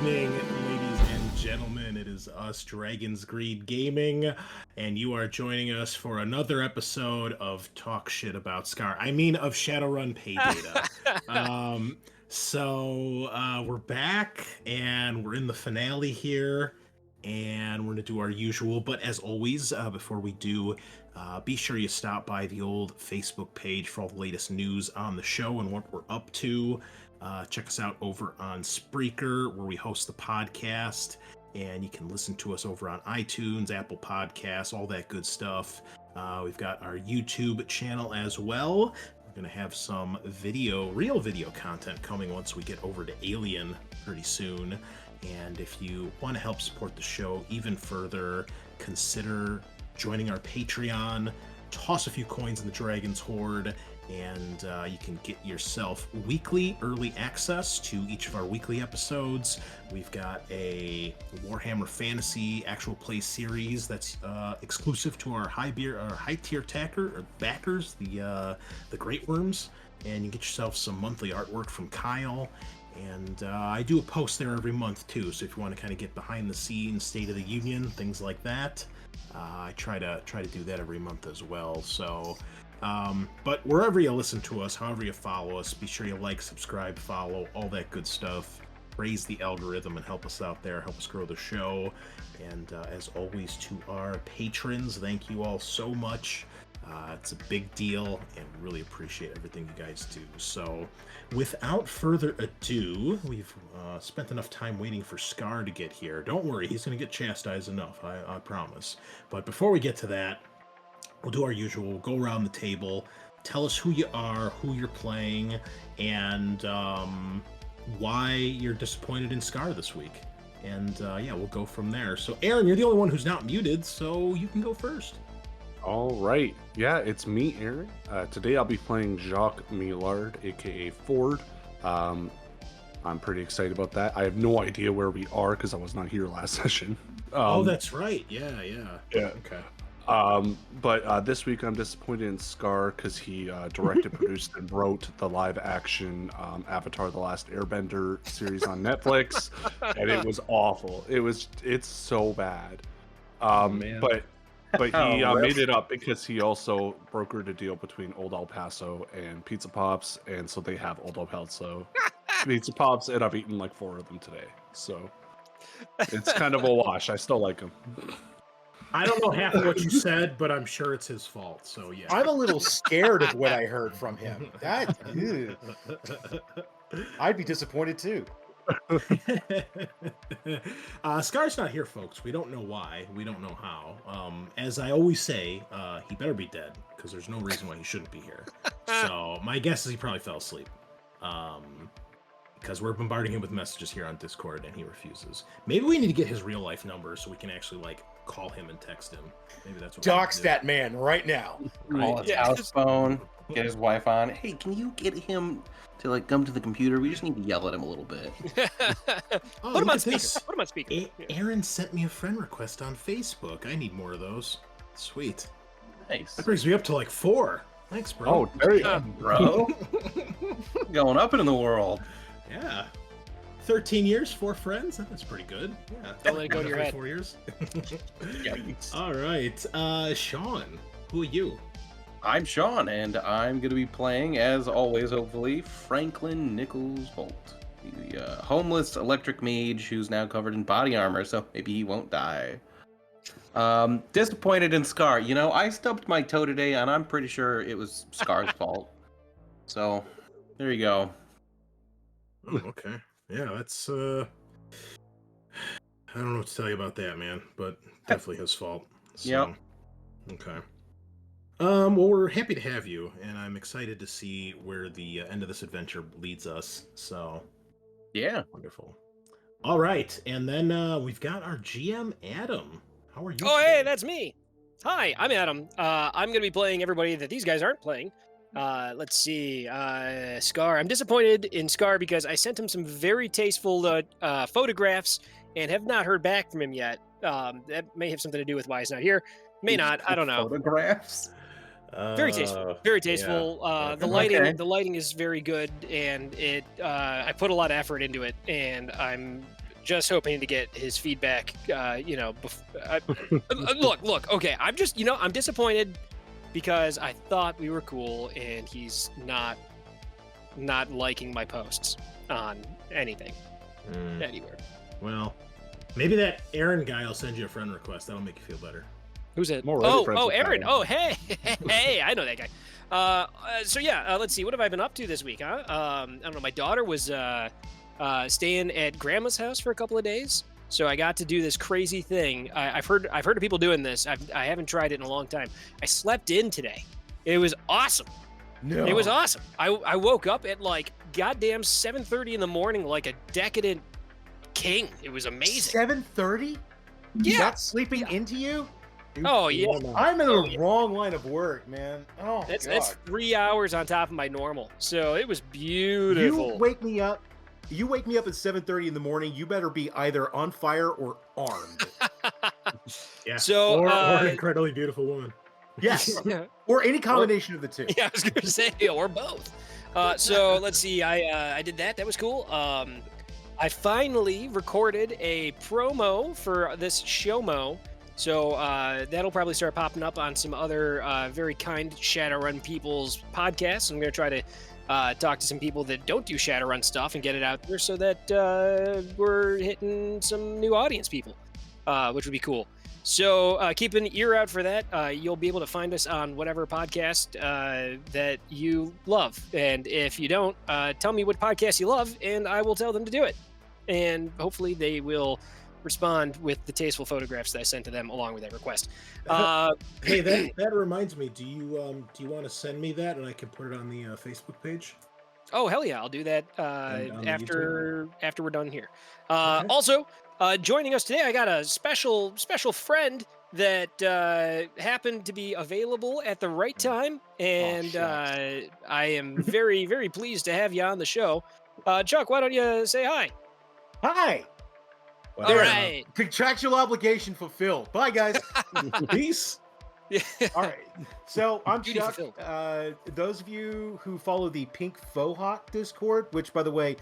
evening, ladies and gentlemen. It is us, Dragon's Greed Gaming, and you are joining us for another episode of Talk Shit About Scar. I mean, of Shadowrun Paydata. We're back, and we're in the finale here, and we're going to do our usual. But as always, before we do, be sure you stop by the old Facebook page for all the latest news on the show and what we're up to. Check us out over on Spreaker, where we host the podcast, and you can listen to us over on iTunes, Apple Podcasts, all that good stuff. We've got our YouTube channel as well. We're going to have some real video content coming once we get over to Alien pretty soon. And if you want to help support the show even further, consider joining our Patreon, toss a few coins in the Dragon's Hoard, and you can get yourself weekly early access to each of our weekly episodes. We've got a Warhammer Fantasy actual play series that's exclusive to our high tier backers, the Great Worms, and you get yourself some monthly artwork from Kyle. And I do a post there every month too, so if you want to kind of get behind the scenes, State of the Union, things like that, I try to do that every month as well. So. But wherever you listen to us, however you follow us, be sure you like, subscribe, follow, all that good stuff. Raise the algorithm and help us out there, help us grow the show. And as always, to our patrons, thank you all so much. It's a big deal, and we really appreciate everything you guys do. So without further ado, we've spent enough time waiting for Scar to get here. Don't worry, he's going to get chastised enough, I promise. But before we get to that, we'll do our usual. We'll go around the table, tell us who you are, who you're playing, and why you're disappointed in Scar this week. And we'll go from there. So Aaron, you're the only one who's not muted, so you can go first. All right. Yeah, it's me, Aaron. Today I'll be playing Jacques Millard, aka Ford. I'm pretty excited about that. I have no idea where we are because I was not here last session. Oh, that's right. Yeah. Okay. But this week I'm disappointed in Scar because he directed, produced, and wrote the live-action Avatar: The Last Airbender series on Netflix, and it was awful. It's so bad. But he made it up because he also brokered a deal between Old El Paso and Pizza Pops, and so they have Old El Paso Pizza Pops, and I've eaten like 4 of them today. So it's kind of a wash. I still like them. I don't know half of what you said, but I'm sure it's his fault. So yeah, I'm a little scared of what I heard from him. I'd be disappointed too. Scar's not here, folks. We don't know why. We don't know how. As I always say, he better be dead because there's no reason why he shouldn't be here. So my guess is he probably fell asleep. Because we're bombarding him with messages here on Discord and he refuses. Maybe we need to get his real life number so we can actually call him and text him. Maybe that's what dox that man right now. Call his house phone, get his wife on. Hey, can you get him to come to the computer? We just need to yell at him a little bit. Put him on speaker. Aaron sent me a friend request on Facebook. I need more of those. Sweet. Nice. That brings me up to 4. Thanks, bro. Oh, there you go, bro. Going up in the world. Yeah. 13 years, 4 friends. That's pretty good. Yeah. Don't let it go to your head. 4 years. Yikes. All right. Sean, who are you? I'm Sean, and I'm going to be playing, as always, hopefully, Franklin Nichols Bolt, the homeless electric mage who's now covered in body armor, so maybe he won't die. Disappointed in Scar. I stubbed my toe today, and I'm pretty sure it was Scar's fault. So, there you go. Oh, okay. Yeah, that's, I don't know what to tell you about that, man, but definitely his fault. So, yep. Okay. Well, we're happy to have you, and I'm excited to see where the end of this adventure leads us, so. Yeah. Wonderful. All right, and then we've got our GM, Adam. How are you Oh, today? hey, that's me. Hi, I'm Adam. I'm going to be playing everybody that these guys aren't playing. Let's see, Scar. I'm disappointed in Scar because I sent him some very tasteful photographs and have not heard back from him yet. That may have something to do with why he's not here. May not. I don't know. Photographs? Very tasteful. Very tasteful. Yeah. The lighting is very good, and I put a lot of effort into it, and I'm just hoping to get his feedback. Look. Okay, I'm disappointed because I thought we were cool, and he's not liking my posts on anything anywhere. Well, maybe that Aaron guy will send you a friend request. That'll make you feel better. Who's it? I'm already friends with Aaron. that Oh, hey, I know that guy. Let's see. What have I been up to this week? Huh? I don't know. My daughter was staying at grandma's house for a couple of days, so I got to do this crazy thing. I've heard of people doing this. I haven't tried it in a long time. I slept in today. It was awesome. No. It was awesome. I woke up at like goddamn 7:30 in the morning, like a decadent king. It was amazing. 7:30? Yeah. That's sleeping into you? Oh yeah. I'm in the wrong line of work, man. Oh, It's God. 3 hours on top of my normal, so it was beautiful. You wake me up at 7:30 in the morning. You better be either on fire or armed. Yeah. So, or an incredibly beautiful woman. Yes, yeah, or any combination of the two. I was gonna say, or both. So let's see. I did that. That was cool. I finally recorded a promo for this Showmo. So that'll probably start popping up on some other very kind Shadowrun people's podcasts. I'm going to try to talk to some people that don't do Shadowrun stuff and get it out there so that we're hitting some new audience people, which would be cool. So keep an ear out for that. You'll be able to find us on whatever podcast that you love. And if you don't, tell me what podcast you love, and I will tell them to do it. And hopefully they will respond with the tasteful photographs that I sent to them along with that request. Hey, that reminds me. Do you want to send me that and I can put it on the Facebook page? Oh hell yeah, I'll do that on after we're done here. Okay. Also, joining us today, I got a special friend that happened to be available at the right time, and I am very very pleased to have you on the show. Chuck, why don't you say hi? Hi. All right. Contractual obligation fulfilled. Bye, guys. Peace. Yeah. All right. So I'm Duty Chuck. fulfilled. Those of you who follow the Pink Faux Hawk Discord, which, by the way,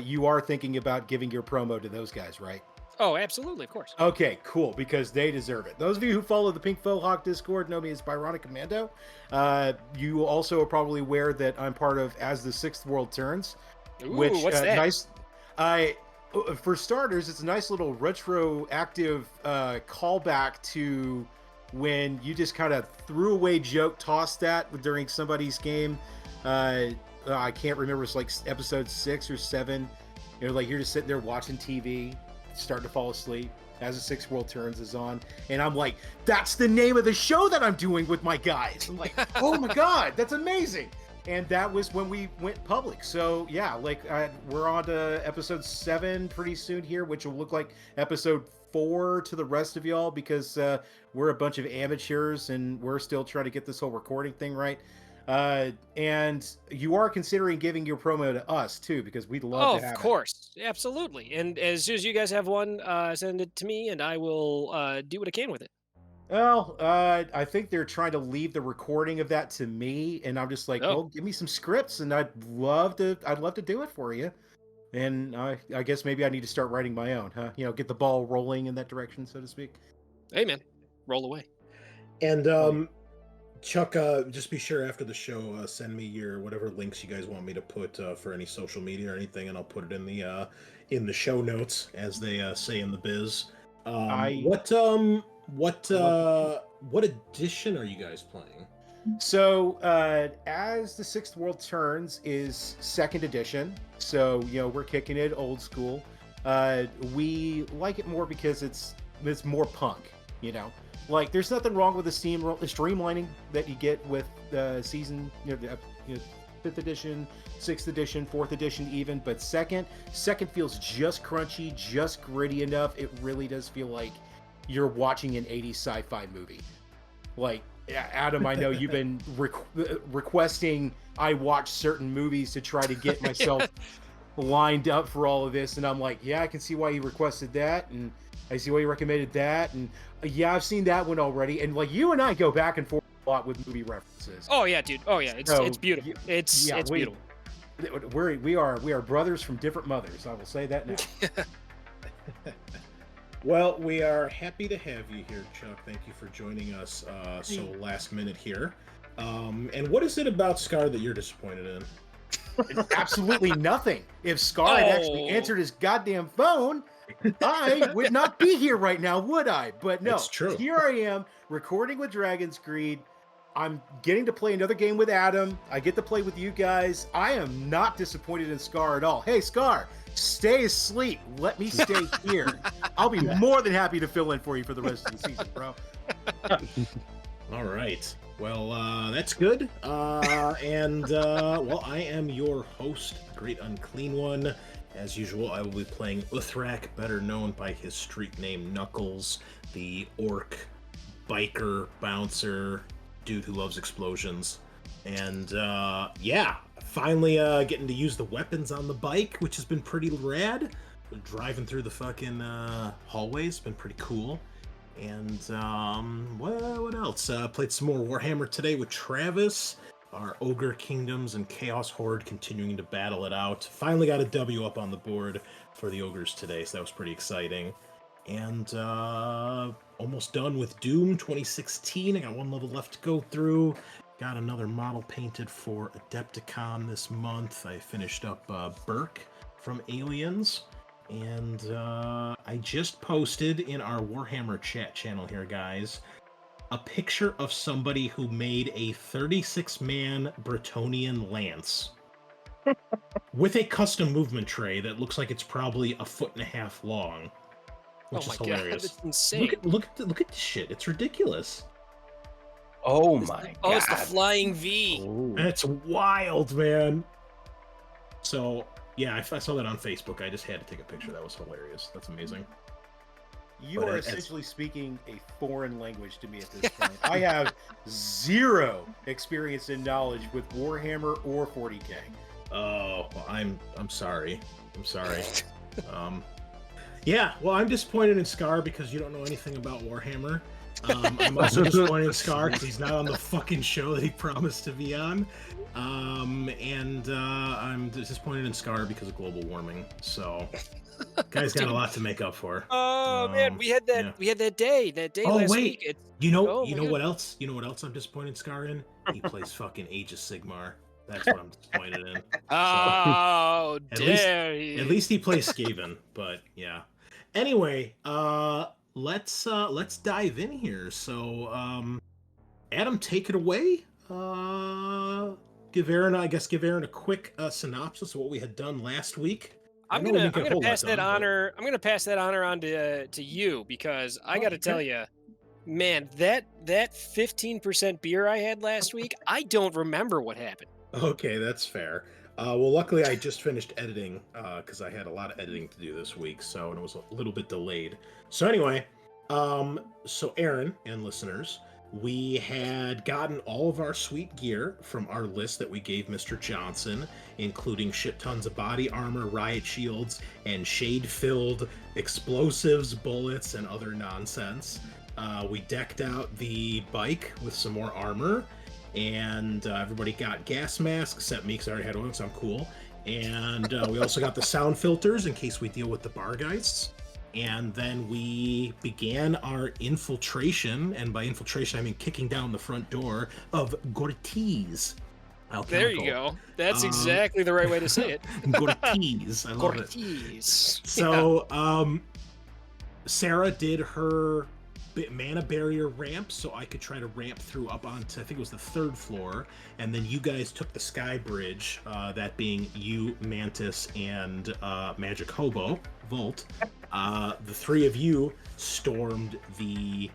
you are thinking about giving your promo to those guys, right? Oh, absolutely, of course. Okay, cool, because they deserve it. Those of you who follow the Pink Faux Hawk Discord know me as Byronic Commando. You also are probably aware that I'm part of As the Sixth World Turns. Ooh, Which what's that? nice. For starters, it's a nice little retroactive callback to when you just kind of threw away joke, tossed that during somebody's game. I can't remember. It's like episode 6 or 7. Like you're just sitting there watching TV, starting to fall asleep as the Sixth World Turns is on, and I'm like, "That's the name of the show that I'm doing with my guys." I'm like, "Oh my god, that's amazing!" And that was when we went public. So yeah, we're on to episode 7 pretty soon here, which will look like episode 4 to the rest of y'all, because we're a bunch of amateurs and we're still trying to get this whole recording thing right. And you are considering giving your promo to us too, because we'd love to have of course. Absolutely. And as soon as you guys have one, send it to me and I will do what I can with it. Well, I think they're trying to leave the recording of that to me, and I'm just like, well, give me some scripts, and I'd love to do it for you. And I guess maybe I need to start writing my own, huh? Get the ball rolling in that direction, so to speak. Hey, man, roll away. And Chuck, just be sure after the show, send me your whatever links you guys want me to put for any social media or anything, and I'll put it in the show notes, as they say in the biz. What edition are you guys playing? So, As the Sixth World Turns is 2nd edition. So, we're kicking it old school. We like it more because it's more punk, Like, there's nothing wrong with the streamlining that you get with season, 5th edition, 6th edition, 4th edition even, but second feels just crunchy, just gritty enough. It really does feel like you're watching an 80s sci-fi movie. Like, Adam, I know you've been requesting I watch certain movies to try to get myself lined up for all of this, and I'm like, yeah, I can see why you requested that, and I see why you recommended that, and yeah, I've seen that one already, and like you and I go back and forth a lot with movie references. Oh yeah, dude. Oh yeah, it's beautiful. It's beautiful. We are brothers from different mothers. I will say that now. Well, we are happy to have you here, Chuck. Thank you for joining us so last minute here. And what is it about Scar that you're disappointed in? Absolutely nothing. If Scar had actually answered his goddamn phone, I would not be here right now, would I? But no, It's true. Here I am recording with Dragon's Greed. I'm getting to play another game with Adam. I get to play with you guys. I am not disappointed in Scar at all. Hey, Scar, stay asleep. Let me stay here. I'll be more than happy to fill in for you for the rest of the season, bro. All right. Well, that's good. Well, I am your host, the Great Unclean One. As usual, I will be playing Uthrak, better known by his street name Knuckles, the orc, biker, bouncer, dude who loves explosions. And, yeah, finally getting to use the weapons on the bike, which has been pretty rad. Driving through the fucking hallways, been pretty cool. And what else? Played some more Warhammer today with Travis. Our Ogre Kingdoms and Chaos Horde continuing to battle it out. Finally got a W up on the board for the Ogres today, so that was pretty exciting. And almost done with Doom 2016. I got one level left to go through. Got another model painted for Adepticon this month. I finished up Burke from Aliens. And I just posted in our Warhammer chat channel here, guys, a picture of somebody who made a 36-man Bretonnian lance with a custom movement tray that looks like it's probably 1.5 feet long, which is hilarious. God, that's insane. Look at this shit. It's ridiculous. Oh my god. Oh, it's the Flying V. Ooh. It's wild, man. So, yeah, I saw that on Facebook. I just had to take a picture. That was hilarious. That's amazing. You But are essentially speaking a foreign language to me at this point. I have zero experience and knowledge with Warhammer or 40K. Oh, well, I'm sorry. I'm sorry. Yeah, well, I'm disappointed in Scar because you don't know anything about Warhammer. I'm also disappointed in Scar because he's not on the fucking show that he promised to be on. I'm disappointed in Scar because of global warming. So, guy's got a lot to make up for. Oh man, we had that day Oh last wait, week. you know God. what else? You know what else I'm disappointed in Scar in? He plays fucking Age of Sigmar. That's what I'm disappointed in. Oh, At dare he? At least he plays Skaven, but yeah. Anyway, let's dive in here. So, Adam, take it away. Give Aaron a quick synopsis of what we had done last week. I'm gonna pass that honor. I'm gonna pass that honor on to you because I got to tell you, man, that 15% beer I had last week, I don't remember what happened. Okay, that's fair. Well, luckily I just finished editing because I had a lot of editing to do this week, so and it was a little bit delayed. So anyway, so Aaron and listeners, we had gotten all of our sweet gear from our list that we gave Mr. Johnson, including shit tons of body armor, riot shields, and shade-filled explosives, bullets, and other nonsense. We decked out the bike with some more armor, and everybody got gas masks, except me because I already had one, so I'm cool. And we also got the sound filters in case we deal with the Bargeists. And then we began our infiltration, and by infiltration I mean kicking down the front door of Gortiz Alchemical. There you go. That's exactly the right way to say it. Gortiz. I love it. Gortiz. So, Sarah did her mana barrier ramp so I could try to ramp through up onto, I think it was the 3rd floor, and then you guys took the sky bridge, that being you, Mantis, and Magic Hobo, Volt. The 3 of you stormed the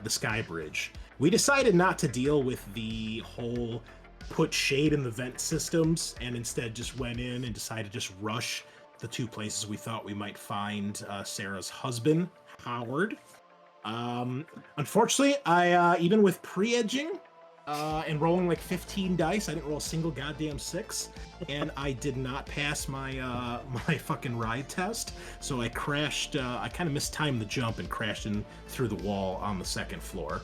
sky bridge. We decided not to deal with the whole put shade in the vent systems, and instead just went in and decided to just rush the 2 places we thought we might find Sarah's husband, Howard. Unfortunately, I even with pre-edging and rolling like 15 dice, I didn't roll a single goddamn 6, and I did not pass my my fucking ride test. So I crashed. I kind of mistimed the jump and crashed in through the wall on the 2nd floor.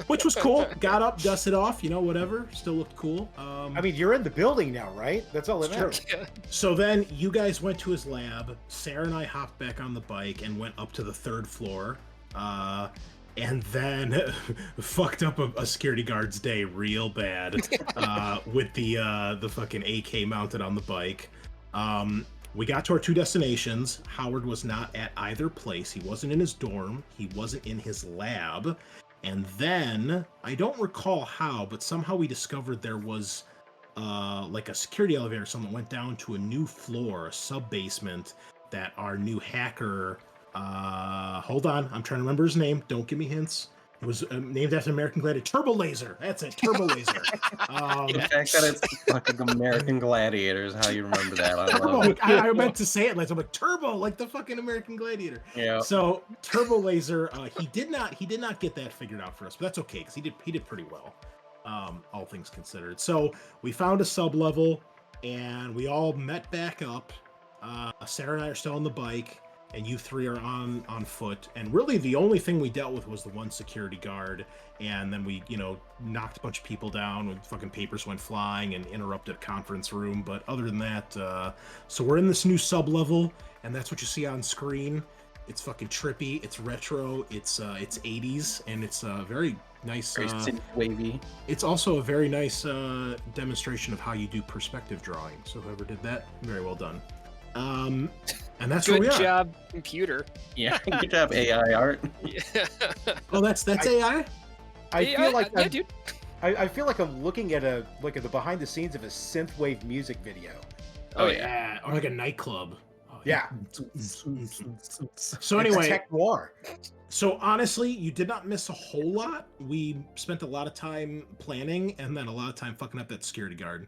which was cool. Got up, dusted off, whatever. Still looked cool. I mean, you're in the building now, right? That's all that matters. So then you guys went to his lab. Sarah and I hopped back on the bike and went up to the 3rd floor. And then fucked up a security guard's day real bad with the fucking AK mounted on the bike. We got to our 2 destinations. Howard was not at either place. He wasn't in his dorm. He wasn't in his lab. And then, I don't recall how, but somehow we discovered there was like a security elevator or something that went down to a new floor, a sub-basement that our new hacker, hold on, I'm trying to remember his name. Don't give me hints. It was named after American Gladiator. Turbo Laser. That's it. Turbo Laser. The fact that it's fucking American Gladiator is how you remember that. I Turbo. love it. I meant to say it like I'm like Turbo, like the fucking American Gladiator. Yeah. So Turbo Laser, he did not get that figured out for us, but that's okay because he did pretty well, all things considered. So we found a sub level, and we all met back up. Sarah and I are still on the bike, and you 3 are on foot. And really the only thing we dealt with was the 1 security guard. And then we, knocked a bunch of people down when fucking papers went flying and interrupted a conference room. But other than that, so we're in this new sub level, and that's what you see on screen. It's fucking trippy. It's retro. It's 80s, and it's very nice. Very wavy. It's also a very nice demonstration of how you do perspective drawing. So whoever did that, very well done. And that's where we Good are. job, computer. Yeah, good job, AI art. Yeah. Oh, that's AI. I feel like yeah, dude. I feel like I'm looking at the behind the scenes of a synthwave music video. Oh yeah. Or like a nightclub. Oh, Yeah. So anyway, It's tech noir. so honestly, you did not miss a whole lot. We spent a lot of time planning, and then a lot of time fucking up that security guard.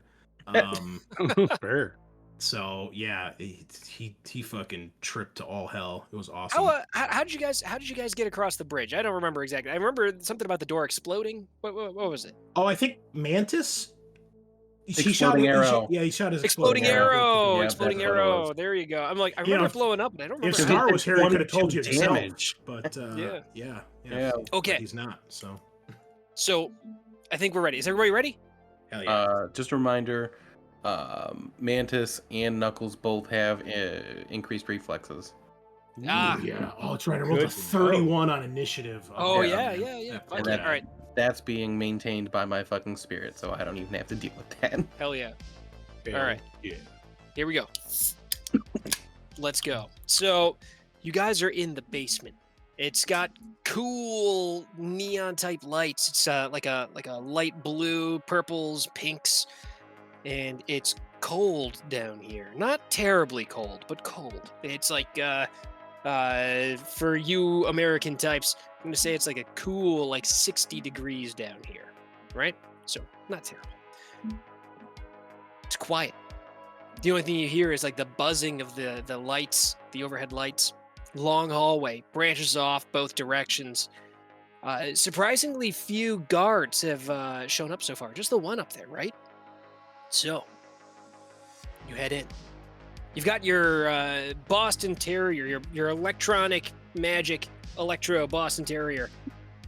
Fair. So yeah, he fucking tripped to all hell. It was awesome. How did you guys get across the bridge? I don't remember exactly. I remember something about the door exploding. What was it? Oh, I think Mantis. Exploding arrow. He shot his Exploding arrow. Yeah, Exploding that's what it arrow. was. There you go. I'm like, I remember it blowing up, but I don't If remember. Star was here, he could have 1 told you to himself. damage. But Yeah. yeah. Okay. He's not. So So, I think we're ready. Is everybody ready? hell yeah. Just a reminder, Mantis and Knuckles both have increased reflexes. Ah. Yeah. Oh, that's right. I rolled a Good. 31 on initiative. Oh Yeah. yeah. Fuck And yeah. that- All right. That's being maintained by my fucking spirit, so I don't even have to deal with that. Hell yeah. Hell All right. Yeah. Here we go. Let's go. So, you guys are in the basement. It's got cool neon type lights. It's like a light blue, purples, pinks, and it's cold down here. Not terribly cold, but cold. It's like for you American types, I'm gonna say it's like a cool, like 60 degrees down here, right? So not terrible. It's quiet. The only thing you hear is like the buzzing of the lights, the overhead lights. Long hallway, branches off both directions. Surprisingly few guards have shown up so far. Just the one up there, right? So, you head in. You've got your Boston Terrier, your electronic magic electro Boston Terrier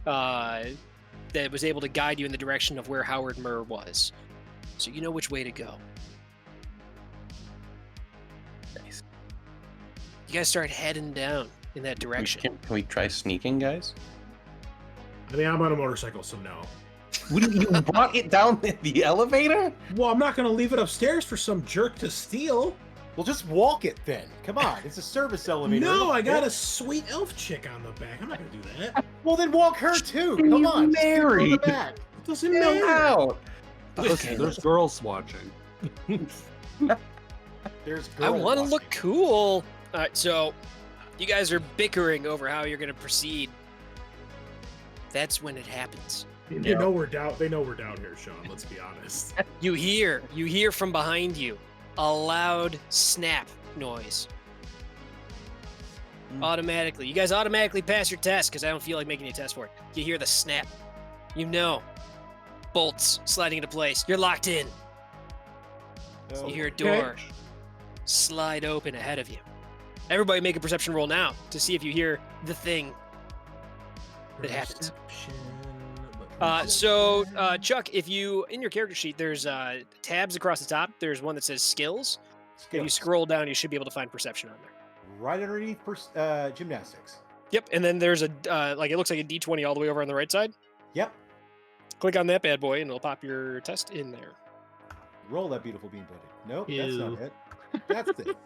that was able to guide you in the direction of where Howard Muur was. So you know which way to go. Nice. You guys start heading down in that direction. Can we try sneaking, guys? I mean, I'm on a motorcycle, so no. You brought it down the elevator? Well, I'm not going to leave it upstairs for some jerk to steal. Well, just walk it then. Come on, it's a service elevator. No, I got a sweet elf chick on the back. I'm not going to do that. Well, then walk her too. You're Come on, just keep her on the married. back. It doesn't Chill matter. out. Okay, there's girls watching. There's I girl want to walking. look cool. All right, so you guys are bickering over how you're going to proceed. That's when it happens. They know we're down. They know we're down here, Sean. Let's be honest. You hear from behind you a loud snap noise. Automatically. You guys automatically pass your test because I don't feel like making you a test for it. You hear the snap. You know. Bolts sliding into place. You're locked in. You hear a door slide open ahead of you. Everybody make a perception roll now to see if you hear the thing that happens. Perception. Chuck, if you in your character sheet, there's tabs across the top. There's one that says skills. If you Skills. scroll down, you should be able to find perception on there. Right underneath gymnastics. Yep, and then there's a it looks like a D20 all the way over on the right side. Yep. Click on that bad boy, and it'll pop your test in there. Roll that beautiful bean pudding. Nope, Ew. that's not it. That's it.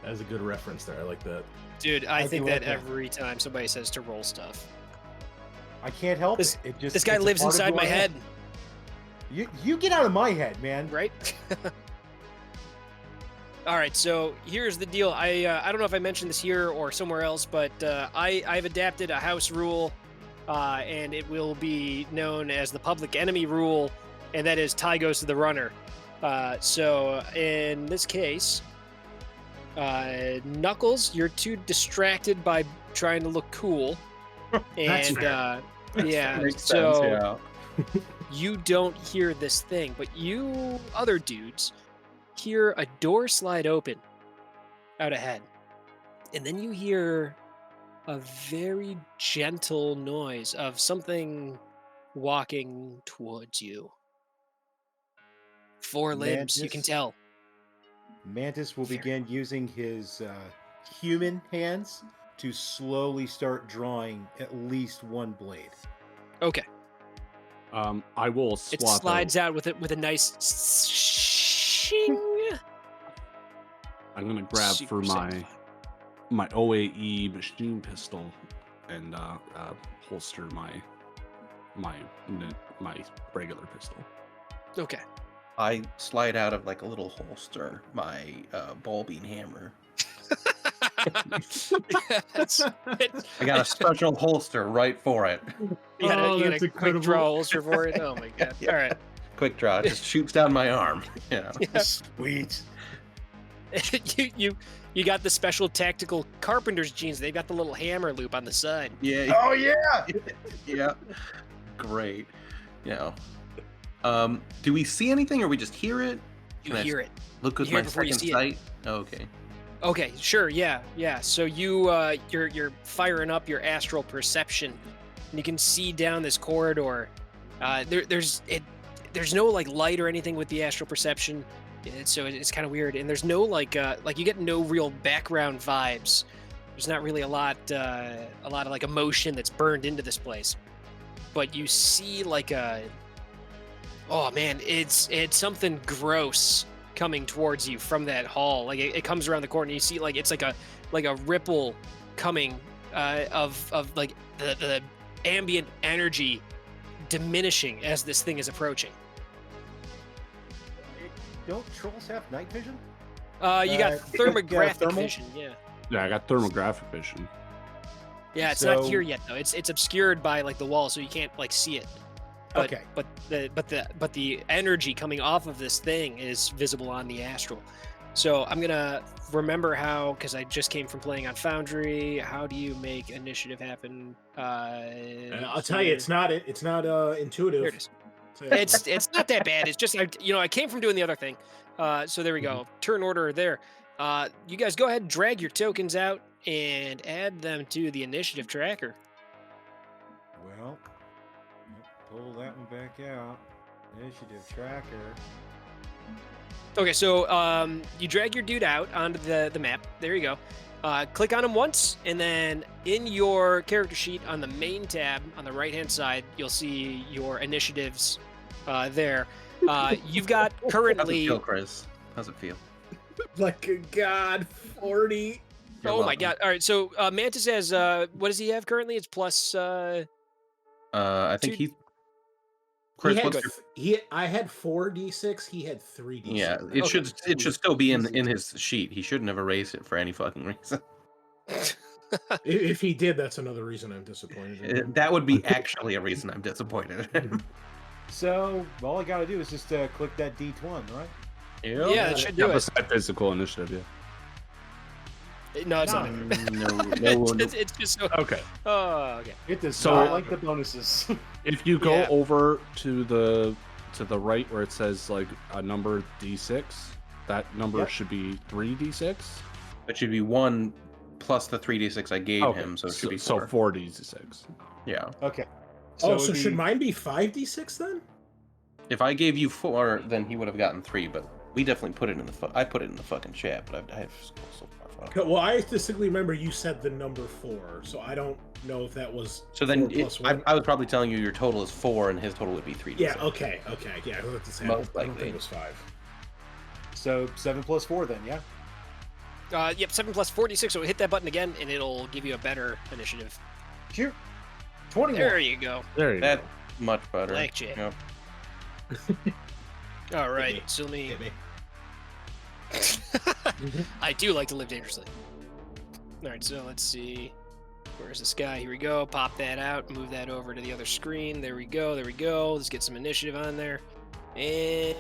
That's a good reference there. I like that. Dude, I think do that like that. every time somebody says to roll stuff. I can't help This- it. It just This guy it's a lives part of inside who my I am. head, You get out of my head, man. right? All right, so here's the deal. I don't know if I mentioned this here or somewhere else, but I've adapted a house rule, and it will be known as the public enemy rule, and that is tie goes to the runner. So in this case, Knuckles, you're too distracted by trying to look cool, That's and fair. yeah, Makes so sense, yeah. you don't hear this thing, but you other dudes hear a door slide open out ahead. And then you hear a very gentle noise of something walking towards you. Four limbs, you can Mantis? tell. Mantis will begin using his human hands to slowly start drawing at least one blade. Okay. I will It swap slides out. out with it with a nice shing. I'm gonna grab Super for satisfying. my OAE machine pistol and holster my regular pistol. Okay. I slide out of like a little holster my ball bean hammer. That's, I got a special holster right for it. you got Oh, a that's quick incredible. draw holster for it. Oh my god! Yeah. All right. Quick draw, it just shoots down my arm. Yeah. Sweet. you got the special tactical carpenter's jeans. They've got the little hammer loop on the side. Yeah. Oh yeah. Yeah. Great. You know. Do we see anything or we just hear it? You Can I hear it. Look with You hear my it before you second see it. sight. Oh, okay. Okay, sure, yeah. So you're firing up your astral perception, and you can see down this corridor. There's no like light or anything with the astral perception, so it's kind of weird. And there's no like you get no real background vibes. There's not really a lot of like emotion that's burned into this place. But you see like oh man, it's something gross coming towards you from that hall. Like it comes around the corner and you see like it's like a ripple coming of like the ambient energy diminishing as this thing is approaching. Don't trolls have night vision? You got thermographic thermal? vision, yeah. Yeah, I got thermographic vision. Yeah, it's not So- here yet though. It's obscured by like the wall, so you can't like see it. But, Okay. But the energy coming off of this thing is visible on the astral. So I'm gonna remember how, because I just came from playing on Foundry. How do you make initiative happen? And I'll tell you, it's not intuitive. There it is. It's not that bad. It's just I came from doing the other thing. So there we go. Turn order there. You guys go ahead and drag your tokens out and add them to the initiative tracker. Well, pull that one back out. Initiative tracker. Okay, so you drag your dude out onto the map. There you go. Click on him once, and then in your character sheet on the main tab on the right-hand side, you'll see your initiatives there. You've got How's it currently... feel, Chris? How's it feel? Like a god, 40. You're Oh my welcome. god. All right, so Mantis has... what does he have currently? It's plus... I think Two- he. Chris, He had, what's your- I had 4d6. He had 3d6. Yeah, Okay. it should still be in his sheet. He shouldn't have erased it for any fucking reason. If he did, that's another reason I'm disappointed. in him. That would be actually a reason I'm disappointed. So all I gotta do is just click that D1, right? Yeah, that should do Yeah, it. beside physical initiative, yeah. No, it's not. No. It's just so... Okay. Oh, okay. It does So- not like the bonuses. If you go Yeah. over to the right where it says like a number D6, that number Yep. should be 3D6. It should be 1 plus the 3d6 I gave him, so it should be 4. So 4D6. Yeah. Okay. So it'd should be- mine be 5d6 then? If I gave you 4, then he would have gotten 3. But we definitely put it in the. I put it in the fucking chat, but I have so far. Okay, well, I distinctly remember you said the number 4, so I don't know if that was. So then 4 plus I 1. was probably telling you your total is 4, and his total would be 3. Yeah. Okay. Yeah. I was to say, Most I don't likely. think it was 5. So 7 plus 4 then, yeah. Yep, 7 plus 46. So hit that button again, and it'll give you a better initiative. Shoot. 21. There you go. There you That's go. much better. Blackjack. Yep. All right, me. so let me. Hit me. I do like to live dangerously. All right, so let's see. Where's this guy? Here we go. Pop that out. Move that over to the other screen. There we go. There we go. Let's get some initiative on there. And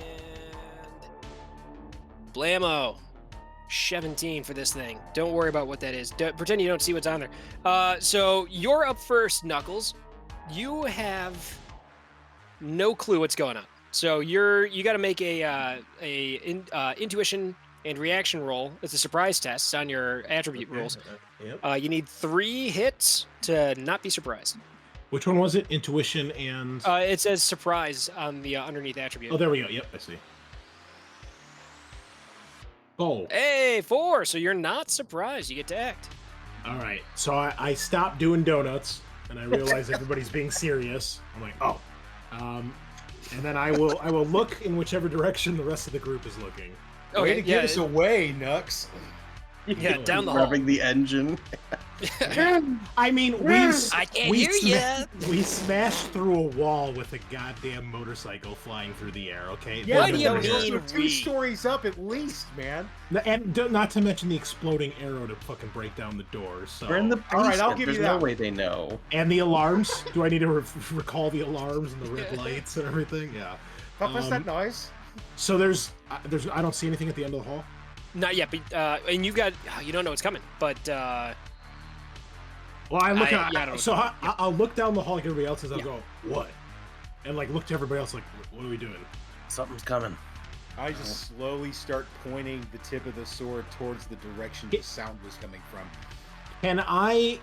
blammo. 17 for this thing. Don't worry about what that is. Pretend you don't see what's on there. So you're up first, Knuckles. You have no clue what's going on. So you got to make a intuition and reaction roll. It's a surprise test. It's on your attribute rules. Yep. You need 3 hits to not be surprised. Which one was it? Intuition and. It says surprise on the underneath attribute. Oh, there we go. Yep, I see. Oh, Hey, 4. So you're not surprised. You get to act. all right. So I stopped doing donuts, and I realized everybody's being serious. I'm like, oh. And then I will look in whichever direction the rest of the group is looking. Way to yeah, get us away, Nux. yeah, down the hall. Rubbing the engine. I mean, I can't hear ya. we smashed through a wall with a goddamn motorcycle flying through the air. Okay. Yeah, What but do you that was mean, also 2 we? stories up at least, man. And not to mention the exploding arrow to fucking break down the doors. So. We're in the All right, I'll basement. give you There's no that. way they know. And the alarms. Do I need to recall the alarms and the red lights and everything? Yeah. What was that noise? So there's I don't see anything at the end of the hall. Not yet, but and you got you don't know what's coming, but Well, I look I at don't so know. I'll look down the hall like everybody else is. I'll Yeah. go what, and like look to everybody else like what are we doing? Something's coming. I just slowly start pointing the tip of the sword towards the direction the sound was coming from. Can I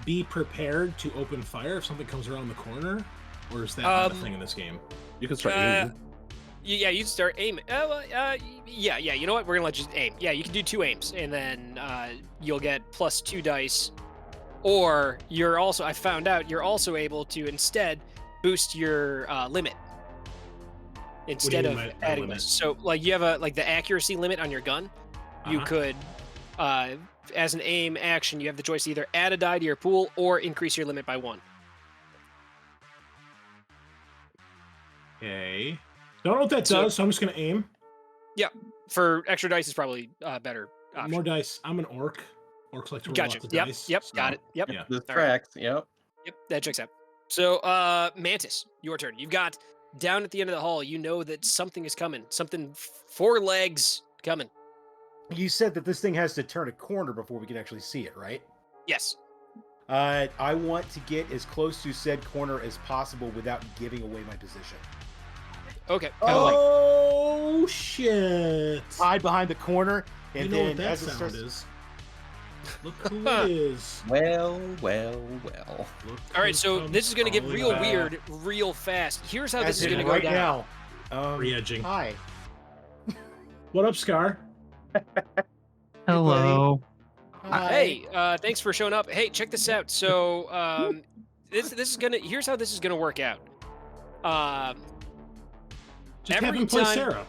be prepared to open fire if something comes around the corner, or is that not a thing in this game? You can start aiming. yeah, you start aiming. Yeah. You know what? We're gonna let you aim. Yeah, you can do 2 aims, and then you'll get plus 2 dice. Or you're also, I found out, you're also able to instead boost your limit instead mean of by adding limit? this. So like you have the accuracy limit on your gun. You Uh-huh. could, as an aim action, you have the choice to either add a die to your pool or increase your limit by 1. Okay. Don't know what that So- does, so I'm just gonna aim. For extra dice is probably better option. More dice. I'm an orc. Orcs like to roll Gotcha. lots of Yep. dice. Yep. so- Got it. Yep. Yeah. This All right. tracks. Yep. Yep, that checks out. So, Mantis, your turn. You've got down at the end of the hall. You know that something is coming. Something 4 legs coming. You said that this thing has to turn a corner before we can actually see it, right? Yes. I want to get as close to said corner as possible without giving away my position. Okay. Oh shit! Hide behind the corner, and You know then what that as it sound starts, is? Look who it is. Well. Look All right. who So comes this is gonna get crawling real back. weird, real fast. Here's how this as is in gonna go right down. now. Re-edging. Hi. What up, Scar? Hello. Hi. Hey, thanks for showing up. Hey, check this out. So, this is gonna. Here's how this is gonna work out. Just have Every him play time- Sarah.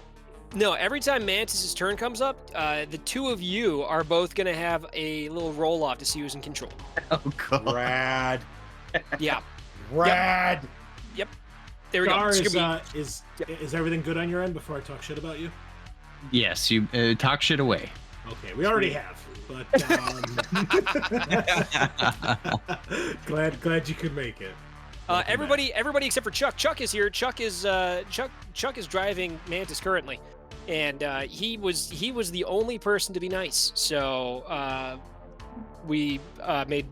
No, every time Mantis's turn comes up, the 2 of you are both gonna have a little roll off to see who's in control. Oh god. Rad. Yeah. Rad. There we go. Scar, It's is, gonna is everything good on your end before I talk shit about you? Yes, you talk shit away. Okay, we already have, but glad you could make it. Welcome everybody except for Chuck. Chuck is here. Chuck is driving Mantis currently, and he was the only person to be nice. So we made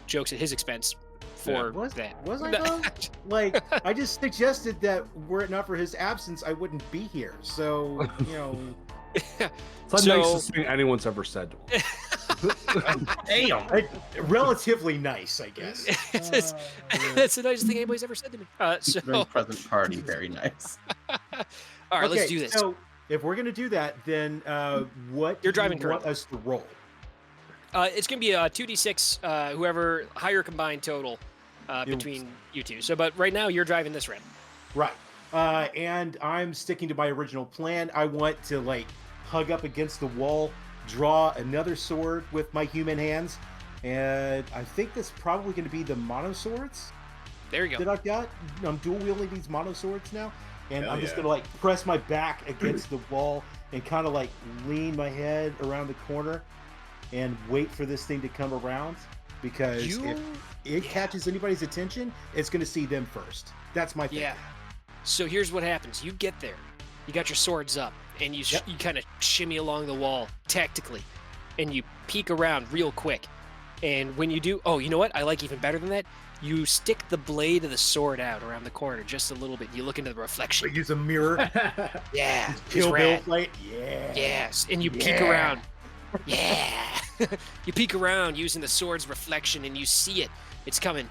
jokes at his expense for Was that. Was I though? Like, I just suggested that were it not for his absence, I wouldn't be here. So, you know, It's the So- nicest thing anyone's ever said to him. Damn. Relatively nice, I guess. That's the nicest thing anybody's ever said to me. So, During present party, very nice. all right, let's do this. So if we're gonna do that, then what You're do you driving want currently. us to roll? It's gonna be a 2d6, whoever higher combined total between you two. So, but right now you're driving this round. Right. And I'm sticking to my original plan. I want to like hug up against the wall, draw another sword with my human hands, and I think that's probably going to be the mono swords There you that go. I've got. I'm dual wielding these mono swords now, and Hell I'm just yeah. going to like press my back against the wall and kind of like lean my head around the corner and wait for this thing to come around, because if it catches anybody's attention, it's going to see them first. That's my thing. Yeah. So here's what happens. You get there. You got your swords up, and you Yep. you kind of shimmy along the wall tactically, and you peek around real quick. And when you do, oh, you know what? I like even better than that. You stick the blade of the sword out around the corner just a little bit. You look into the reflection. Use a mirror. Yeah. It's Kill Bill rad. plate. Yeah. Yes, and you peek Yeah. around. Yeah. You peek around using the sword's reflection, and you see it. It's coming.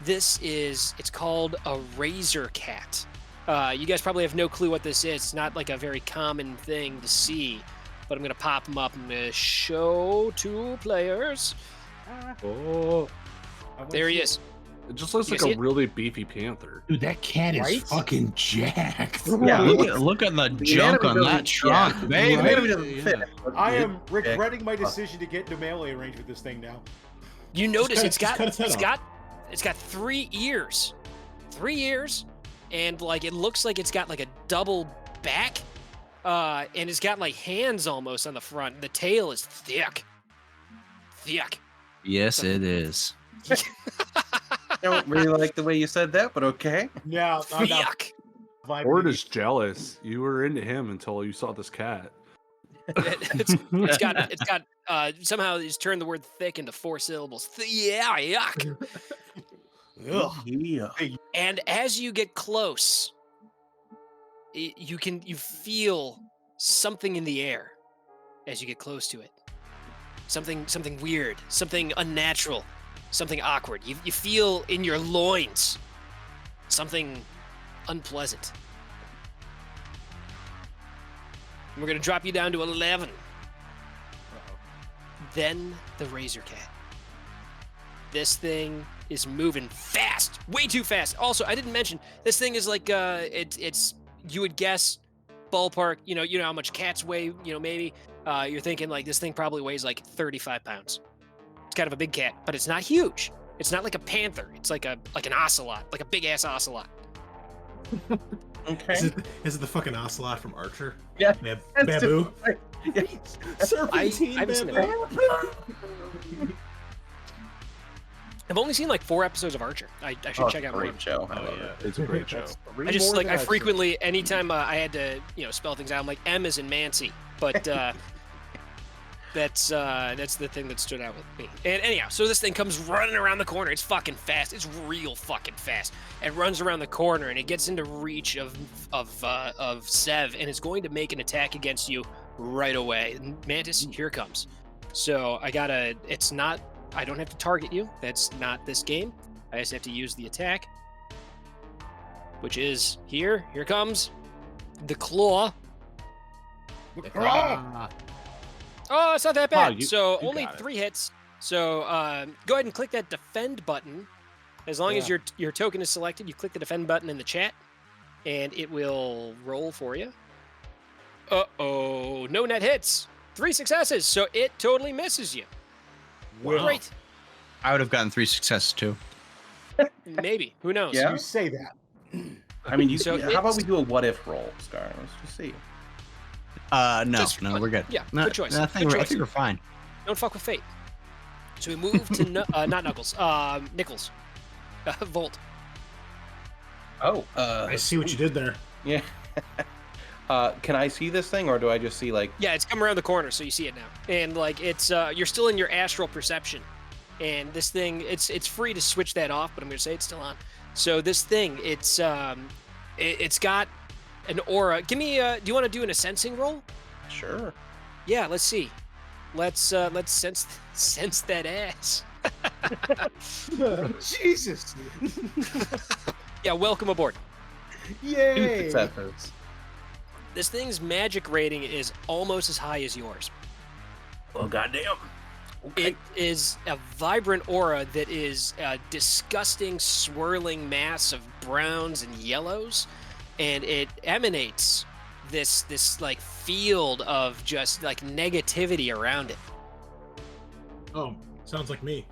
It's called a razor cat. You guys probably have no clue what this is. It's not like a very common thing to see, but I'm going to pop them up. I'm going to show 2 players. Oh, There he is. it just looks You like see a it? really beefy panther. Dude, that cat is Right? fucking jacked. Yeah, Look at the junk on that trunk, Yeah, baby. the anatomy doesn't fit. but I it- am regretting my decision to get into melee range with this thing now. You notice just cut its head off. it's got 3 ears. 3 ears, and like it looks like it's got like a double back. And it's got like hands almost on the front. The tail is thick. Thick. Yes, it is. I don't really like the way you said that, but okay. No, I'm not Thick. vibing. Ford is jealous. You were into him until you saw this cat. It's got somehow he's turned the word thick into 4 syllables. Yeah, yuck. Ugh. Yeah. And as you get close, you feel something in the air as you get close to it. Something weird, something unnatural, something awkward. You feel in your loins something unpleasant. And we're gonna drop you down to 11. Then the razor cat. This thing is moving fast, way too fast. Also, I didn't mention this thing is like it's you would guess ballpark. You know how much cats weigh. Maybe you're thinking like this thing probably weighs like 35 pounds. It's kind of a big cat, but it's not huge. It's not like a panther. It's like an ocelot, like a big ass ocelot. Okay. Is it the fucking ocelot from Archer? Yeah, Babu. Yeah. Serpentine I haven't seen Babu. I've only seen like 4 episodes of Archer. I should Oh, check out more. great show. I Oh love yeah. it. It's a great show. That's 3 I just more like than I I've seen. frequently anytime I had to spell things out, I'm like M is in Mancy, but that's the thing that stood out with me. And anyhow, so this thing comes running around the corner. It's fucking fast. It's real fucking fast. It runs around the corner and it gets into reach of Sev, and it's going to make an attack against you right away. Mantis, here it comes. So I don't have to target you. That's not this game. I just have to use the attack, which is here. Here comes the claw. Oh, it's not that bad. you So only got it. 3 hits. So go ahead and click that defend button. As long as your token is selected, you click the defend button in the chat, and it will roll for you. Uh-oh, no net hits. 3 successes, so it totally misses you. Wow. Great. I would have gotten 3 successes too. Maybe. Who knows? Yeah. You say that. I mean, So how about it's- we do a what if roll, Scar? Let's just see. No, Just for fun. we're good. Yeah, No, good choice. I Good think choice. we're fine. Don't fuck with fate. So we move to not Knuckles, Nichols. Volt. Oh, I see what you did there. yeah. Can I see this thing, or do I just see like? Yeah, it's come around the corner, so you see it now. And like it's you're still in your astral perception. And this thing, it's free to switch that off, but I'm gonna say it's still on. So this thing, it's got an aura. Give me do you want to do an sensing roll? Sure. Yeah, let's see. Let's sense that ass. Jesus! Yeah, welcome aboard. Yay! Successes. This thing's magic rating is almost as high as yours. Oh goddamn! It is a vibrant aura that is a disgusting swirling mass of browns and yellows, and it emanates this like field of just like negativity around it. Oh, sounds like me.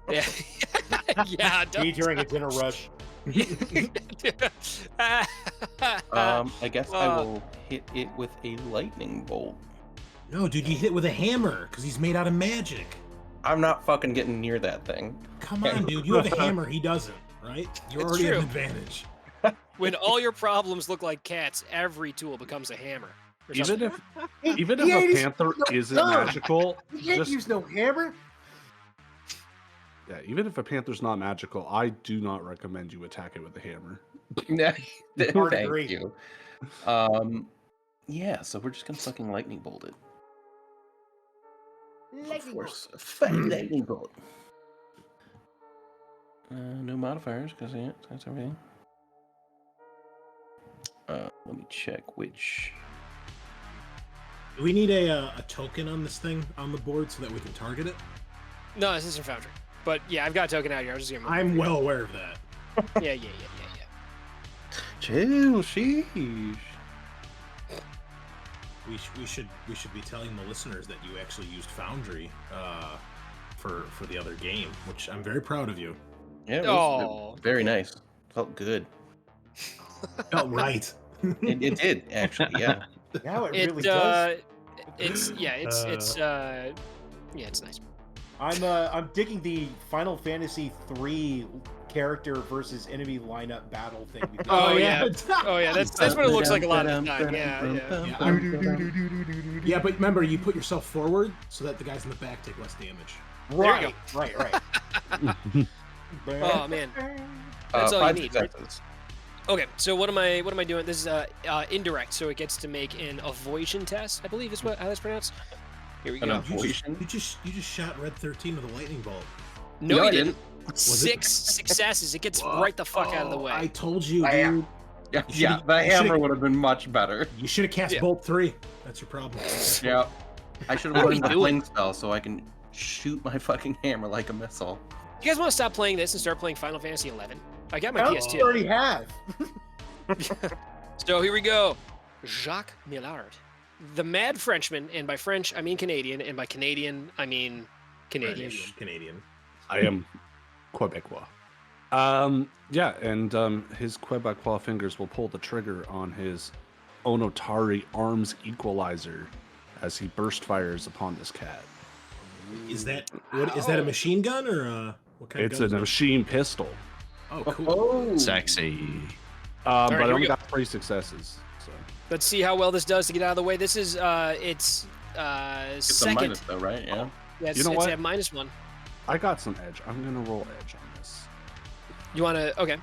Yeah, yeah. Me during a dinner rush. I guess I will hit it with a lightning bolt. No, dude, you hit with a hammer because he's made out of magic. I'm not fucking getting near that thing. Come on, dude. You have a hammer. He doesn't, right? You It's already have true. an advantage. When all your problems look like cats, every tool becomes a hammer. or Even something. if He ain't a panther isn't magical, You can't just use no hammer. yeah, even if a panther's not magical, I do not recommend you attack it with a hammer. Hard Thank agree. you. Yeah, so we're just gonna fucking lightning bolt it. Of course, a fat lightning bolt. No modifiers, because yeah, that's everything. Let me check which. Do we need a token on this thing on the board so that we can target it? No, this isn't Foundry. But yeah, I've got a token out here. I was just gonna. I'm well aware of that. Yeah. Chill, sheesh. We should be telling the listeners that you actually used Foundry for the other game, which I'm very proud of you. Yeah, it Oh. was very nice. Felt good. Oh, right. It did actually, yeah. Now it It really does. it's nice. I'm digging the Final Fantasy III character versus enemy lineup battle thing. we did. Oh yeah, that's what it looks like a lot of the time. Yeah. Yeah, but remember, you put yourself forward so that the guys in the back take less damage. Right, right. Oh man. That's all you 5 need, right? successes. Okay, so what am I doing? This is indirect, so it gets to make an avoidance test, I believe is how that's pronounced. Here we An go. avoidance? You just shot Red 13 with a lightning bolt. No, No, you I didn't. it? 6 successes. It gets right the fuck out of the way. I told you, I dude. Yeah, You yeah, should've- the you hammer should've- would have been much better. You should have cast Yeah. Bolt 3. That's your problem. Yeah. I should How have do we learned the do it? fling spell so I can shoot my fucking hammer like a missile. You guys want to stop playing this and start playing Final Fantasy 11? I got my I PS2. already have. So here we go. Jacques Millard, the Mad Frenchman, and by French I mean Canadian, and by Canadian I mean Canadian. Canadian. I am Quebecois. Yeah, and his Quebecois fingers will pull the trigger on his Onotari arms equalizer as he burst fires upon this cat. Is that a machine gun or what kind It's of a gun? is machine pistol. it? Oh, cool. Oh, Sexy. But here I we only go. got 3 successes. So Let's see how well this does to get out of the way. This is it's it's a second. minus though, right? Yeah. Yeah, it's, You know it's what? at -1. I got some edge. I'm gonna roll edge on this. You want to? Okay.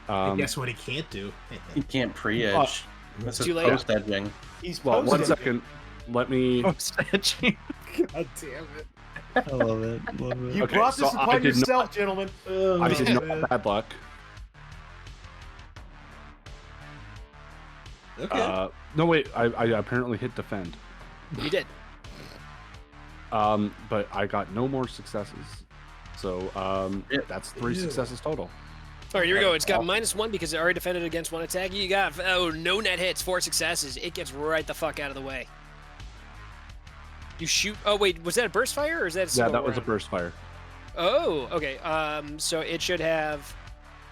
And guess what he can't do? You can't pre-edge. This Too is late. post-edging. He's Well, one posted. second. Let me. Oh, stretching. God damn it. I love it. Love it. You Okay, brought this so I upon did not- yourself, gentlemen. I did not have bad luck. Okay. No, wait. I apparently hit defend. You did. But I got no more successes. So that's 3 Ew. successes total. All right, here we go. It's got -1 because it already defended against 1 attack. You got no net hits, 4 successes. It gets right the fuck out of the way. You shoot. Oh wait, was that a burst fire or is that? A Yeah, single that was a round? burst fire. Oh, okay. So it should have.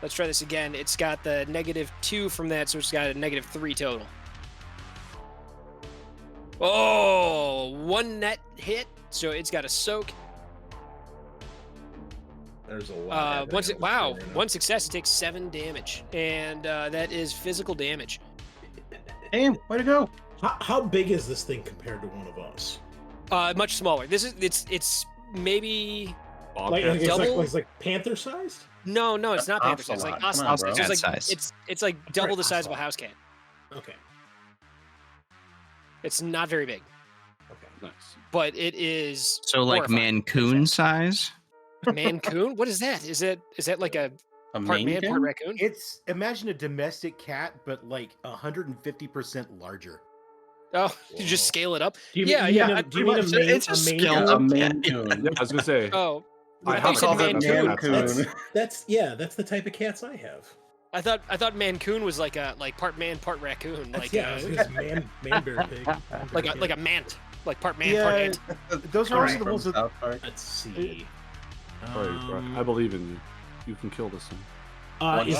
Let's try this again. It's got the -2 from that, so it's got a -3 total. Oh, 1 net hit, so it's got a soak. There's a lot. Wow, 1 success. It takes 7 damage, and that is physical damage. Damn, way to go. How big is this thing compared to one of us? Much smaller. This is it's maybe Like, Okay. Double? like panther sized? no, it's not panther size. It's like Ocelot. Come on, ocelot. bro. So it's like Cat size. it's like double the size of a Ocelot. house cat. Okay. It's not very big. Okay. Nice. but it is So like horrifying. Mancoon size? Mancoon? What is that? Is that like a A part man, Maine part Coon? raccoon? It's imagine a domestic cat, but like 150% larger. Oh, you just Whoa. scale it up. Do you Yeah, mean, yeah, do you mean a It's a- main, it's a a main skill coon? A up. Maine Coon. Yeah, I was gonna say. Oh, I I thought you said call that Mancoon. Mancoon. That's the type of cats I have. I thought Mancoon was like part man, part raccoon, That's, like yeah, it's man bear pig. like a mant, like part man, Yeah, part ant. those are also From the ones that South Park. Let's see. I believe in you. You can kill this thing. One Is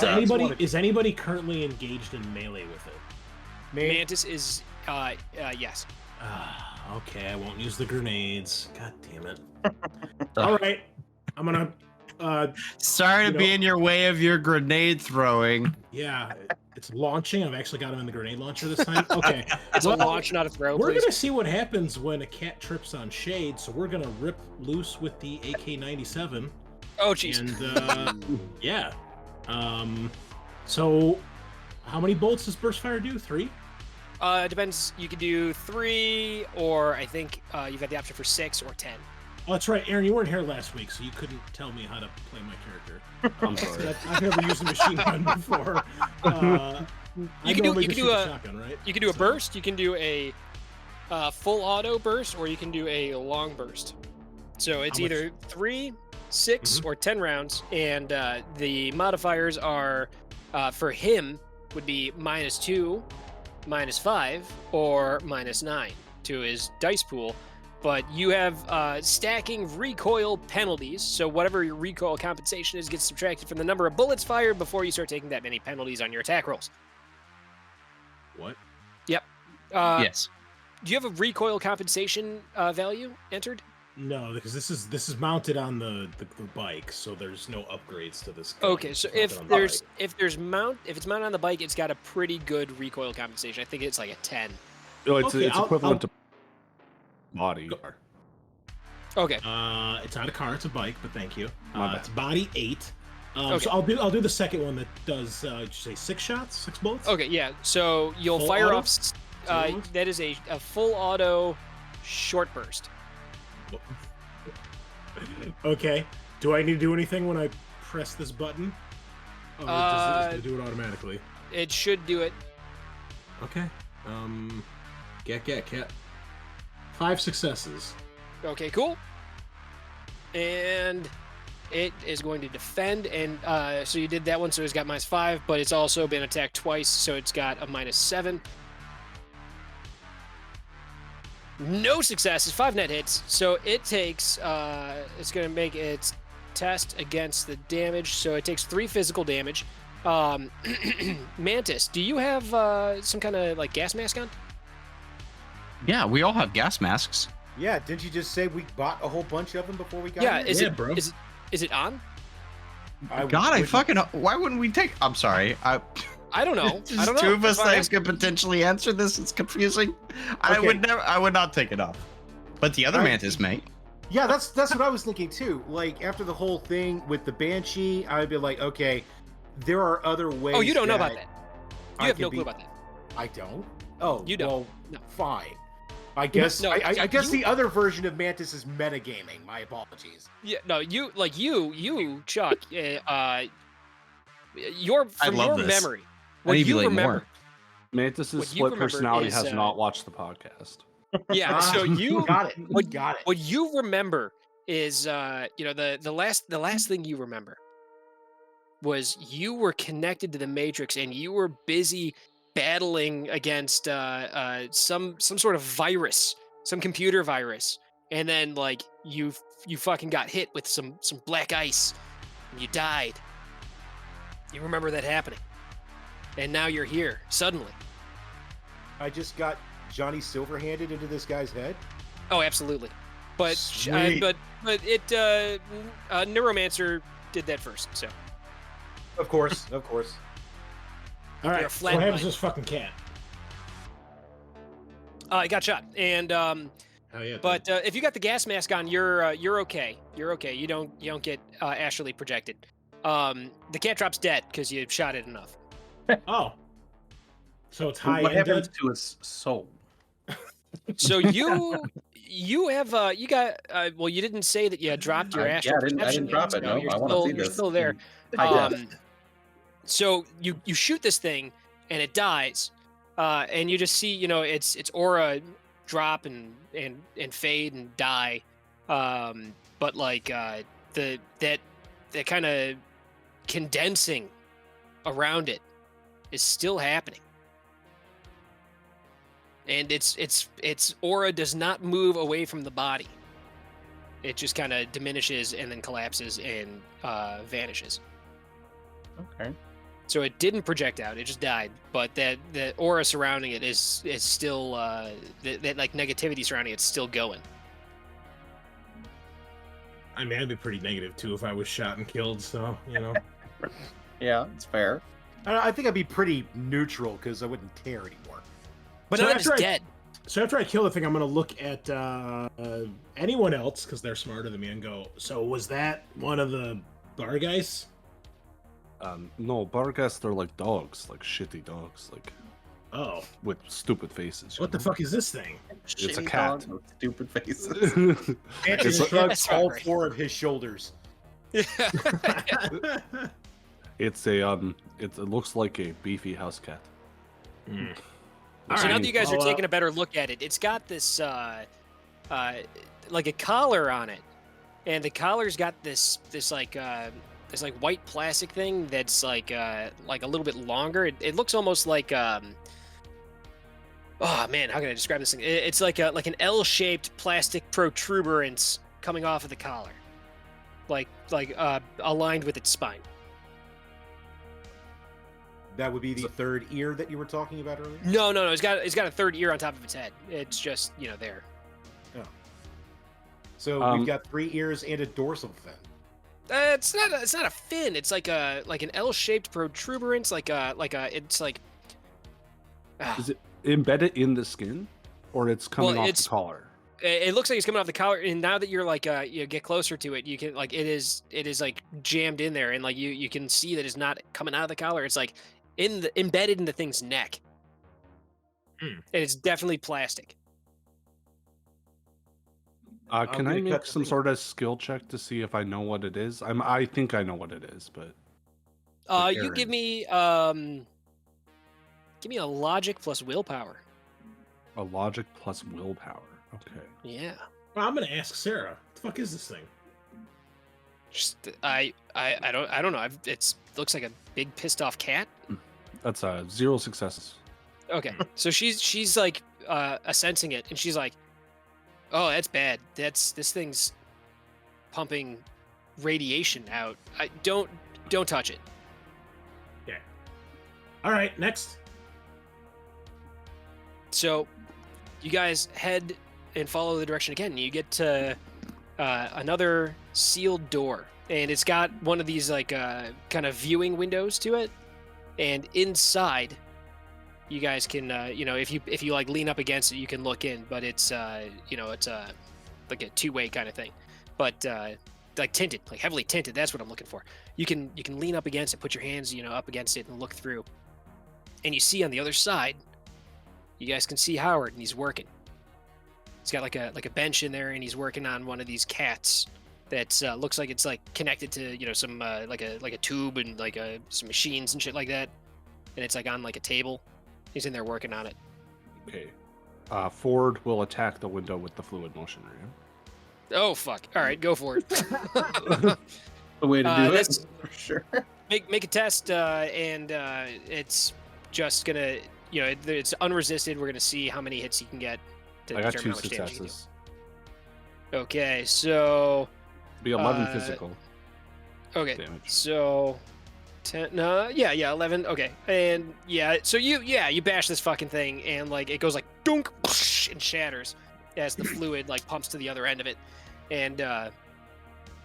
shot. anybody currently engaged in melee with it? Mantis is yes. Okay, I won't use the grenades. God damn it. All right, I'm gonna. Sorry to You be know- in your way of your grenade throwing. Yeah, it's launching. I've actually got him in the grenade launcher this time. Okay, It's well, a launch, not a throw. we're Please. gonna see what happens when a cat trips on Shade. So we're gonna rip loose with the AK-97, Oh jeez. and yeah. So how many bolts does burst fire do? 3? It depends. You could do 3, or I think you've got the option for 6 or 10. Oh, that's right, Aaron. You weren't here last week, so you couldn't tell me how to play my character. I'm sorry. I've never used a machine gun before. You can do a shotgun, right? You can do a So- burst. You can do a full auto burst, or you can do a long burst. So it's How much- either 3, 6, Mhm. or 10 rounds, and the modifiers are for him would be -2, -5, or -9 to his dice pool. But you have stacking recoil penalties, so whatever your recoil compensation is gets subtracted from the number of bullets fired before you start taking that many penalties on your attack rolls. What? Yes. Do you have a recoil compensation value entered? No, because this is mounted on the bike, so there's no upgrades to this gun. Okay, so It's mounted if on the there's bike. if it's mounted on the bike, it's got a pretty good recoil compensation. I think it's like a 10. No, it's Okay, I'll- equivalent to body. Okay. It's not a car, it's a bike, but thank you. My bad. It's body 8. Okay. So I'll do the second one that does did you say 6 shots, 6 bullets? Okay, yeah. So you'll Full fire auto? off. That is a full auto short burst. Okay. Do I need to do anything when I press this button? Oh, does it do it automatically? It should do it. Okay. Cat. 5 successes. Okay, cool. And it is going to defend, and so you did that one, so it's got -5, but it's also been attacked twice, so it's got a -7. No successes, 5 net hits, so it takes, it's going to make its test against the damage, so it takes 3 physical damage. Mantis, do you have some kind of like gas mask on? Yeah, we all have gas masks. Yeah, didn't you just say we bought a whole bunch of them before we got Yeah, here? is Yeah, it bro. is it on? God, I wouldn't- fucking. Why wouldn't we take? I'm sorry. I don't know. I Just don't know. two of us That's why I that asked. could potentially answer this. It's confusing. I Okay. would never. I would not take it off. But the other Alright. mantis may. Yeah, that's what I was thinking too. Like after the whole thing with the Banshee, I'd be like, okay, there are other ways. Oh, you don't know about that. I You have could no be- clue about that. I don't. Oh, You don't. Well, No. fine. I guess. No, I guess you- the other version of Mantis is metagaming. My apologies. Yeah, no, you, Chuck. Your from love your this. memory, I what need to be you like remember. more. Mantis's What you split remember personality is, has not watched the podcast. Yeah, Ah, so you got it. what- Got it. what you remember is the last thing you remember was you were connected to the Matrix and you were busy battling against some sort of virus, some computer virus, and then like you fucking got hit with some black ice and you died. You remember that happening, and now you're here suddenly. I just got Johnny Silver-handed into this guy's head. Oh, absolutely. But Sweet. but it Neuromancer did that first. So Of course, of course. All right. You're a What flat happens bite. to this fucking cat? I got shot, and Hell yeah. but if you got the gas mask on, you're okay. You're okay. You don't get astrally projected. The cat drops dead because you shot it enough. oh. So it's high What end happens dead? to its soul? So you have you got well, you didn't say that you had dropped your astral I perception didn't drop yet, it. so No, I want to see you're this. still there. High def. So you shoot this thing and it dies, and you just see its aura drop and fade and die, but like that kind of condensing around it is still happening, and its aura does not move away from the body. It just kind of diminishes and then collapses and vanishes. Okay. So it didn't project out; it just died. But the aura surrounding it is still that like negativity surrounding it's still going. I mean, I'd be pretty negative too if I was shot and killed. So Yeah, it's fair. I think I'd be pretty neutral because I wouldn't care anymore. But So none of it's after I- dead. So after I kill the thing, I'm gonna look at anyone else because they're smarter than me and go. So was that one of the bar guys? No, Barghest, they're like dogs, like shitty dogs, like Oh, with stupid faces. you what the know? fuck is this thing? It's a Shitty cat. dog with stupid faces. Anthony It's a- shrugs That's not all right. 4 of his shoulders. It's a it looks like a beefy house cat. Hmm. So All now right, that you guys are well, taking a better look at it, it's got this like a collar on it, and the collar's got this like white plastic thing that's like a little bit longer. It looks almost like oh man, how can I describe this thing? It's like an L-shaped plastic protuberance coming off of the collar, like aligned with its spine. That would be the third ear that you were talking about earlier? No, it's got a third ear on top of its head. It's just there. So we've got 3 ears and a dorsal fin. It's not a fin. It's like an L-shaped protuberance. It's like. Is it embedded in the skin, or it's coming Well, off it's- the collar? It looks like it's coming off the collar, and now that you're like you get closer to it, you can like it is like jammed in there, and like you can see that it's not coming out of the collar. It's like embedded in the thing's neck, and it's definitely plastic. I'm Can gonna I cut make the some thing. sort of skill check to see if I know what it is? I think I know what it is, but You Aaron. give me a logic plus willpower. a logic plus willpower. Okay. Yeah. Well, I'm gonna ask Sarah. What the fuck is this thing? Just I don't know. It looks like a big pissed off cat. That's 0 successes. Okay, so she's like sensing it, and she's like, "Oh, that's bad. This thing's pumping radiation out. I don't touch it." All right, next. So, you guys head and follow the direction again. You get to another sealed door, and it's got one of these like kind of viewing windows to it, and inside. You guys can, if you like lean up against it, you can look in. But it's, it's like a two-way kind of thing, but like tinted, like heavily tinted. That's what I'm looking for. You can lean up against it, put your hands, up against it, and look through. And you see on the other side, you guys can see Howard, and he's working. He's got like a bench in there, and he's working on one of these cats. That looks like it's like connected to some like a tube and like some machines and shit like that. And it's like on like a table. He's in there working on it. Okay. Ford will attack the window with the fluid motion ray. Oh fuck! All right, go for it. The way to do it, that's- for sure. Make a test, and it's just gonna, it's unresisted. We're gonna see how many hits you can get to I got determine 2 how much damage you can successes. do. Okay, so Be 11 Uh, physical okay, damage. so 10. No, yeah, 11. Okay, and yeah, so you bash this fucking thing, and like it goes like dunk and shatters as the fluid like pumps to the other end of it, and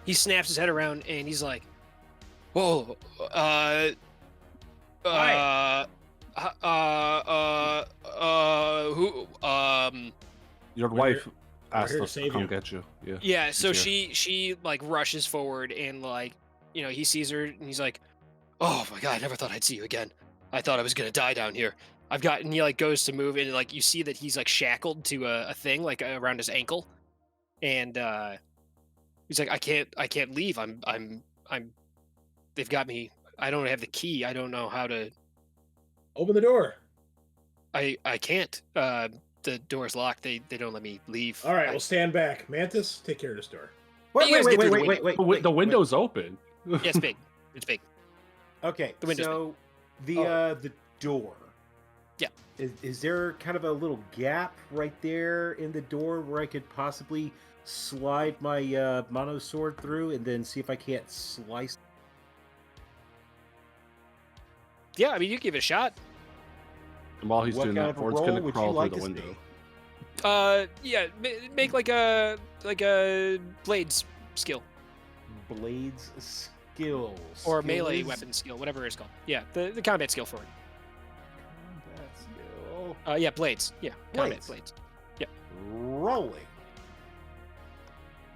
he snaps his head around and he's like, "Whoa, who, Your We're wife here asked to us to save come you. get you. Yeah. yeah." So She's here. she like rushes forward and like he sees her and he's like, "Oh my god, I never thought I'd see you again. I thought I was gonna die down here." and he like goes to move and like you see that he's like shackled to a thing like around his ankle, and he's like, I can't leave. I'm. They've got me. I don't have the key. I don't know how to. Open the door. I can't. The door's locked. They don't let me leave. All right, we'll stand back. Mantis, take care of this door. Wait, You guys wait, get wait, through wait, the wait, The, wait. the window's open. Yeah, it's big. It's big. Okay, The window's so the door. Yeah. Is there kind of a little gap right there in the door where I could possibly slide my mono sword through and then see if I can't slice? Yeah, I mean, you give it a shot. And while he's What doing kind that, of a Ford's roll going to would you crawl like through the to see? window. Yeah, make like a blades skill Blades skills. or melee Skills? weapon skill, whatever it's called. Yeah, the combat skill for it. Combat skill. Yeah, blades. Yeah, combat Blades. blades. Rolling.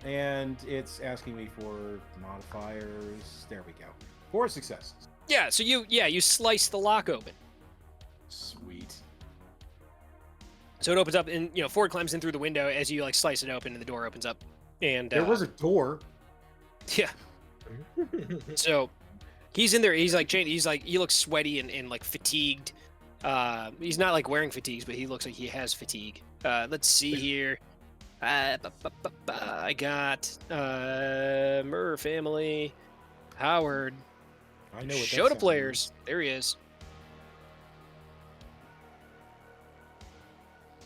And it's asking me for modifiers. There we go. 4 successes. Yeah, so you slice the lock open. Sweet. So it opens up, and Ford climbs in through the window as you like slice it open, and the door opens up. And There was a door. yeah. So he's in there. He's like chained. He's like he looks sweaty and like fatigued. He's not like wearing fatigues, but he looks like he has fatigue. Let's see here. I got Muur family, Howard, I know what that Shota sound players. There he is.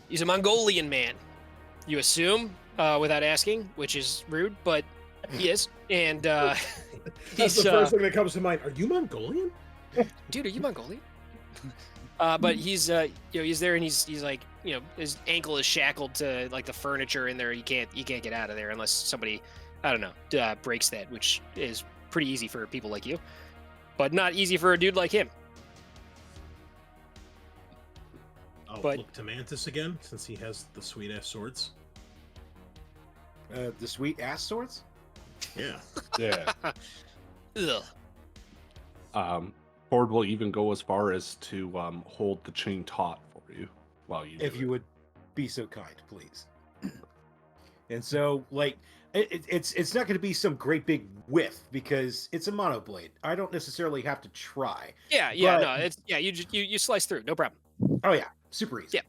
He's a Mongolian man. You assume, without asking, which is rude, but he is. And That's he's the first thing that comes to mind. Are you Mongolian? dude, are you Mongolian? But he's he's there and he's like his ankle is shackled to like the furniture in there. You can't get out of there unless somebody I don't know breaks that, which is pretty easy for people like you, but not easy for a dude like him. I'll But- look to Mantis again since he has the sweet ass swords. The sweet ass swords? Yeah. Yeah. Ugh. Ford will even go as far as to hold the chain taut for you while you do If it. you would be so kind, please. And so, like, it's not going to be some great big whiff because it's a monoblade. I don't necessarily have to try. Yeah, But- no, it's you slice through, no problem. Oh yeah, super easy.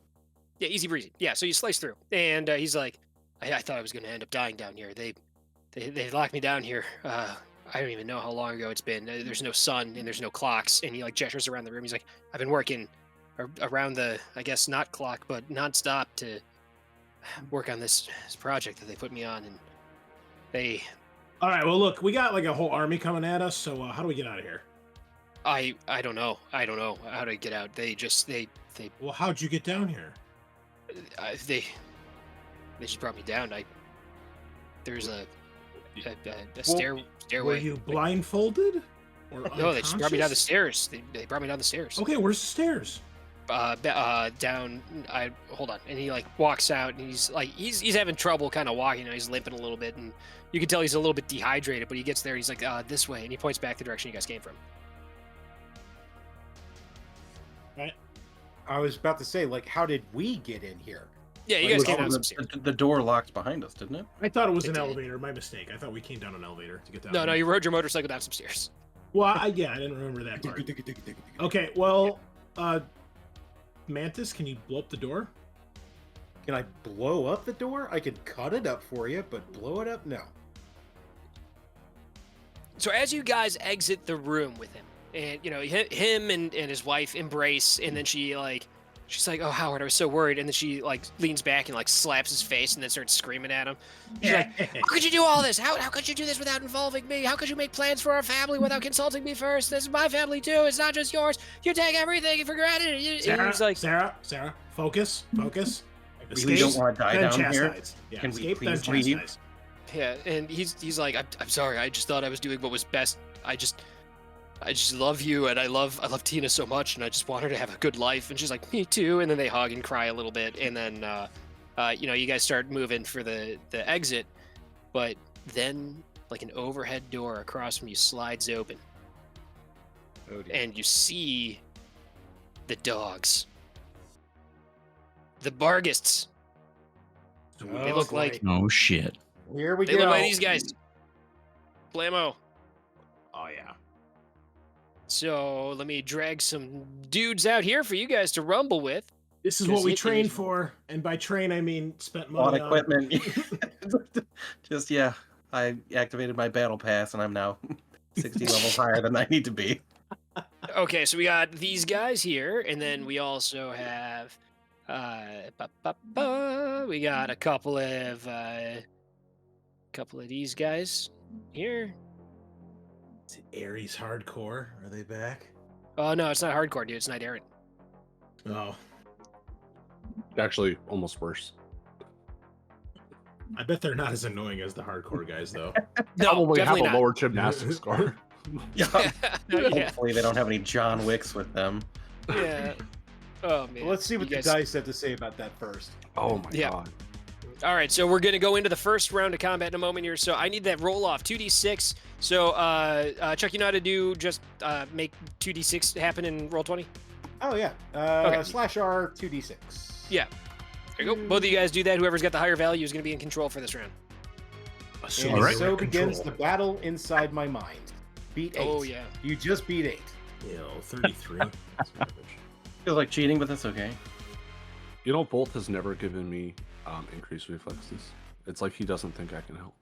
Yeah, easy breezy. Yeah, so you slice through, and he's like, I thought I was going to end up dying down here. They locked me down here. I don't even know how long ago it's been. There's no sun and there's no clocks. And he like gestures around the room. He's like, I've been working around the, I guess not clock, but nonstop to work on this project that they put me on. And they, All right. Well, look, we got like a whole army coming at us. So how do we get out of here? I don't know. I don't know how to get out. They Well, how'd you get down here? they just brought me down. There's a stairway. Were you blindfolded? Or No, they just brought me down the unconscious? stairs. They brought me down the stairs. Okay, where's the stairs? Down. Hold on, and he like walks out, and he's having trouble kind of walking. He's limping a little bit, and you can tell he's a little bit dehydrated. But he gets there, he's like, this way, and he points back the direction you guys came from. I was about to say, like, how did we get in here? Yeah, you Like, guys was came it down the, some stairs. the door locked behind us, didn't it? I thought it was It an did. elevator. My mistake. I thought we came down an elevator to get down. No, here. you rode your motorcycle down some stairs. Well, I didn't remember that part. Okay, well, Mantis, can you blow up the door? Can I blow up the door? I can cut it up for you, but blow it up? No. So as you guys exit the room with him, and him and his wife embrace, and then she's like, "Oh, Howard, I was so worried," and then she like leans back and like slaps his face, and then starts screaming at him. She's like, "How could you do all this? How could you do this without involving me? How could you make plans for our family without consulting me first? This is my family too. It's not just yours. You take everything for granted." And Sarah, he's like, Sarah, focus. really don't want to die then down here. chastise. Yeah, Can we escape, then please leave? chastise. yeah, and he's like, I'm sorry. I just thought I was doing what was best. I just love you, and I love Tina so much, and I just want her to have a good life. And she's like, me too. And then they hug and cry a little bit, and then you guys start moving for the exit, but then like an overhead door across from you slides open, Oh dear. and you see the dogs the Bargists. They look boy. like Oh shit. Here we they go. look like these guys. Blammo. Oh yeah. So let me drag some dudes out here for you guys to rumble with. This is Because what we it train is- for, and by train I mean spent On money on. equipment. Just I activated my battle pass and I'm now 60 levels higher than I need to be. Okay, so we got these guys here, and then we also have we got a couple of these guys here. Is it Ares Hardcore? Are they back? Oh no, it's not hardcore, dude. It's Knight Errant. Oh, Actually, almost worse. I bet they're not as annoying as the hardcore guys, though. No, Probably have definitely a not. lower gymnastics score. Yeah. Yeah. Hopefully they don't have any John Wicks with them. Yeah. Oh man. Well, let's see what You the guys- dice have to say about that first. Oh my Yeah. god. All right, so we're gonna go into the first round of combat in a moment here. So I need that roll off 2d6. So Chuck, you know how to do just make 2d6 happen in roll 20? Oh yeah. Okay. /R 2d6. Yeah. There you go. Both of you guys do that. Whoever's got the higher value is gonna be in control for this round. Assuming And Alright. they're so in begins control. the battle inside my mind. Beat 8. Oh yeah. You just beat 8. You know, 33. Feels like cheating, but that's okay. You know, Bolt has never given me increased reflexes. It's like he doesn't think I can help.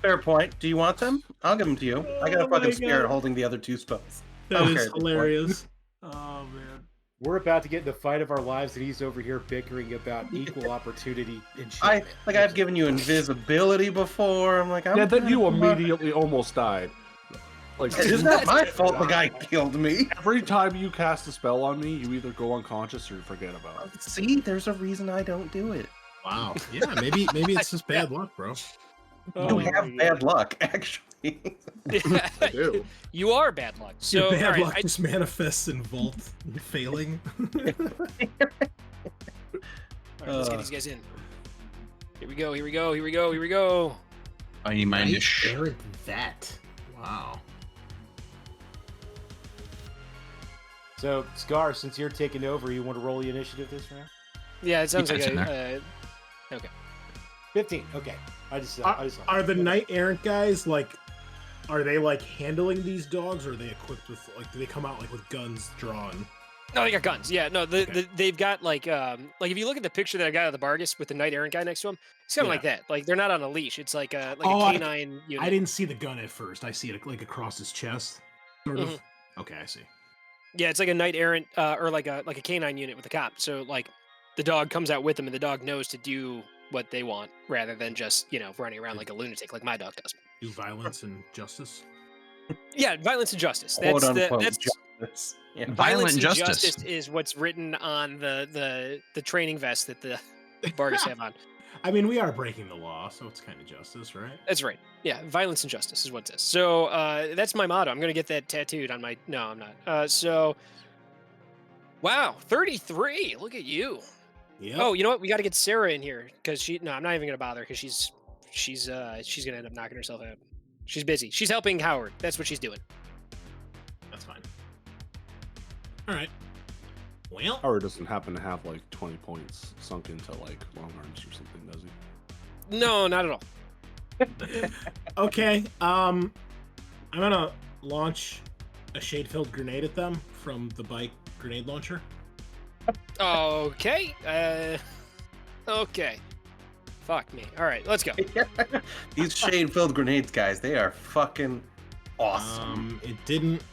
Fair point. Do you want them? I'll give them to you. I got Oh a my fucking spirit God. holding the other 2 spells. That Okay, is this one. hilarious. Oh man. We're about to get in the fight of our lives, and he's over here bickering about equal opportunity and shit. I've given you invisibility before. I'm like, I'm Yeah, then you come on. immediately almost died. Like, It's not my fault the guy killed me. every time you cast a spell on me, you either go unconscious or you forget about it. See, there's a reason I don't do it. Wow. Yeah, maybe it's just bad luck, bro. You have bad luck, actually. I do. You are bad luck. Your So bad all right, luck just manifests in Vault failing. all right, let's get these guys in. Here we go. Here we go. Here we go. Here we go. I mind to Eric, that. Wow. So, Scar, since you're taking over, you want to roll the initiative this round? Yeah, it sounds Yeah, like it's in a. 15. Okay. I just Are the Knight Errant guys are they like handling these dogs, or are they equipped with do they come out like with guns drawn? No, they got guns. Yeah, no, Okay. they've got like if you look at the picture that I got of the Bargus with the Knight Errant guy next to him, it's kind of Yeah. like that. Like they're not on a leash. It's like a Oh, I- canine unit. I didn't see the gun at first. I see it like across his chest, sort of. Okay, I see. Yeah, it's like a Knight Errant or like a canine unit with a cop. So like the dog comes out with them, and the dog knows to do what they want rather than just running around like a lunatic like my dog does. Do violence and justice. Yeah, violence and justice. Quote That's unquote that's justice. Yeah. violence and justice. justice is what's written on the training vest that the Bargus have on. I mean, we are breaking the law, so it's kind of justice, right? That's right. Yeah, violence and justice is what it is. So that's my motto. I'm gonna get that tattooed on my. No, I'm not. Wow, 33. Look at you. Yeah. Oh, you know what? We got to get Sarah in here because she. No, I'm not even gonna bother because she's gonna end up knocking herself out. She's busy. She's helping Howard. That's what she's doing. That's fine. All right. Well, Howard doesn't happen to have like 20 points sunk into like long arms or something, does he? No, not at all. okay. I'm gonna launch a shade-filled grenade at them from the bike grenade launcher. Okay. Okay. Fuck me. All right, let's go. These shade-filled grenades, guys, they are fucking awesome. It didn't.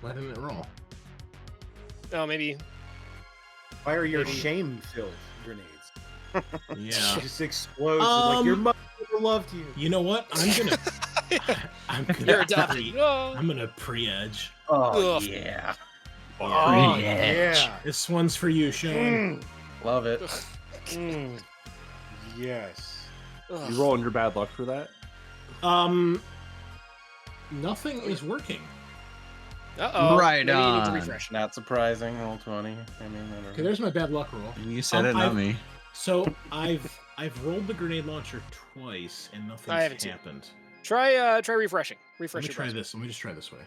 Why didn't it roll? Oh, maybe. Fire your Maybe. shame-filled grenades. Yeah. Just explodes like your mother loved you. You know what? I'm You're gonna adopted. Oh. I'm gonna pre-edge. Oh, Ugh. yeah. Oh, Yeah. yeah. This one's for you, Sean. Love it. Mm. Yes. Ugh. You rolling your bad luck for that? Nothing is working. Uh-oh. Right Maybe you need to on. refresh. Not surprising. Roll 20. I mean, whatever. Okay, there's my bad luck roll. You said it, not I've- me. So I've rolled the grenade launcher twice and I haven't nothing's seen it. happened. Try refreshing. Let Refresh me your try browser. this. Let me just try this way.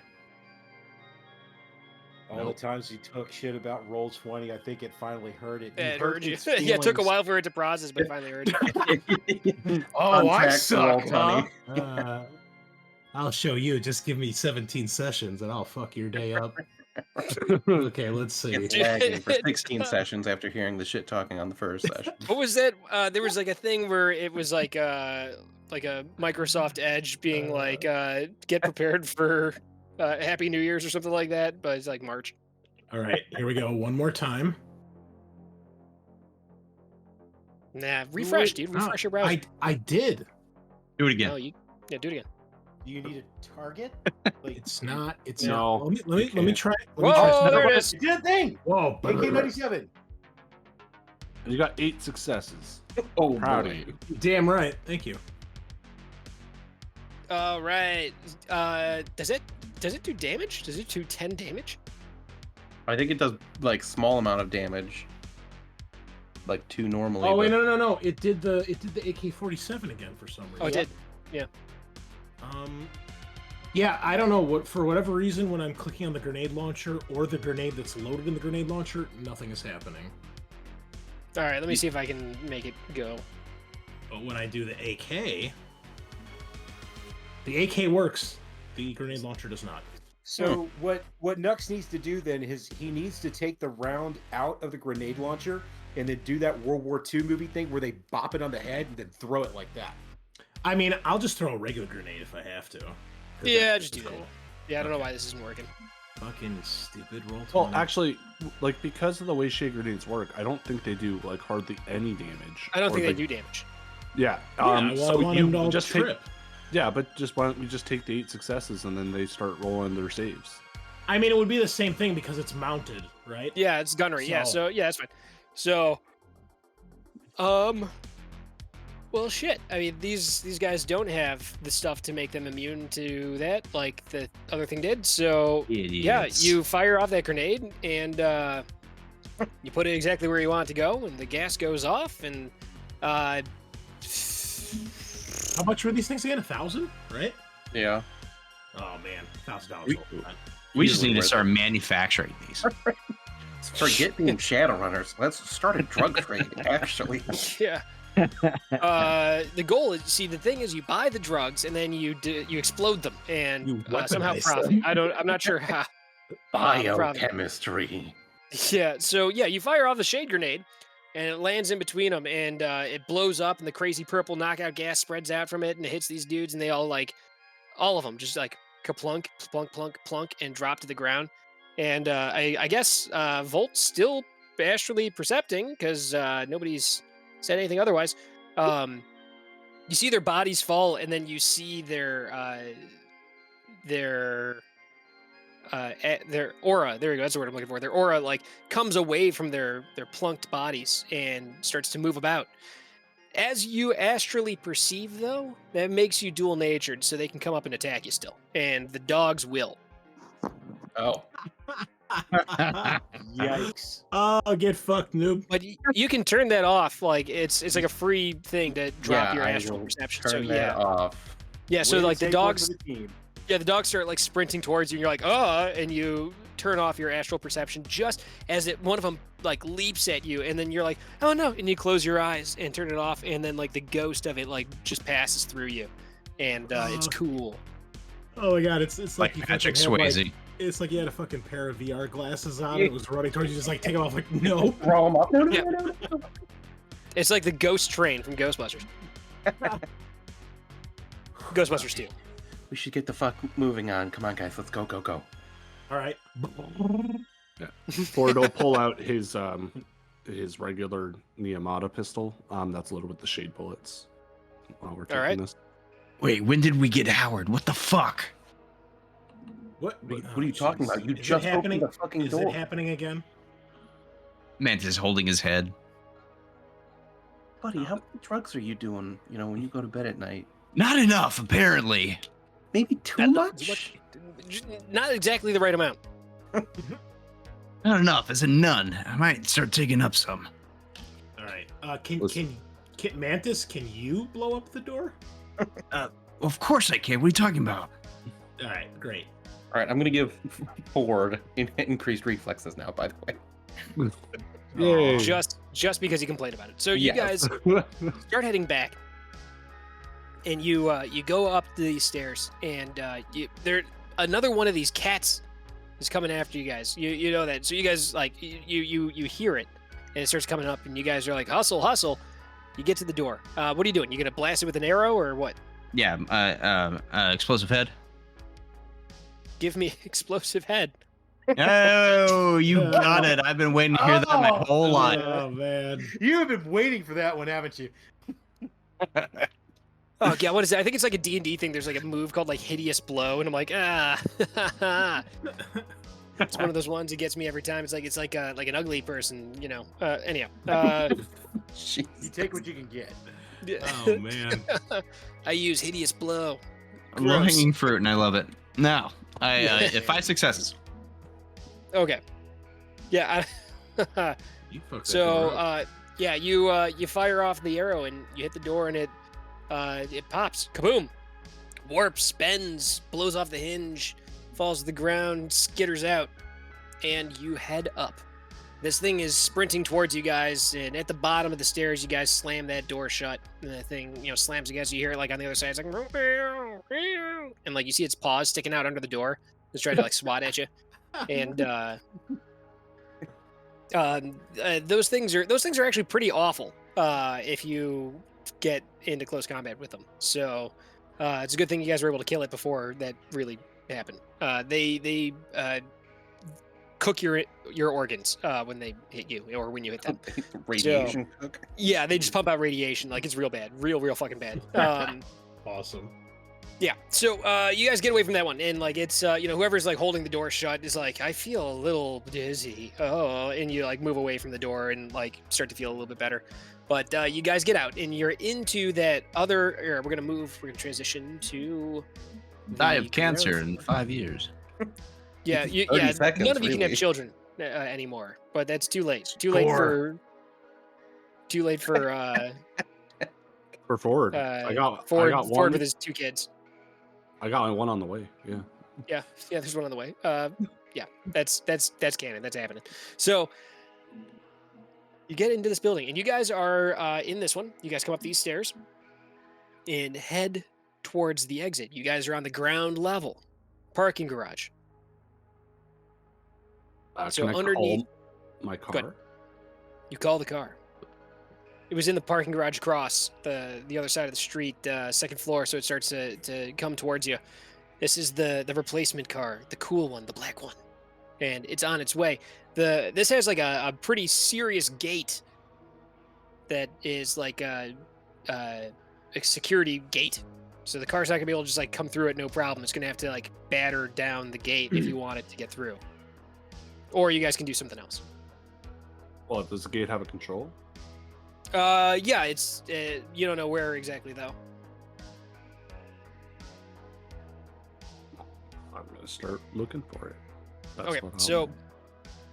All the times you took shit about Roll20, I think it finally heard it. It hurt heard you. its Yeah, it took a feelings. while for it to process, but it finally heard you. Oh, I Contact suck, Roll20. huh? I'll show you. Just give me 17 sessions and I'll fuck your day up. Okay, let's see. It's lagging for 16 sessions after hearing the shit talking on the first session. What was that? There was like a thing where it was like a Microsoft Edge being like, get prepared for Happy New Year's or something like that, but it's like March. All right, here we go. One more time. Nah, refresh, dude. Refresh your browser. I did. Do it again. No, yeah, do it again. Do you need a target? Like, It's not. It's No, not. Let me try. Let me Whoa, try. there it is. you did a thing! Whoa, AK-97. And you got 8 successes. Oh, Proud boy. of you. Damn right. Thank you. All right. Does it do damage? Does it do 10 damage? I think it does like small amount of damage, like 2 normally. Oh wait, but- no. It did the AK-47 again for some reason. Oh, it did. Yeah. Yeah, I don't know what, for whatever reason, when I'm clicking on the grenade launcher or the grenade that's loaded in the grenade launcher, nothing is happening. All right. Let me see if I can make it go. But when I do the AK works. The grenade launcher does not. So what Nux needs to do then is he needs to take the round out of the grenade launcher and then do that World War II movie thing where they bop it on the head and then throw it like that. I mean, I'll just throw a regular grenade if I have to. 'Cause Yeah, that's just do that. cool. Yeah, I don't know why this isn't working. Fucking stupid roll. Well, actually, like because of the way shade grenades work, I don't think they do like hardly any damage. I don't Or, think like, they do damage. Yeah. well, So I want you them to all just trip. Yeah, but just why don't we just take the 8 successes and then they start rolling their saves? I mean, it would be the same thing because it's mounted, right? Yeah, it's gunnery. Yeah, so yeah, that's fine. So, well, shit. I mean, these guys don't have the stuff to make them immune to that, like the other thing did. So, yeah, you fire off that grenade and you put it exactly where you want it to go, and the gas goes off. And How much were these things again? 1,000, right? Yeah. Oh man, $1,000. We just need to start manufacturing these. Forget being Shadowrunners. Let's start a drug trade, actually. yeah. The goal is, see, the thing is, you buy the drugs and then you explode them and You somehow weaponize profit. them. I'm not sure how. Biochemistry. Yeah, so yeah, you fire off the shade grenade, and it lands in between them, and it blows up, and the crazy purple knockout gas spreads out from it, and it hits these dudes, and they all all of them just like kaplunk, plunk, plunk, plunk, and drop to the ground. And I guess Volt's still astrally percepting because nobody's said anything otherwise. You see their bodies fall, and then you see their aura. There you go. That's the word I'm looking for. Their aura comes away from their plunked bodies and starts to move about. As you astrally perceive, though, that makes you dual-natured, so they can come up and attack you still, and the dogs will. Oh. Yikes. Oh, get fucked, noob. But you can turn that off. Like it's like a free thing to drop your I astral will perception. Turn So that yeah, off. yeah. So Way to like the take one dogs, for the team. yeah, the dogs start sprinting towards you, and you're like, and you turn off your astral perception just as one of them leaps at you, and then you're like, oh no, and you close your eyes and turn it off, and then the ghost of it just passes through you, and it's cool. Oh my god, it's Like you Patrick fucking have, Swayze. it's like you had a fucking pair of VR glasses on. It was running towards you, just take them off. Like no. Throw them up. Yeah. It's like the ghost train from Ghostbusters. Ghostbusters 2. We should get the fuck moving on. Come on, guys. Let's go, go, go. All right. Ford will pull out his regular Neomata pistol. That's loaded with the shade bullets. While we're taking right. this. Wait, when did we get Howard? What the fuck? What? What are you talking about? You Is it just happening? opened the fucking Is door. it happening again? Mantis holding his head. Buddy, how many drugs are you doing, when you go to bed at night? Not enough, apparently. Maybe too much? Not exactly the right amount. Not enough. As a nun, I might start taking up some. All right. Can Listen. Mantis? Can you blow up the door? Of course I can. What are you talking about? All right. Great. All right, I'm gonna give Ford increased reflexes now. By the way. Yay. Just because he complained about it. So you Yes. guys start heading back, and you go up these stairs, and another one of these cats is coming after you guys. You know that. So you guys like you hear it, and it starts coming up, and you guys are like hustle, hustle. You get to the door. What are you doing? You gonna blast it with an arrow or what? Yeah, explosive head. Give me explosive head. Oh, you got it. I've been waiting to hear that my whole life. Oh man. You have been waiting for that one, haven't you? Oh yeah, what is it? I think it's like a D&D thing. There's like a move called like hideous blow, and I'm like, it's one of those ones that gets me every time. It's like an ugly person, you know. Anyhow, You take what you can get. Oh man. I use hideous blow. Low Gross. hanging fruit, and I love it. Now, I 5 successes. Okay. Yeah. You fucked that So door up. yeah, you fire off the arrow and you hit the door and it pops. Kaboom! Warps, bends, blows off the hinge, falls to the ground, skitters out, and you head up. This thing is sprinting towards you guys, and at the bottom of the stairs, you guys slam that door shut, and the thing, slams against you. You hear it like on the other side, it's like, and like you see its paws sticking out under the door, it's trying to like swat at you, and those things are actually pretty awful if you get into close combat with them. So it's a good thing you guys were able to kill it before that really happened. They cook your organs when they hit you or when you hit them. Radiation cook. Yeah, they just pump out radiation like it's real bad, real fucking bad. Awesome. Yeah, so you guys get away from that one, and like it's whoever's like holding the door shut is like, I feel a little dizzy. Oh, and you like move away from the door and like start to feel a little bit better. But you guys get out, and you're into that other. We're gonna transition to. Die the of cancer growth. in 5 years. Yeah, 30 seconds, none of you can have really. children anymore, but that's too late. Too late for For Ford. I got Ford one. with his 2 kids. I got one on the way. Yeah. Yeah, there's one on the way. Yeah, that's canon. That's happening. So you get into this building, and you guys are in this one. You guys come up these stairs and head towards the exit. You guys are on the ground level, parking garage. So Can I underneath- call my Good. car? You call the car. It was in the parking garage across the other side of the street, second floor, so it starts to come towards you. This is the replacement car, the cool one, the black one, and it's on its way. This has like a pretty serious gate that is like a security gate, so the car's not gonna be able to just like come through it no problem. It's gonna have to like batter down the gate if you want it to get through, or you guys can do something else. Well, does the gate have a control? Yeah, it's you don't know where exactly though. I'm gonna start looking for it. That's Okay, what I'll so do.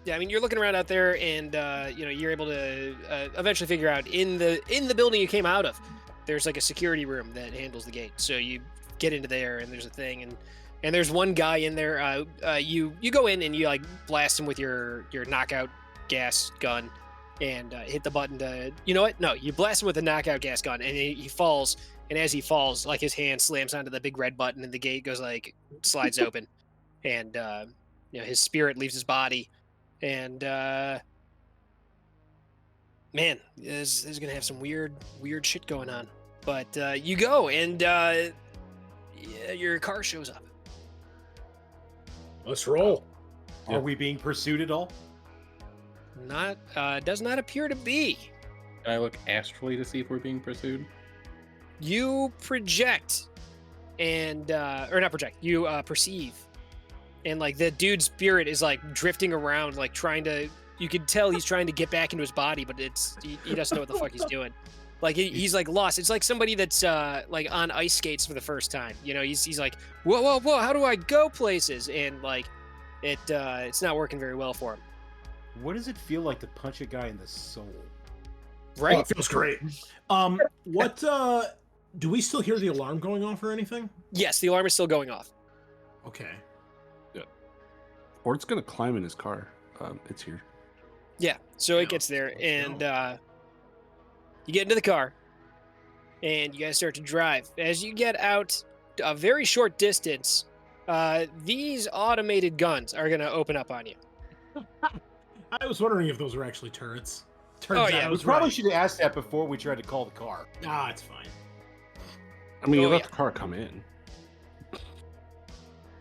yeah, I mean you're looking around out there, and you're able to eventually figure out in the building you came out of, there's like a security room that handles the gate. So you get into there, and there's a thing, and there's one guy in there. You go in and you like blast him with your knockout gas gun, and hit the button to, you know what? No, you blast him with a knockout gas gun, and he falls. And as he falls, like his hand slams onto the big red button, and the gate goes like slides open, and his spirit leaves his body, and man, this is gonna have some weird shit going on. But you go, and your car shows up. Let's roll. Are we being pursued at all? Not does not appear to be. Can I look astrally to see if we're being pursued? You project, and or not project. You perceive, and like the dude's spirit is like drifting around, like trying to. You can tell he's trying to get back into his body, but he doesn't know what the fuck he's doing. Like he's like lost. It's like somebody that's like on ice skates for the first time. You know, he's like, whoa, how do I go places? And like it's not working very well for him. What does it feel like to punch a guy in the soul? Right? Oh, it feels great. What do we still hear the alarm going off or anything? Yes, the alarm is still going off. Okay. Yeah, Or it's gonna climb in his car. It's here. Yeah, so Yeah, it gets there, let's and go. you get into the car, and you guys start to drive. As you get out a very short distance, these automated guns are going to open up on you. I was wondering if those were actually turrets. Turns Oh, out yeah. I We was probably right. should have asked that before we tried to call the car. Ah, it's fine. I mean, you Oh, let yeah. the car come in.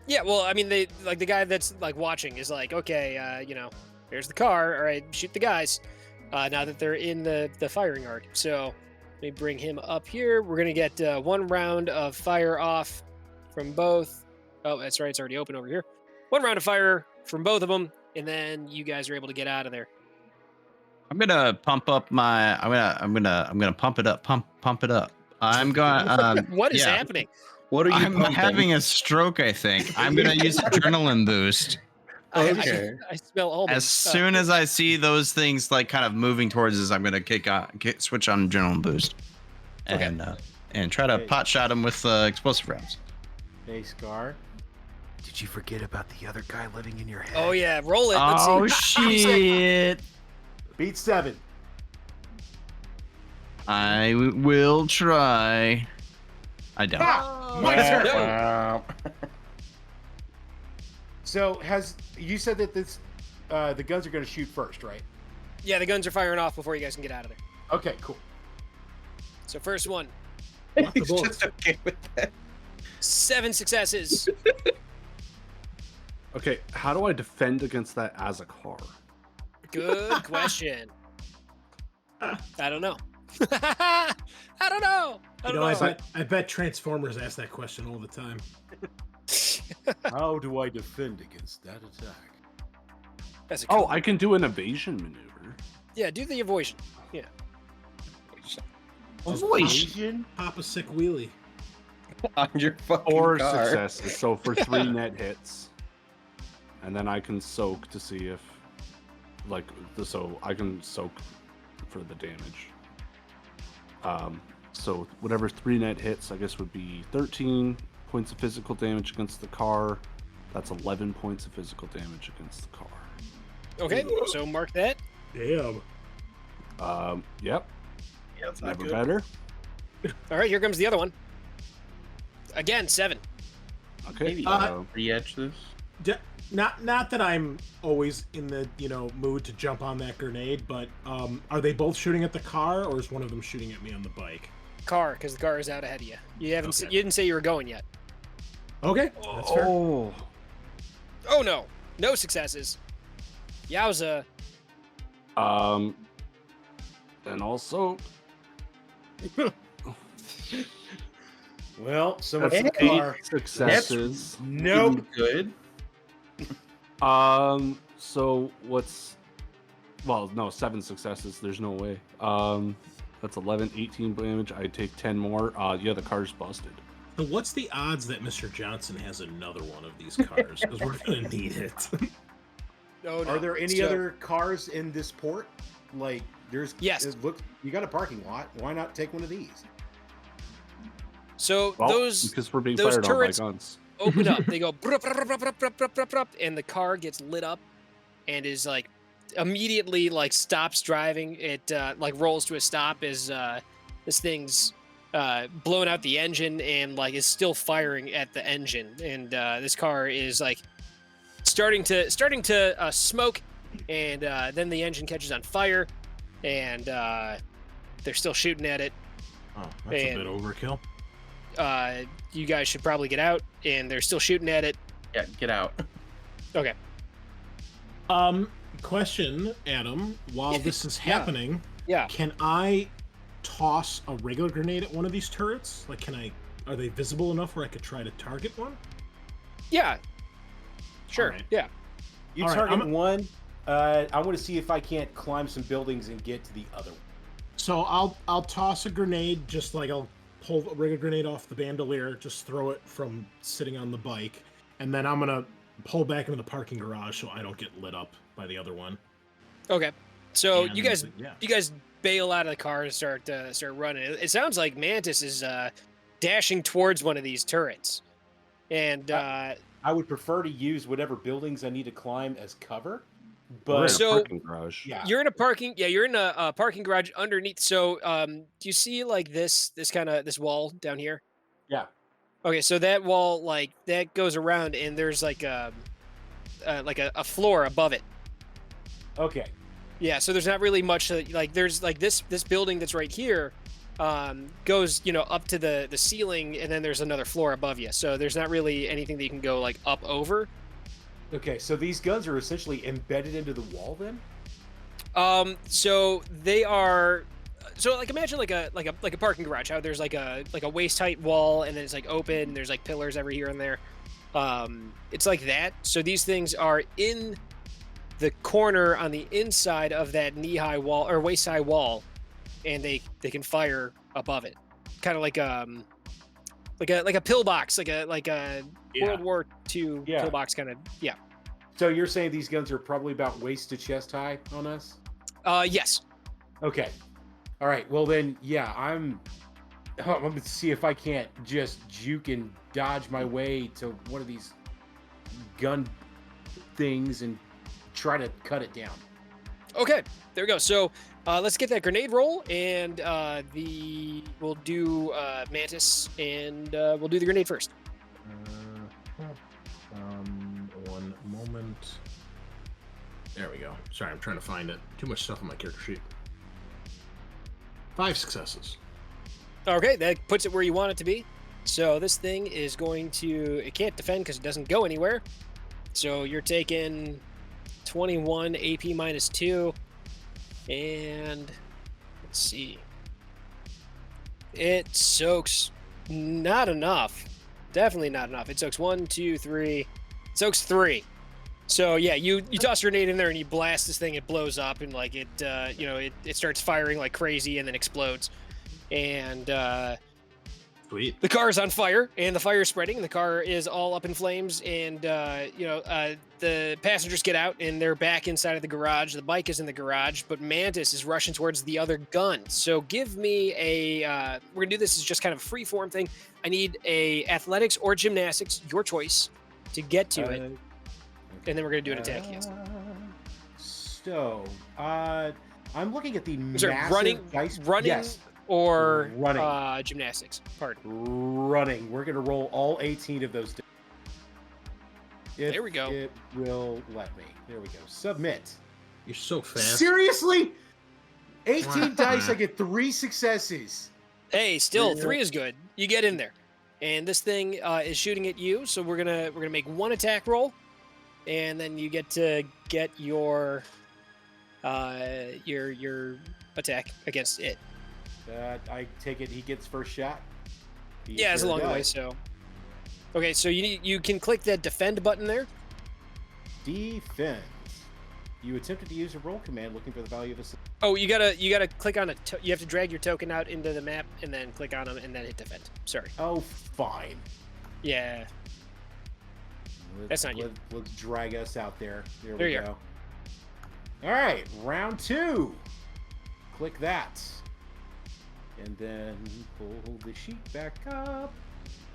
Yeah, well, I mean, they like the guy that's like watching is like, okay, there's the car. All right, shoot the guys. Now that they're in the firing arc, so let me bring him up here. We're gonna get 1 round of fire off from both. Oh, that's right, it's already open over here. 1 round of fire from both of them, and then you guys are able to get out of there. I'm gonna pump up my. I'm gonna pump it up. Pump it up. I'm going. What is yeah. happening? What are you I'm pumping? having a stroke. I think I'm gonna use adrenaline boost. Okay. I smell almonds. As soon as I see those things like kind of moving towards us, I'm gonna switch on adrenaline boost, Okay. and try to Okay. pot shot him with explosive rounds. Hey, Scar. Did you forget about the other guy living in your head? Oh yeah, roll it. Let's Oh see. shit! Beat 7. I will try. I don't. Ah, my turn. No. Wow. So you said that this the guns are going to shoot first, right? Yeah, the guns are firing off before you guys can get out of there. Okay, cool. So first one, Lock the He's bullets. just okay with that. 7 successes. Okay, how do I defend against that as a car? Good question. I don't know. I don't know. You know, I bet Transformers ask that question all the time. How do I defend against that attack? That's a Oh, cool- I can do an evasion maneuver. yeah, do the evasion. Yeah. Evasion? Pop a sick wheelie. On your fucking Or car. successes. So for 3 net hits. And then I can soak to see if, so I can soak for the damage. So whatever 3 net hits, I guess would be 13 points of physical damage against the car. That's 11 points of physical damage against the car. Okay, so mark that. Damn. Yep. Yeah, it's not Never good. better. All right, here comes the other one. Again, 7. Okay. Maybe re-etch this. Not that I'm always in the mood to jump on that grenade, but are they both shooting at the car, or is one of them shooting at me on the bike? Car, because the car is out ahead of you. You haven't. Okay. You didn't say you were going yet. Okay, that's fair. Oh. Oh no, no successes. Yowza. And also, Well, so much that's for the car. 8 successes. Nope. Good. So what's... Well, no, 7 successes. There's no way. That's 11, 18 damage. I take 10 more. Yeah, the car's busted. So what's the odds that Mr. Johnson has another one of these cars? Because we're gonna need it. No, no. Are there any So- other cars in this port? Like, there's... Yes. Look, you got a parking lot. Why not take one of these? So Well, those because we're being those fired turrets- on by guns. open up. They go brup, brup, brup, brup, brup, brup, brup, brup, and the car gets lit up and is like immediately like stops driving. It like rolls to a stop as this thing's blown out the engine and like is still firing at the engine. And this car is like starting to smoke, and then the engine catches on fire, and they're still shooting at it. Oh, that's And- a bit overkill. You guys should probably get out, and they're still shooting at it. Yeah, get out. Okay. Question, Adam. While this is Yeah. happening, Yeah. can I toss a regular grenade at one of these turrets? Like, are they visible enough where I could try to target one? Yeah. Sure. Alright. Yeah. You All right, target I'm- one. I want to see if I can't climb some buildings and get to the other one. So I'll toss a grenade, just like I'll pull a regular grenade off the bandolier, just throw it from sitting on the bike, and then I'm gonna pull back into the parking garage so I don't get lit up by the other one. Okay. So And, you guys yeah. bail out of the car and start running. It sounds like Mantis is dashing towards one of these turrets, and I would prefer to use whatever buildings I need to climb as cover. We're in But a So- parking garage. yeah, You're in a parking. Yeah, you're in a parking garage underneath. So, do you see like this kind of this wall down here? yeah. Okay, so that wall like that goes around, and there's like a floor above it. Okay. Yeah, so there's not really much like there's like this building that's right here goes up to the ceiling, and then there's another floor above you. So there's not really anything that you can go like up over. Okay, so these guns are essentially embedded into the wall then? So they are. So like imagine like a parking garage. How there's like a waist height wall, and then it's like open. And there's like pillars every here and there. It's like that. So these things are in the corner on the inside of that knee high wall or waist high wall, and they can fire above it, kind of like a pillbox, like a Yeah. World War II Yeah. pillbox kind of. Yeah. So you're saying these guns are probably about waist to chest high on us? Yes. Okay. All right. Well then, yeah, I'm gonna see if I can't just juke and dodge my way to one of these gun things and try to cut it down. Okay, there we go. So let's get that grenade roll, and we'll do Mantis, and we'll do the grenade first. One moment. There we go. Sorry, I'm trying to find it. Too much stuff on my character sheet. 5 successes. Okay, that puts it where you want it to be. So this thing is going to. It can't defend because it doesn't go anywhere. So you're taking 21 AP minus 2, and let's see. It soaks not enough. Definitely not enough. It soaks 1, 2, 3. It soaks 3. So yeah, you toss your grenade in there and you blast this thing. It blows up and like it starts firing like crazy and then explodes. And Sweet. the car is on fire, and the fire is spreading, and the car is all up in flames, and the passengers get out, and they're back inside of the garage. The bike is in the garage, but Mantis is rushing towards the other gun. So give me a, we're gonna do this as just kind of a free-form thing. I need a athletics or gymnastics, your choice, to get to it, and then we're gonna do an attack against it. So, I'm looking at the Sorry, massive running, dice. running, Yes, or running. gymnastics. Pardon. running. We're gonna roll all 18 of those. If There we go. It will let me. There we go. Submit. You're so fast. Seriously? 18 dice. I get 3 successes. Hey, still Yeah. 3 is good. You get in there, and this thing is shooting at you. So we're gonna make 1 attack roll, and then you get to get your attack against it. I take it he gets first shot. He Yeah, it's sure along the way. does. So, okay, so you can click that defend button there. Defense. You attempted to use a roll command looking for the value of a. Oh, you gotta click on you have to drag your token out into the map and then click on them and then hit defend. Sorry. Oh, fine. Yeah. That's not you. Let's drag us out there. There There we you go. All right, round 2. Click that. And then pull the sheet back up.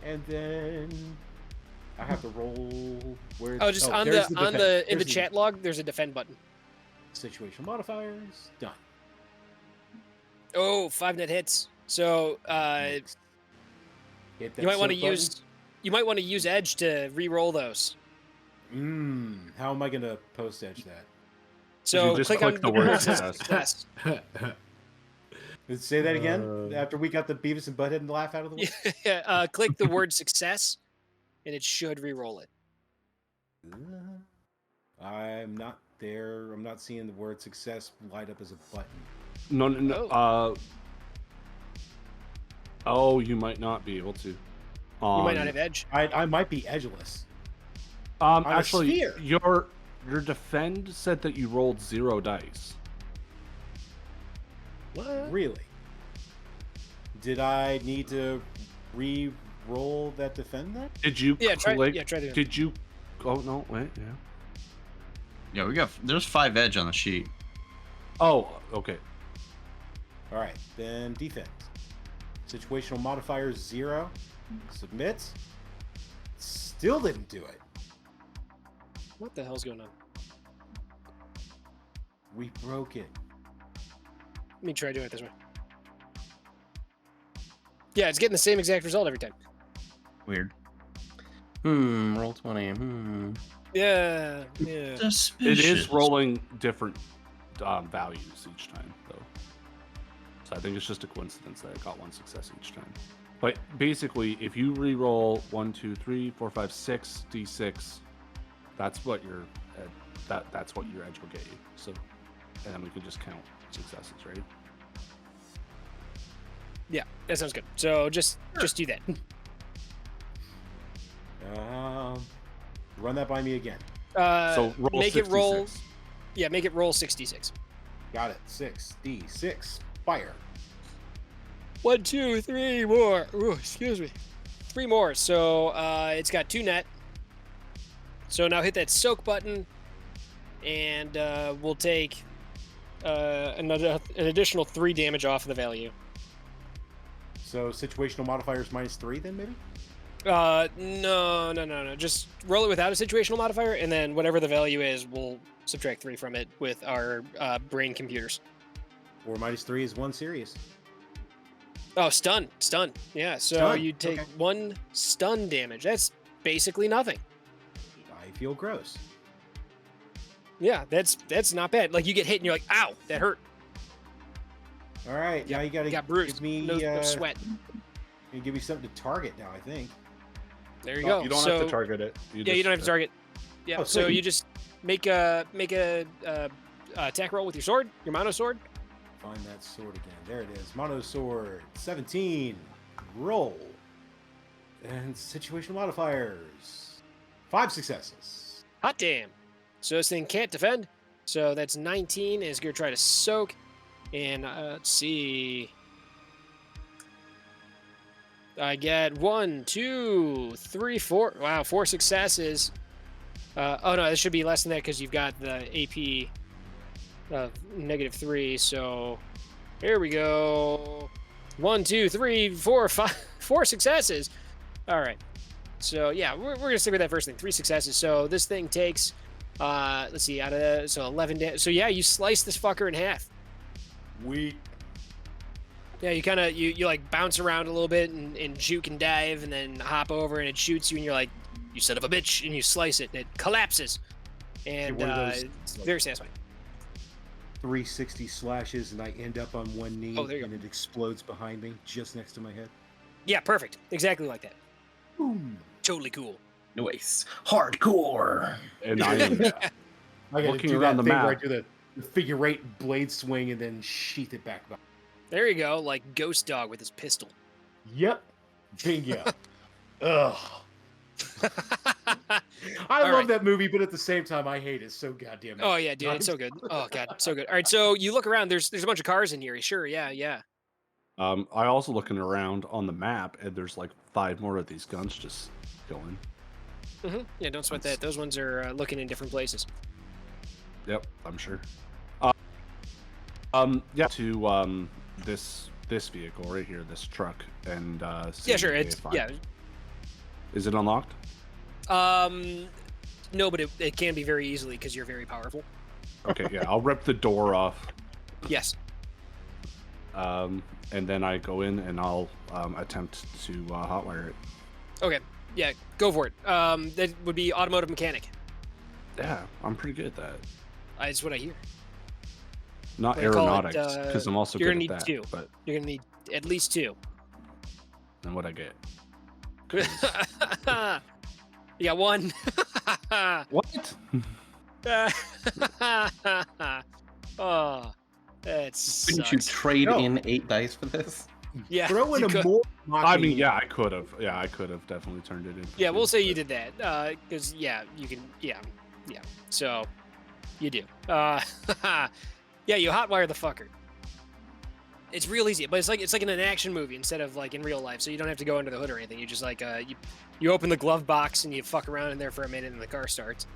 And then I have to roll. Where's Oh, just on there's the defense. in There's the chat log, there's a defend button. Situational modifiers done. Oh, 5 net hits. So Next. Hit that you might want to sub button. use Edge to re-roll those. How am I gonna post edge that? So just click click on the word success. Say that again. After we got the Beavis and Butthead and laugh out of the way. Yeah, click the word success, and it should re-roll it. I'm not there. I'm not seeing the word success light up as a button. No. Oh, you might not be able to. You might not have Edge. I might be edgeless. a Actually, sphere. your defend said that you rolled 0 dice. What? Really? Did I need to re-roll that defend then? Did you Yeah, try click? to. Did you? Oh no! Wait. Yeah. Yeah, there's 5 edge on the sheet. Oh, okay. All right, then defense. Situational modifier 0. Submit. Still didn't do it. What the hell's going on? We broke it. Let me try doing it this way. Yeah, it's getting the same exact result every time. Weird. Roll 20. Yeah. It Suspicious. is rolling different values each time, though. So I think it's just a coincidence that I got one success each time. But basically, if you re-roll 1, 2, 3, 4, 5, 6 d6, that's what your that's what your edge will get you. So, and then we can just count successes, right? Yeah, that sounds good. So just do that. Run that by me again. So roll make 66. it roll. Yeah, make it roll 66. Got it. 6d6. Fire. 1, 2, 3 more. Ooh, excuse me. 3 more. So it's got 2 net. So now hit that soak button, and we'll take an additional 3 damage off of the value. So situational modifiers -3 then maybe? No. Just roll it without a situational modifier, and then whatever the value is, we'll subtract 3 from it with our brain computers. Or -3 is 1 serious. Oh, stun. Yeah, so Stun, you take okay. 1 stun damage. That's basically nothing. I feel gross. Yeah, that's not bad. Like, you get hit and you're like, ow, that hurt. All right, now you gotta Got bruised. give me No sweat. you give me something to target now, I think. There you No, go. you don't so, have to target it. You don't have to target. Yeah, Oh, so sweet. you just make a attack roll with your sword, your mono sword. Find that sword again. There it is. Mono sword. 17. Roll. And situational modifiers. 5 successes. Hot damn. So this thing can't defend. So that's 19 is going to try to soak. And let's see. I get 1, 2, 3, 4. Wow, 4 successes. Oh no, this should be less than that because you've got the AP of -3. So here we go. 1, 2, 3, 4, 5. 4 successes. All right. So yeah, we're gonna stick with that first thing. 3 successes. So this thing takes, let's see, out of so 11 damage. So yeah, you slice this fucker in half. Weak. Yeah, you kind of you like bounce around a little bit and juke and dive, and then hop over and it shoots you, and you're like, you son of a bitch, and you slice it, and it collapses, and one of those, it's like- very satisfying. 360 slashes, and I end up on one knee, Oh, there you and it explodes behind me, just next to my head. Yeah, perfect, exactly like that. Boom. Totally cool. Nice. Hardcore. And I am I gotta Looking do around that the thing where I map. do the figure 8 blade swing and then sheath it back. There you go, like Ghost Dog with his pistol. Yep. Bingo. Ugh. I All love right. that movie, but at the same time, I hate it so goddamn much. Oh yeah, dude, it's so good. Oh god, so good. All right, so you look around. There's a bunch of cars in here. Sure, yeah. I also looking around on the map, and there's like 5 more of these guns just going. Yeah, don't sweat that. Those ones are looking in different places. Yep, I'm sure. Yeah, to this vehicle right here, this truck, and see Yeah, sure. if It's I- yeah. Is it unlocked? No, but it can be very easily because you're very powerful. Okay, yeah, I'll rip the door off, Yes. and then I go in and I'll attempt to hotwire it. Okay. Yeah, go for it. That would be automotive mechanic. Yeah, I'm pretty good at that. That's what I hear. Not What do you call it? aeronautics, because I'm also You're good gonna at need that. 2. But You're gonna need at least 2. then what I get? You got 1. What? Oh, that's. Couldn't you trade No. in 8 dice for this? Yeah. Throw in you a could. more. I mean, yeah, I could have. Yeah, I could have definitely turned it in. for Yeah, we'll 2, say you but- did that. Because yeah, you can. Yeah. So, you do. Yeah, you hotwire the fucker. It's real easy, but it's like in an action movie instead of like in real life. So you don't have to go under the hood or anything. You just like you open the glove box and you fuck around in there for a minute, and the car starts.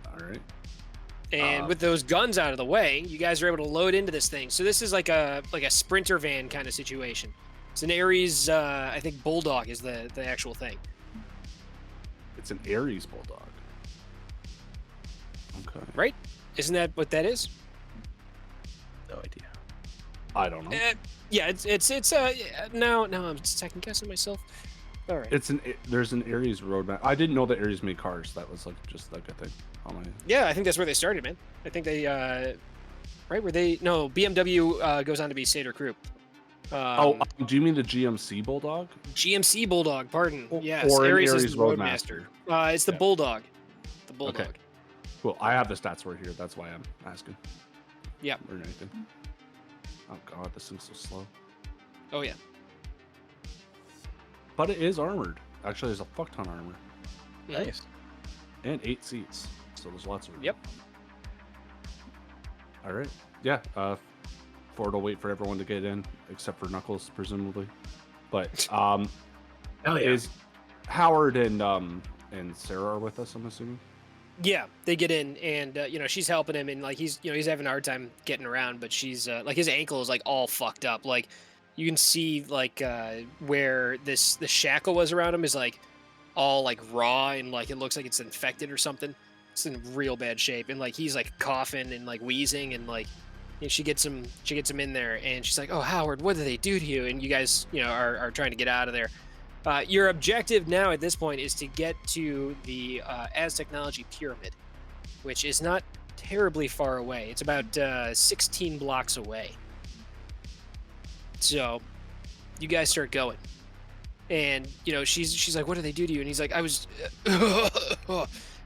All right. And with those guns out of the way, you guys are able to load into this thing. So this is like a sprinter van kind of situation. It's an Ares, I think Bulldog is the actual thing. It's an Ares Bulldog. Okay. Right? Isn't that what that is? No idea. I don't know. Yeah, no, I'm second guessing myself. All right. There's an Ares roadmap. I didn't know that Ares made cars. That was just like a thing. Yeah, I think that's where they started, man. I think they right where they no BMW goes on to be Seder Krupp. Do you mean the GMC Bulldog? GMC Bulldog, pardon. Yes, or Ares Ares is the Roadmaster. It's the Bulldog. The Bulldog. Okay. Cool. I have the stats right here. That's why I'm asking. Yeah. Or anything. Oh god, this thing's so slow. Oh yeah. But it is armored. Actually, there's a fuck ton of armor. Nice. And 8 seats. So there's lots of room. Yep. All right. Yeah. Ford will wait for everyone to get in, except for Knuckles, presumably. But Hell yeah. is Howard and Sarah are with us, I'm assuming? Yeah, they get in, and she's helping him, and like he's having a hard time getting around, but she's like his ankle is like all fucked up. Like you can see like where the shackle was around him is like all like raw and like it looks like it's infected or something. It's in real bad shape, and like he's like coughing and like wheezing, and like she gets him in there, and she's like, "Oh, Howard, what did they do to you?" And you guys are trying to get out of there. Your objective now at this point is to get to the Aztechnology Pyramid, which is not terribly far away. It's about 16 blocks away. So you guys start going. And, she's like, "What did they do to you?" And he's like, "I was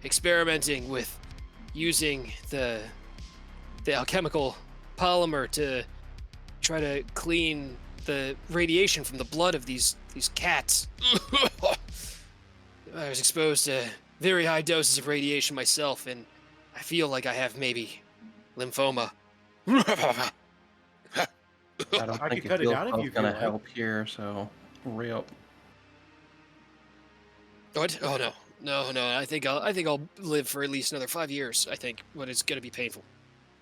experimenting with using the alchemical polymer to try to clean the radiation from the blood of these cats. I was exposed to very high doses of radiation myself, and I feel like I have maybe lymphoma." I don't I think could cut it down if you gonna feel like. help here, so hurry up. What? Oh no. I think I'll live for at least another 5 years. I think, but it's gonna be painful.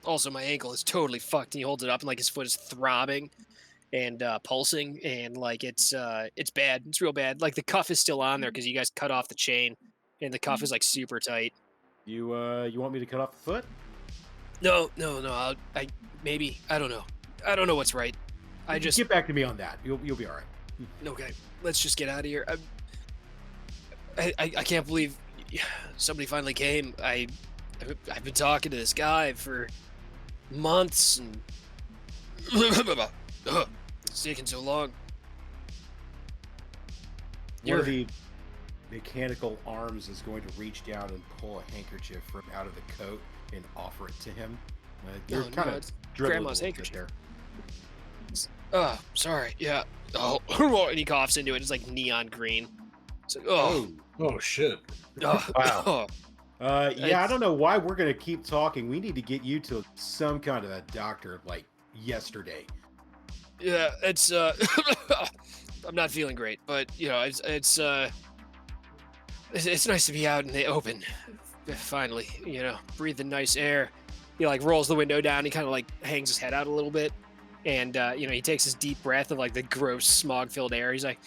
Also, my ankle is totally fucked. And he holds it up, and like his foot is throbbing and pulsing, and like it's bad. It's real bad. Like the cuff is still on there because you guys cut off the chain, and the cuff is like super tight. You want me to cut off the foot? No. Maybe I don't know. I don't know what's right. I just Get back to me on that. You'll be all right. okay. Let's just get out of here. I can't believe somebody finally came. I've been talking to this guy for months, and it's taking so long. One of the mechanical arms is going to reach down and pull a handkerchief from out of the coat and offer it to him. You're Oh, kind no, of it's dribbling Grandma's a little bit handkerchief. there. Oh, sorry. Yeah. Oh, and he coughs into it. It's like neon green. It's like, Oh shit. wow. Yeah, I It's- don't know why we're gonna keep talking. We need to get you to some kind of a doctor like yesterday. Yeah, it's I'm not feeling great, but it's nice to be out in the open. Finally, breathe the nice air. He like rolls the window down. He kind of like hangs his head out a little bit, and he takes his deep breath of like the gross smog-filled air. He's like,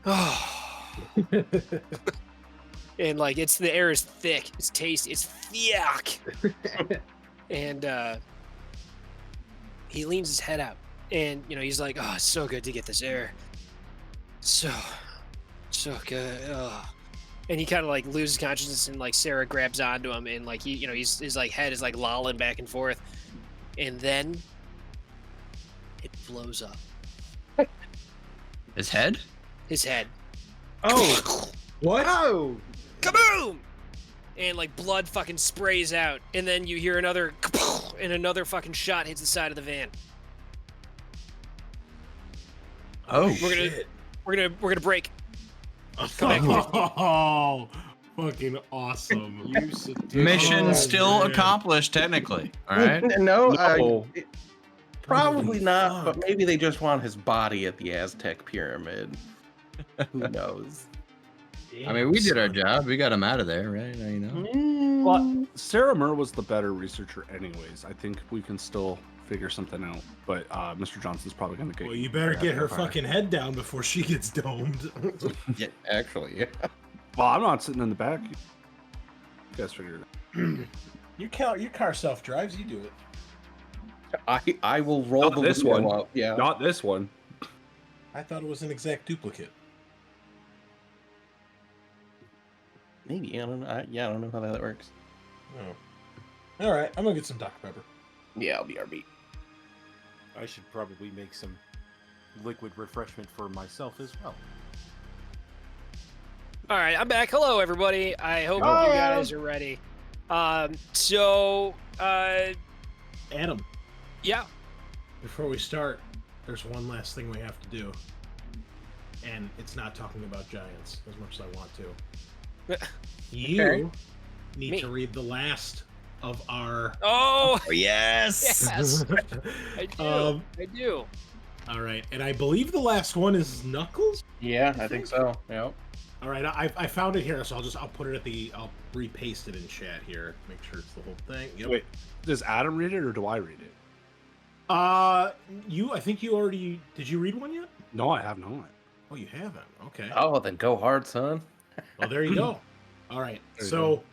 oh. And like the air is thick, it's tasty, it's thick. And he leans his head out, and he's like, "Oh, it's so good to get this air, so good." Oh. And he kind of like loses consciousness, and like Sarah grabs onto him, and like his like head is like lolling back and forth, and then it blows up. His head? His head. Oh. What? Oh, Kaboom! And like blood fucking sprays out, and then you hear another kapow, and another fucking shot hits the side of the van. Oh, We're gonna break. Come back. Oh, fucking awesome. you sadistic. mission Oh, still man. accomplished technically. All right. No, No. probably Holy not. fuck. But maybe they just want his body at the Aztec pyramid. Who knows? I mean, we did our job. We got him out of there, right? Well, Sarah Muur was the better researcher, anyways. I think we can still figure something out. But Mr. Johnson's probably going to get. Well, you better get her fire. fucking head down before she gets domed. Yeah, actually, yeah. Well, I'm not sitting in the back. You guys figure it out. Your car self drives. You do it. I will roll Not the this window one. up. Yeah. Not this one. I thought it was an exact duplicate. Maybe I don't know. I don't know how that works. Oh. All right, I'm gonna get some Dr. Pepper. Yeah, I'll be RB. I should probably make some liquid refreshment for myself as well. All right, I'm back. Hello, everybody. I hope you guys are ready. Adam, Yeah. before we start, there's one last thing we have to do, and it's not talking about giants as much as I want to. You need Me. to read the last of our. Oh, Yes. yes. I do. I do. All right, and I believe the last one is Knuckles. Yeah, I think so. Yep. All right, I found it here, so I'll put it I'll repaste it in chat here. Make sure it's the whole thing. Yep. Wait, does Adam read it or do I read it? I think you already did. You read one yet? No, I have not. Oh, you haven't. Okay. Oh, then go hard, son. Well, there you go. All right, There you so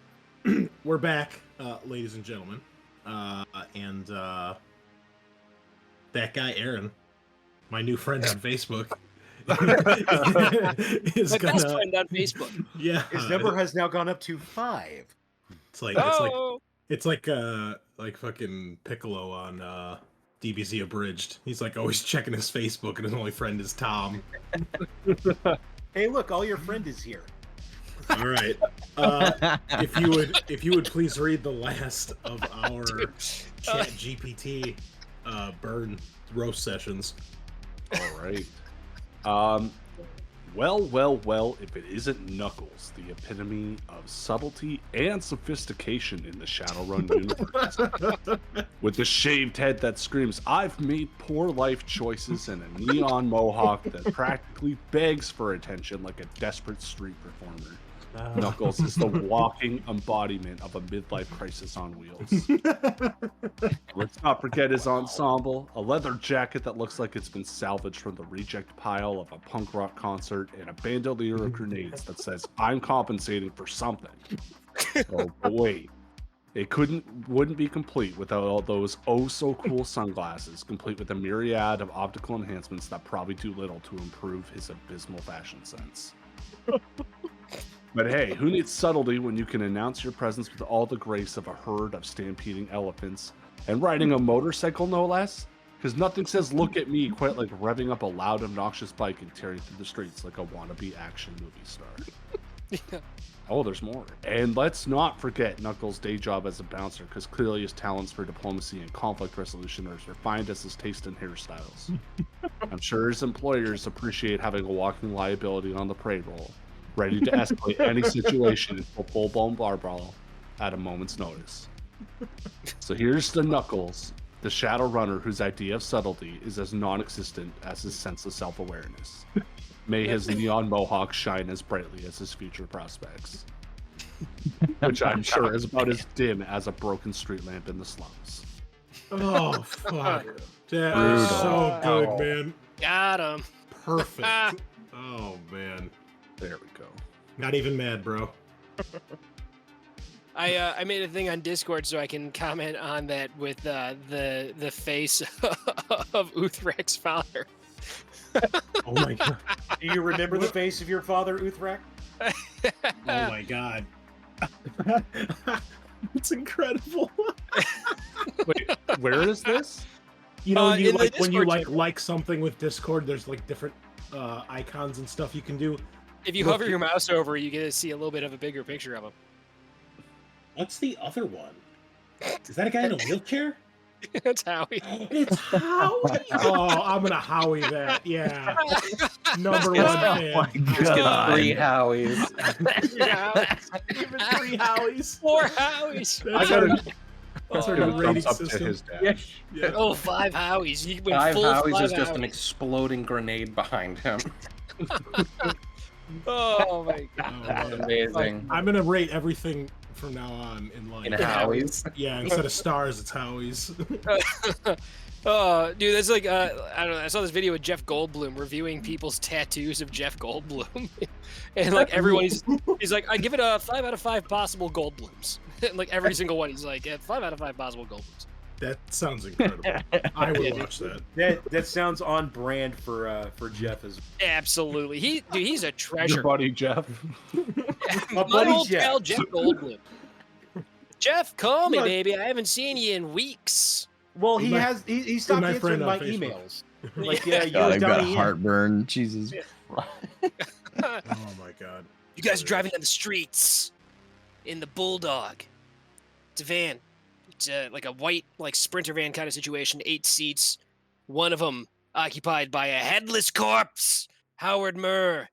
we're back, ladies and gentlemen, and that guy Aaron, my new friend on Facebook, is My best gonna. friend on Facebook. Yeah, His number has now gone up to 5. It's like fucking Piccolo on DBZ Abridged. He's like always checking his Facebook, and his only friend is Tom. Hey, look, all your friend is here. All right. If you would please read the last of our Chat GPT burn roast sessions. All right. Well, if it isn't Knuckles, the epitome of subtlety and sophistication in the Shadowrun universe. With the shaved head that screams, "I've made poor life choices," and a neon mohawk that practically begs for attention like a desperate street performer. Knuckles is the walking embodiment of a midlife crisis on wheels. Let's not forget his ensemble, a leather jacket that looks like it's been salvaged from the reject pile of a punk rock concert, and a bandolier of grenades that says, "I'm compensating for something." Oh, but wait. It wouldn't be complete without all those oh-so-cool sunglasses, complete with a myriad of optical enhancements that probably do little to improve his abysmal fashion sense. But hey, who needs subtlety when you can announce your presence with all the grace of a herd of stampeding elephants and riding a motorcycle, no less? Because nothing says "look at me" quite like revving up a loud, obnoxious bike and tearing through the streets like a wannabe action movie star. Oh, there's more. And let's not forget Knuckles' day job as a bouncer, because clearly his talents for diplomacy and conflict resolution are as refined as his taste in hairstyles. I'm sure his employers appreciate having a walking liability on the parade roll, ready to escalate any situation into a full-blown bar brawl at a moment's notice. So here's the Knuckles, the Shadow Runner whose idea of subtlety is as non-existent as his sense of self-awareness. May his neon mohawk shine as brightly as his future prospects. Which I'm sure is about as dim as a broken street lamp in the slums. Oh, fuck. That was so good, man. Got him. Perfect. Oh, man. There we go. Not even mad, bro. I made a thing on Discord so I can comment on that with the face of Uthrek's father. Oh my god. Do you remember the face of your father, Uthrek? Oh my god. It's incredible. Wait, where is this? You know, in the when you Discord like something with Discord, there's like different icons and stuff you can do. If you hover your mouse over, you get to see a little bit of a bigger picture of him. What's the other one? Is that a guy in a wheelchair? That's Howie. It's Howie. Oh, I'm gonna Howie that. Yeah. Number one fan. Oh my Let's get god. 3 Howies. Even 3 Howies. 4 Howies. That's our It new rating jumps up to system. his dash. Yeah. Oh, 5 Howies. You went 5 full Howies 5 is just an Howies. exploding grenade behind him. Oh my god. Oh, man. Amazing. I'm gonna rate everything from now on in life. In Howies. Yeah, instead of stars, it's Howies. Oh, dude, that's like I don't know. I saw this video of Jeff Goldblum reviewing people's tattoos of Jeff Goldblum, and like everyone, he's like, I give it a 5 out of 5 possible Goldblums. And like every single one, he's like, 5 out of 5 possible Goldblums. That sounds incredible. I would watch that. That sounds on brand for Jeff as Absolutely, he's a treasure. Your buddy Jeff. my My buddy old Jeff. pal Jeff Goldblum. Jeff, call me, Look. baby. I haven't seen you in weeks. Well, he My- has he stopped my answering friend on my Facebook. emails. Like yeah, God, yours I've got Donnie Yen. heartburn. Jesus. Oh my god. You guys are driving down the streets in the Bulldog. It's a van. It's like a white, like Sprinter van kind of situation. 8 seats. One of them occupied by a headless corpse, Howard Muur.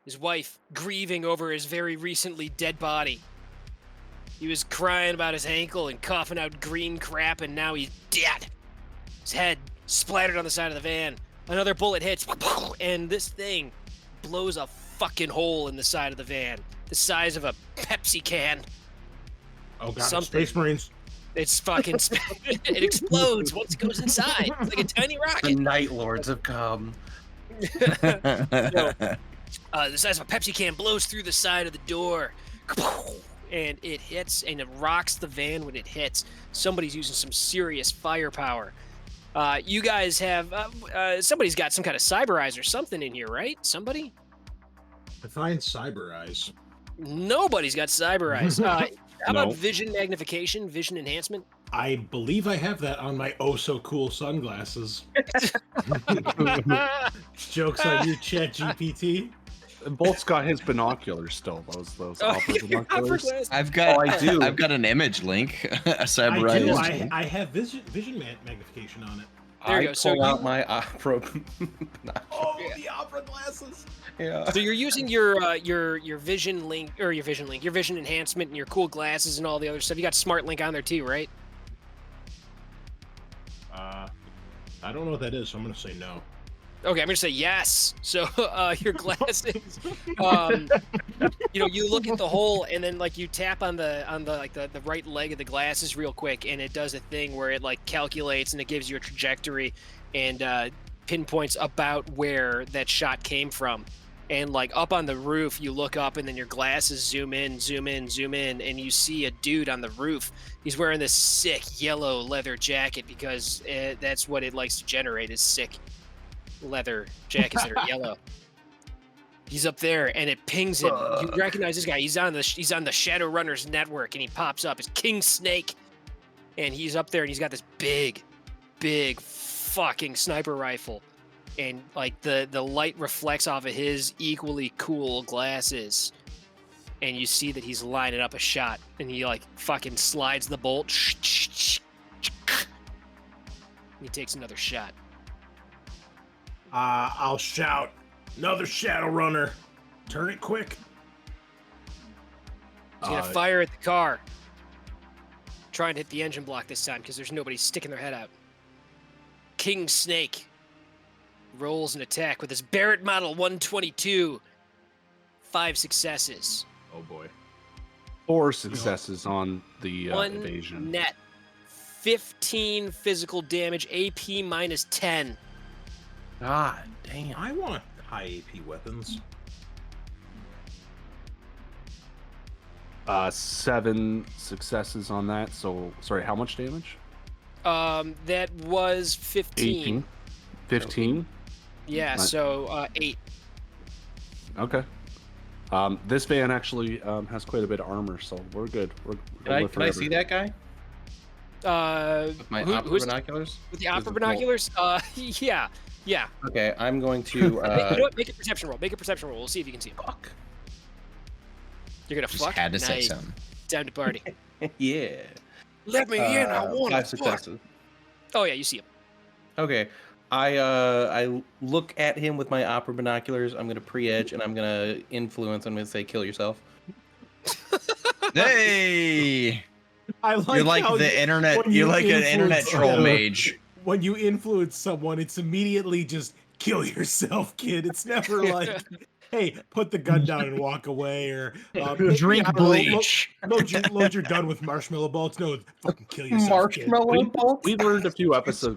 His wife grieving over his very recently dead body. He was crying about his ankle and coughing out green crap, and now he's dead. His head splattered on the side of the van. Another bullet hits, and this thing blows a fucking hole in the side of the van, the size of a Pepsi can. Oh god, Something. Space Marines. It's fucking, it explodes once it goes inside. It's like a tiny The rocket. Night Lords have come. The size of a Pepsi can blows through the side of the door. And it hits, and it rocks the van when it hits. Somebody's using some serious firepower. You guys have, somebody's got some kind of cyber eyes or something in here, right? Somebody? Define cyber eyes. Nobody's got cyber eyes. How about No. vision magnification, vision enhancement? I believe I have that on my oh so cool sunglasses. Jokes on you, Chat GPT. Bolt's got his binoculars still. Those opera binoculars. I've got. Oh, I do. I've got an image link. A cyber I do. eyes. I have vision magnification on it. There you I go. So pull out you- my opera. Oh, the opera glasses. Yeah. So you're using your vision link, or your vision enhancement, and your cool glasses and all the other stuff. You got smart link on there too, right? I don't know what that is, so I'm gonna say no. Okay, I'm gonna say yes. So your glasses, you look at the hole, and then like you tap on the right leg of the glasses real quick, and it does a thing where it like calculates and it gives you a trajectory and pinpoints about where that shot came from. And like up on the roof, you look up, and then your glasses zoom in, and you see a dude on the roof. He's wearing this sick yellow leather jacket because that's what it likes to generate is sick leather jackets that are yellow. He's up there, and it pings him. You recognize this guy. He's on the Shadowrunners network, and he pops up as King Snake, and he's up there, and he's got this big fucking sniper rifle, and like the light reflects off of his equally cool glasses, and you see that he's lining up a shot, and he like fucking slides the bolt. He takes another shot. I'll shout, another Shadowrunner. Turn it quick. He's gonna fire at the car. Try and hit the engine block this time because there's nobody sticking their head out. King Snake rolls an attack with his Barrett Model 122. 5 successes. Oh boy. 4 successes on the One evasion. net. 15 physical damage. AP minus 10. God damn. I want high AP weapons. 7 successes on that. So, sorry, how much damage? That was 15. 18. 15? Yeah, Nice. so 8. Okay. This van actually has quite a bit of armor, so we're good. We're Can I see that guy? With my opera who's binoculars? with the Is opera it- binoculars? Yeah. Okay, I'm going to. You know what? Make a perception roll. We'll see if you can see him. Fuck. You're gonna Just fuck. had to say Nice. something. Time to party. Yeah. Let me in. I want 5 to fuck. successes. Oh yeah, you see him. Okay. I look at him with my opera binoculars. I'm gonna pre-edge and I'm gonna influence. I'm gonna say, "Kill yourself." Hey, I like you're like how the internet. when You're you like an internet influence troll them. mage. when you influence someone, it's immediately just kill yourself, kid. It's never like hey, put the gun down and walk away, or Drink I don't know, bleach. load your gun with marshmallow bolts. No, fucking kill yourself, kid. Marshmallow bolts. We learned a few episodes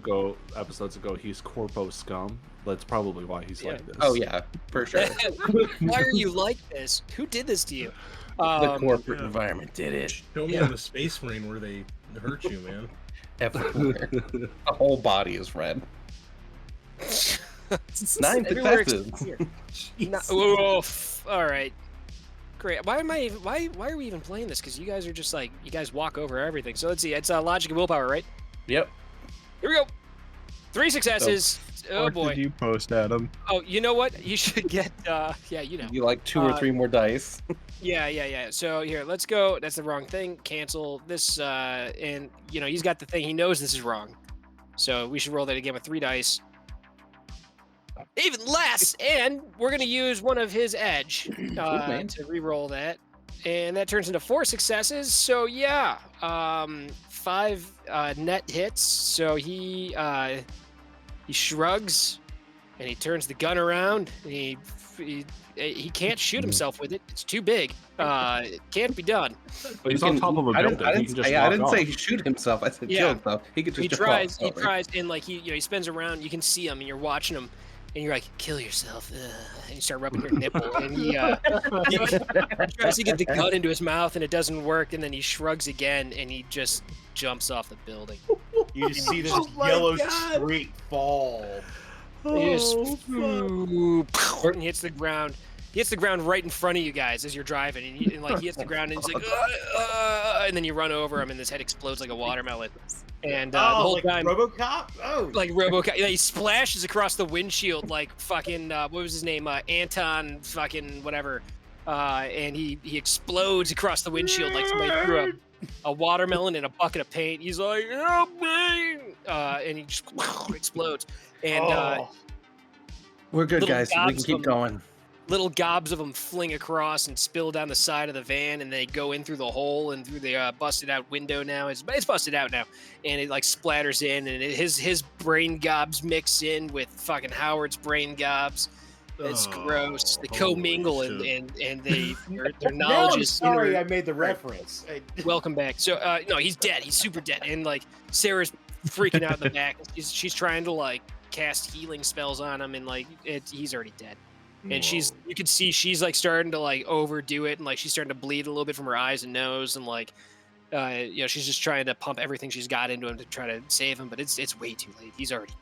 ago he's corpo scum. That's probably why he's like this. Oh yeah, for sure. Why are you like this? Who did this to you? The corporate yeah. environment did it. Show me on the Space Marine where they hurt you, man. Everywhere. The whole body is red. 9 Everywhere successes. except here. Oof. All right. Great. Why are we even playing this? Because you guys are just like, you guys walk over everything. So let's see. It's logic and willpower, right? Yep. Here we go. 3 successes. Oh What boy. did you post, Adam? Oh, you know what? You should get. Yeah, you know. You like 2 or 3 more dice. Yeah. So here, let's go. That's the wrong thing. Cancel this. And you know, he's got the thing. He knows this is wrong. So we should roll that again with 3 dice. Even less, and we're gonna use one of his edge to re-roll that, and that turns into 4 successes. So yeah, 5 net hits. So he shrugs, and he turns the gun around. And he can't shoot himself with it. It's too big. It can't be done. But he's on top of a building. I He can just didn't walk say off. he shoot himself. I said Yeah. kill himself. He could just He jump tries. off, He sorry. tries, and like he spins around. You can see him, and you're watching him. And you're like, kill yourself. And you start rubbing your nipple. And he tries to get the gun into his mouth, and it doesn't work. And then he shrugs again, and he just jumps off the building. You just see this Oh my yellow God. streak fall. He just fuck. and hits the ground. He hits the ground right in front of you guys as you're driving, and, he hits the ground, and he's like, and then you run over him, and his head explodes like a watermelon. And the whole like time, RoboCop? Oh, like RoboCop, yeah, he splashes across the windshield like fucking what was his name? Anton fucking whatever. And he explodes across the windshield like somebody threw a watermelon in a bucket of paint. He's like, help me! And he just explodes. And We're good, little guys. We can gobs keep of- going. little gobs of them fling across and spill down the side of the van, and they go in through the hole and through the busted out window. Now it's busted out now, and it like splatters in, and his brain gobs mix in with fucking Howard's brain gobs. It's gross. They commingle, and they their now knowledge I'm is sorry I made the reference. welcome back. So no, he's dead. He's super dead, and like Sarah's freaking out in the back. She's trying to like cast healing spells on him, and like he's already dead. And you can see she's like starting to like overdo it, and like she's starting to bleed a little bit from her eyes and nose, and like, she's just trying to pump everything she's got into him to try to save him, but it's way too late. He's already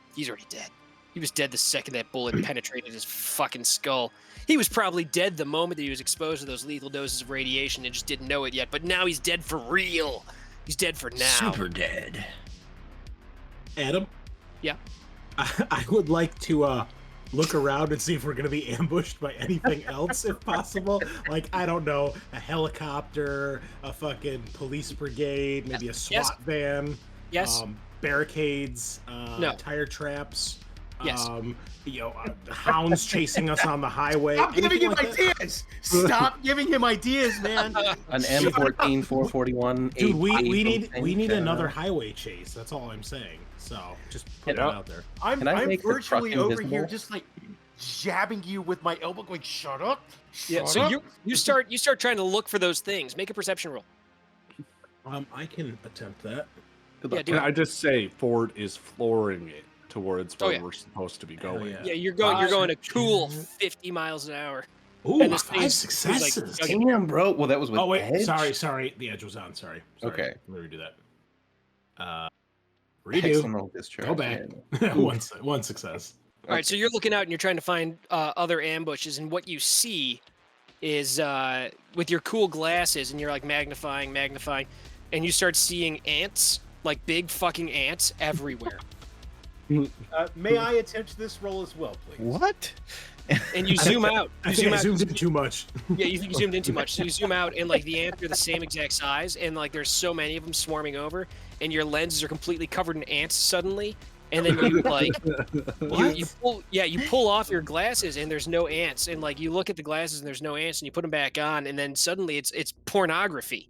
dead. He was dead the second that bullet penetrated his fucking skull. He was probably dead the moment that he was exposed to those lethal doses of radiation and just didn't know it yet. But now he's dead for real. He's dead for now. Super dead. Adam? Yeah? I would like to look around and see if we're going to be ambushed by anything else, if possible. Like, I don't know, a helicopter, a fucking police brigade, maybe a SWAT van. Yes. Barricades, No. tire traps. Yes. Hounds chasing us on the highway. Stop giving anything him like that? ideas! Stop giving him ideas, man! An M14, 441. Dude, we 8 need another highway chase. That's all I'm saying. So just put that out there. I'm Can I make the virtually truck over here invisible? just like jabbing you with my elbow going, shut up! Yeah. Shut So up." you start trying to look for those things. Make a perception roll. I can attempt that. Yeah, do Can it. I just say Ford is flooring it towards where yeah. we're supposed to be Hell going? yeah. Yeah, you're going a cool 50 miles an hour. Ooh, And this thing 5 is like- successes. okay. Damn, bro. Well, that was with Oh wait, Edge? sorry. The edge was on. Sorry. Okay. Let me redo that. Excellent Redo. discharge. Go back. Yeah. one success. All right, so you're looking out and you're trying to find other ambushes, and what you see is with your cool glasses, and you're like magnifying, and you start seeing ants, like big fucking ants everywhere. May I attempt this roll as well, please? What? And you zoom out. I You think zoom I out. zoomed in too much. Yeah, you think you zoomed in too much. So you zoom out, and like the ants are the same exact size, and like there's so many of them swarming over, and your lenses are completely covered in ants suddenly. And then you like you pull off your glasses, and there's no ants, and like you look at the glasses and there's no ants, and you put them back on, and then suddenly it's pornography.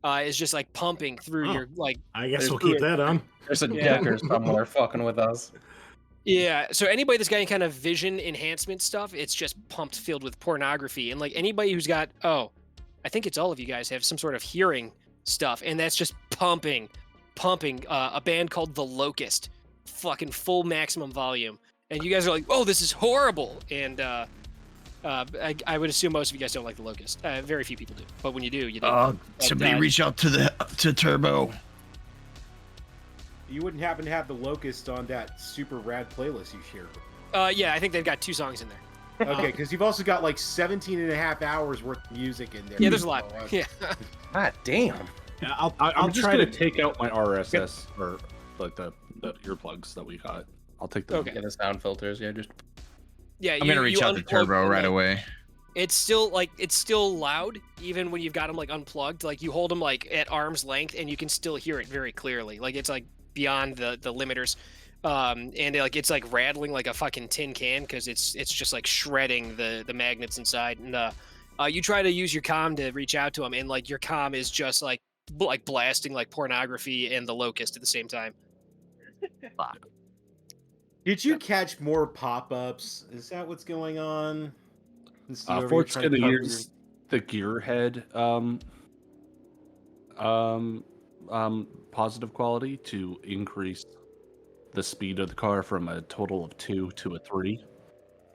It's just like pumping through Oh. your like. I guess There's we'll keep good. that on. There's a Yeah. Decker somewhere fucking with us. Yeah, so anybody that's got any kind of vision enhancement stuff, it's just pumped filled with pornography. And like anybody who's got, I think it's all of you guys have some sort of hearing stuff, and that's just pumping. A band called The Locust, fucking full maximum volume. And you guys are like, oh, this is horrible. And I would assume most of you guys don't like The Locust. Very few people do, but when you do, you do. Somebody reach out to Turbo. You wouldn't happen to have The Locust on that super rad playlist you shared. Yeah, I think they've got 2 songs in there. Okay, because you've also got like 17 and a half hours worth of music in there. Yeah, there's a lot. Yeah. God damn. Yeah, I'm just try gonna to take out my RSS or like the earplugs that we got. I'll take them. Okay. Yeah, the sound filters. Yeah, just. Yeah, I'm gonna reach out to Turbo right away. It's still loud even when you've got them like unplugged. Like you hold them like at arm's length and you can still hear it very clearly. Like it's like beyond the limiters, and like it's like rattling like a fucking tin can because it's just like shredding the magnets inside. And you try to use your comm to reach out to them, and like your comm is just like blasting like pornography and The Locust at the same time. Fuck. Did you catch more pop-ups? Is that what's going on? Fort's gonna use the gearhead positive quality to increase the speed of the car from a total of 2 to a 3.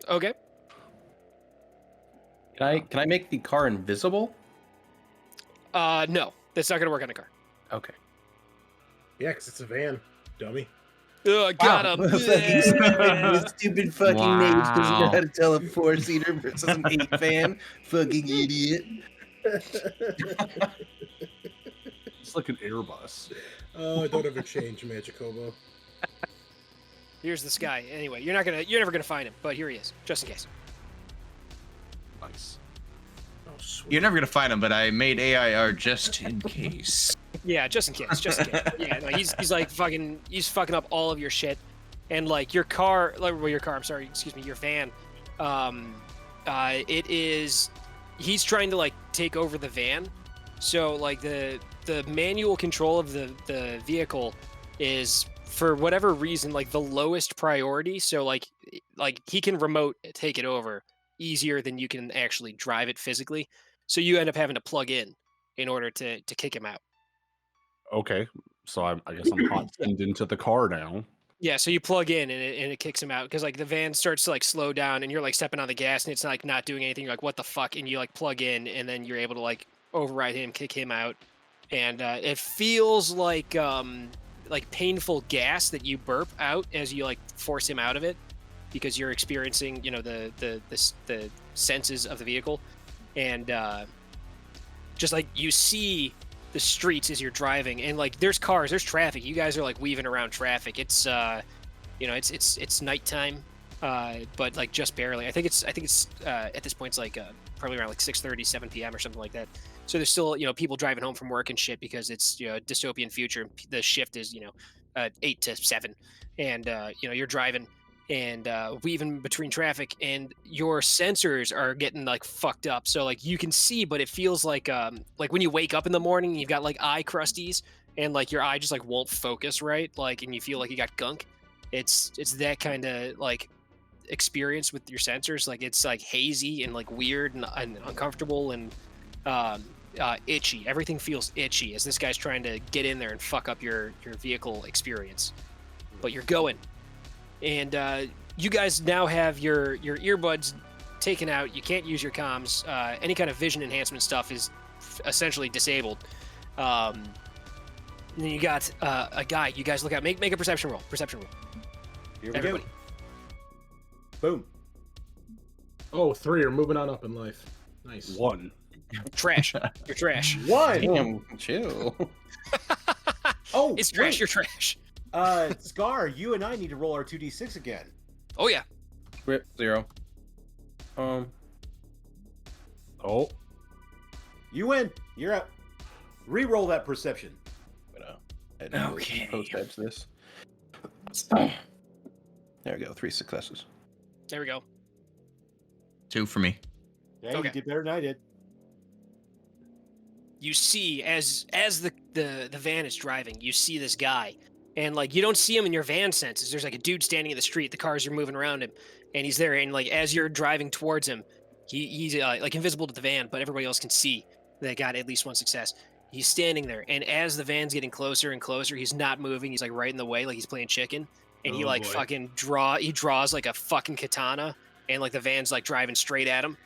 Okay. Can I make the car invisible? No, that's not gonna work on a car. Okay. Yeah, because it's a van, dummy. Got him. Stupid fucking mage doesn't know how to tell a 4-seater versus an 8 van. Fucking idiot. It's like an Airbus. Oh, don't ever change, Magicobo. Here's this guy. Anyway, you're never gonna find him, but here he is, just in case. Nice. Oh, sweet. You're never gonna find him, but I made AIR just in case. Yeah, just in case. Yeah, no, he's like fucking up all of your shit, and like your car, I'm sorry, excuse me, your van. He's trying to like take over the van, so like the manual control of the vehicle is for whatever reason like the lowest priority. So like he can remote take it over easier than you can actually drive it physically. So you end up having to plug in order to kick him out. Okay, so I guess I'm hot into the car now. Yeah, so you plug in and it kicks him out because like the van starts to like slow down and you're like stepping on the gas and it's like not doing anything. You're like, what the fuck? And you like plug in and then you're able to like override him, kick him out, and it feels like painful gas that you burp out as you like force him out of it because you're experiencing the senses of the vehicle, and just like you see the streets as you're driving, and like there's cars, there's traffic. You guys are like weaving around traffic. It's it's nighttime, but like just barely. I think it's at this point it's like probably around like 6:30, 7 p.m. or something like that. So there's still people driving home from work and shit because it's a dystopian future. The shift is 8 to 7, and you're driving and weaving between traffic, and your sensors are getting like fucked up. So like you can see, but it feels like when you wake up in the morning, you've got like eye crusties, and like your eye just like won't focus right, like, and you feel like you got gunk. It's that kind of like experience with your sensors. Like it's like hazy and like weird and uncomfortable and itchy. Everything feels itchy as this guy's trying to get in there and fuck up your vehicle experience. But you're going. And you guys now have your earbuds taken out. You can't use your comms. Any kind of vision enhancement stuff is essentially disabled. And then you got a guy. You guys look out. Make a perception roll. Here we Everybody. go. Boom. Oh, 3 are moving on up in life. Nice. 1. Trash. You're trash. 1. Damn, chill. Oh, It's trash. wait. You're trash. Scar, you and I need to roll our 2d6 again. Oh yeah. Rip 0. Oh, You win. You're up. Re-roll that perception. Okay. Post edge this. There we go. 3 successes. There we go. 2 for me. Yeah, Okay. you did better than I did. You see as the van is driving, you see this guy and like you don't see him in your van senses. There's like a dude standing in the street. The cars are moving around him, and he's there. And like as you're driving towards him, he's like invisible to the van, but everybody else can see they got at least one success. He's standing there, and as the van's getting closer and closer, he's not moving. He's like right in the way, like he's playing chicken. And he Oh, like boy. fucking he draws like a fucking katana, and like the van's like driving straight at him.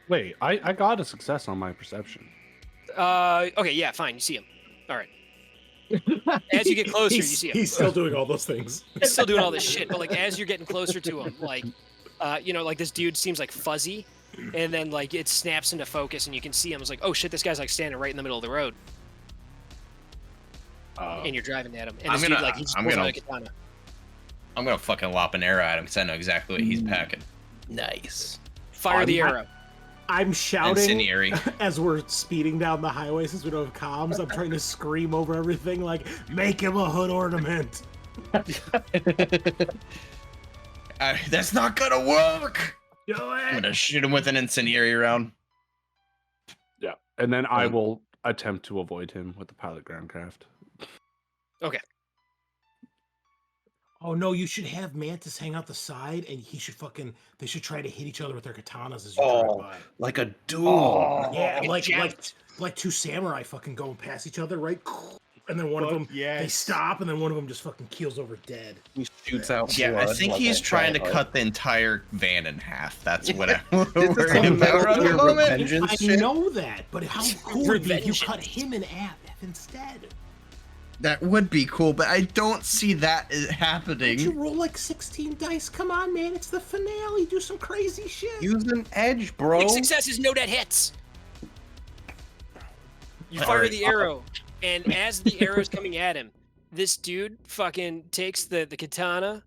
Wait, I got a success on my perception. Okay, yeah, fine. You see him. All right. As you get closer, you see him. He's still doing all those things. He's still doing all this shit, but like as you're getting closer to him, like, you know, like this dude seems like fuzzy, and then like it snaps into focus, and you can see him. It's like, oh shit, this guy's like standing right in the middle of the road, and you're driving at him. And this dude, like, he's pulling out a katana. I'm gonna fucking lop an arrow at him because I know exactly what he's packing. Nice. Fire the arrow. I'm shouting Incendiary. as we're speeding down the highway since we don't have comms. I'm trying to scream over everything like, make him a hood ornament. That's not gonna work. Do I'm it. gonna shoot him with an incendiary round. Yeah, and then I will attempt to avoid him with the pilot groundcraft. Okay. Oh no, you should have Mantis hang out the side, and they should try to hit each other with their katanas as you drive by. Like a duel. Yeah, like a like two samurai fucking going past each other, right? And then one of them, yes. they stop, and then one of them just fucking keels over dead. He shoots out Yeah, I blood think like he's a trying to giant cut the entire van in half. That's what I'm This is worried some about Metal at the Gear moment. Revengeance I shit. know that, but how cool would it be if you Revengeance. cut him in half instead? That would be cool, but I don't see that Don't you happening. roll like 16 dice? Come on, man, it's the finale. Do some crazy shit. Use an edge, bro. 6 successes, no dead hits. You fire Alright. the arrow, and as the arrow's coming at him, this dude fucking takes the katana,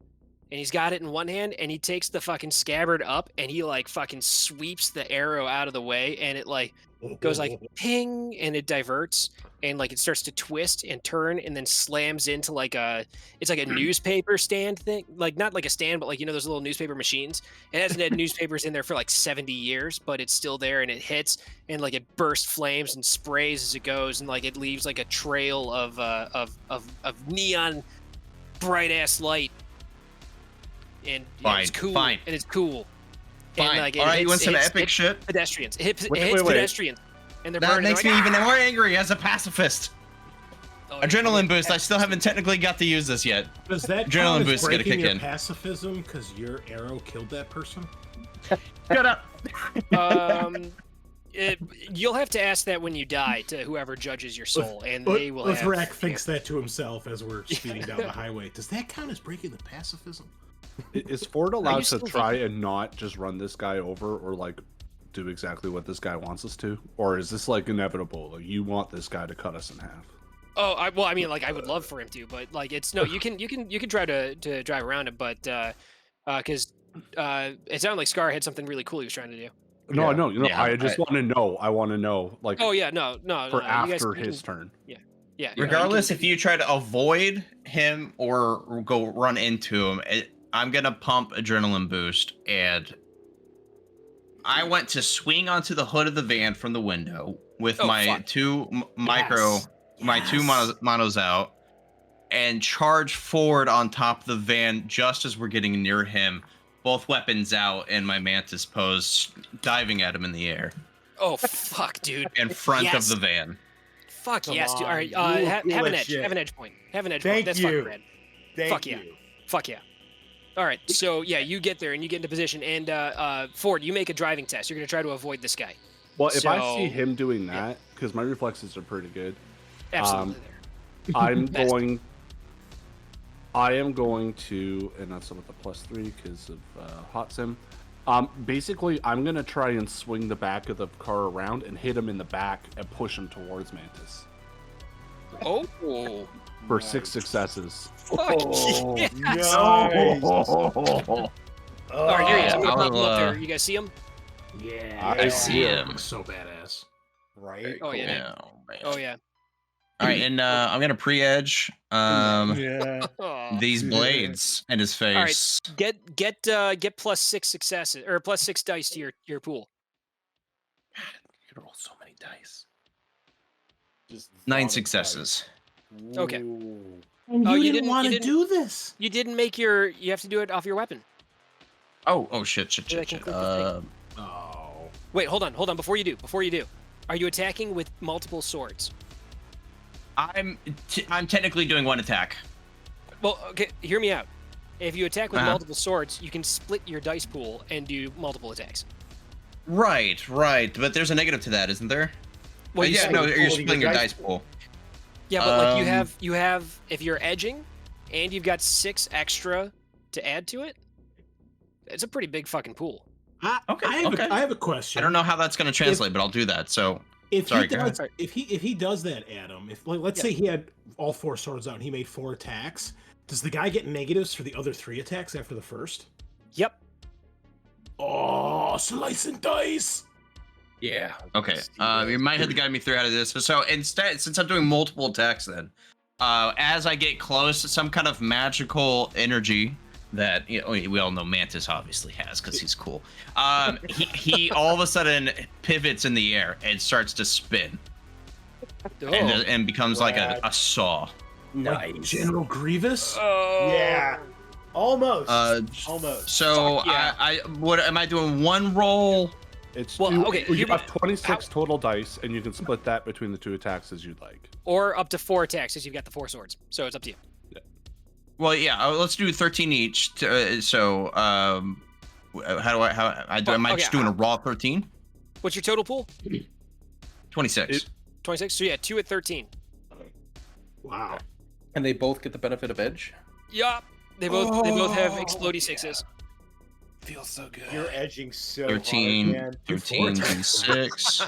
and he's got it in one hand, and he takes the fucking scabbard up, and he like fucking sweeps the arrow out of the way, and it like goes like ping, and it diverts, and like it starts to twist and turn, and then slams into like it's like a newspaper stand thing, like not like a stand, but like, you know, those little newspaper machines. It hasn't had newspapers in there for like 70 years, but it's still there, and it hits, and like it bursts flames and sprays as it goes, and like it leaves like a trail of neon bright ass light, and yeah, it's Fine, cool, fine. and it's cool. Fine. And, like, it All right, you want hits- some it hits- epic it shit? Pedestrians. It hits, Wait, it hits wait. pedestrians, and they're That burning. makes me they're like, even more angry as a pacifist. "Ah!" Adrenaline boost. I still haven't technically got to use this yet. Does that Adrenaline count as boost is gonna breaking kick your in. pacifism because your arrow killed that person? Shut up. You'll have to ask that when you die to whoever judges your soul, and they will have. Uthrak thinks that to himself as we're speeding down the highway. Does that count as breaking the pacifism? Is Ford allowed to still try and not just run this guy over, or like do exactly what this guy wants us to, or is this like inevitable? Like you want this guy to cut us in half? Oh, I mean, like I would love for him to, but like it's no. You can try to drive around him, but because it sounded like Scar had something really cool he was trying to do. No, Yeah. no, you know, Yeah, I just want to know. I want to know, like, Oh yeah, no, for you guys- after you his can- turn. Yeah. Regardless, if you try to avoid him or go run into him, I'm gonna pump adrenaline boost, and I went to swing onto the hood of the van from the window with Oh, my fuck. two Yes. my two Yes. monos out, and charge forward on top of the van just as we're getting near him, both weapons out, and my mantis pose, diving at him in the air Oh fuck, dude. in front Yes. of the van. Fuck Come yes, dude. All on, right, you have cool an as edge. shit. Have an edge point. Have an edge Thank point. That's you. fucking rad. Thank Fuck yeah. you. Fuck yeah. All right, so yeah, you get there and you get into position, and Ford, you make a driving test. You're gonna try to avoid this guy. Well, if I see So- him doing that, because my reflexes are pretty good, Absolutely there. Best. I am going to, and that's with the +3 because of hot sim. Basically, I'm gonna try and swing the back of the car around and hit him in the back and push him towards Mantis Oh, for 6 successes. fuck Oh, yes. nice. All right, here he is. I'm gonna I'll, pop him up there. You guys see him? Yeah, I see him. Looks so badass. Right? Oh yeah. Yeah. Oh yeah. All right, and I'm gonna pre-edge Yeah. Oh. these blades in his right. face. Get +6 successes or +6 dice to your pool. You could roll so many dice. Just 9 vomit successes. dice. Okay. Ooh. And Oh, you you didn't want to didn't- do this. You didn't make your. You have to do it off your weapon. Oh shit. So I can click the thing. Oh. Wait, hold on. Before you do, are you attacking with multiple swords? I'm technically doing one attack. Well, okay, hear me out. If you attack with Uh-huh. multiple swords, you can split your dice pool and do multiple attacks. Right. But there's a negative to that, isn't there? Well, you yeah, split- no, your you're pool, splitting your your dice dice pool. Yeah, but like Um, you have if you're edging, and you've got 6 extra to add to it. It's a pretty big fucking pool. Okay, I have a question. I don't know how that's going to translate, but I'll do that. So If Sorry, he go does, ahead. if he does that, Adam, if like, let's say he had all 4 swords out and he made 4 attacks, does the guy get negatives for the other 3 attacks after the first? Yep. Oh, slice and dice. Yeah. okay, you might have to guide me through out of this. So instead, since I'm doing multiple attacks, then as I get close, some kind of magical energy that we all know Mantis obviously has because he's cool. He all of a sudden pivots in the air and starts to spin Oh. and becomes like a saw. Like General Grievous. Yeah. Almost. Uh, Almost. So Fuck yeah. what am I doing? One roll. It's Well, okay, You here- have 26 total dice, and you can split that between the 2 attacks as you'd like. Or up to 4 attacks, since you've got the 4 swords. So it's up to you. Well, yeah, let's do 13 each. So how do am I Okay, just doing a raw 13? What's your total pool? 26. 26. So yeah, 2 at 13. Wow. And they both get the benefit of edge. Yup. They both have explodey 6s. Feels so good. You're edging so 13, hard, man. 13, 6.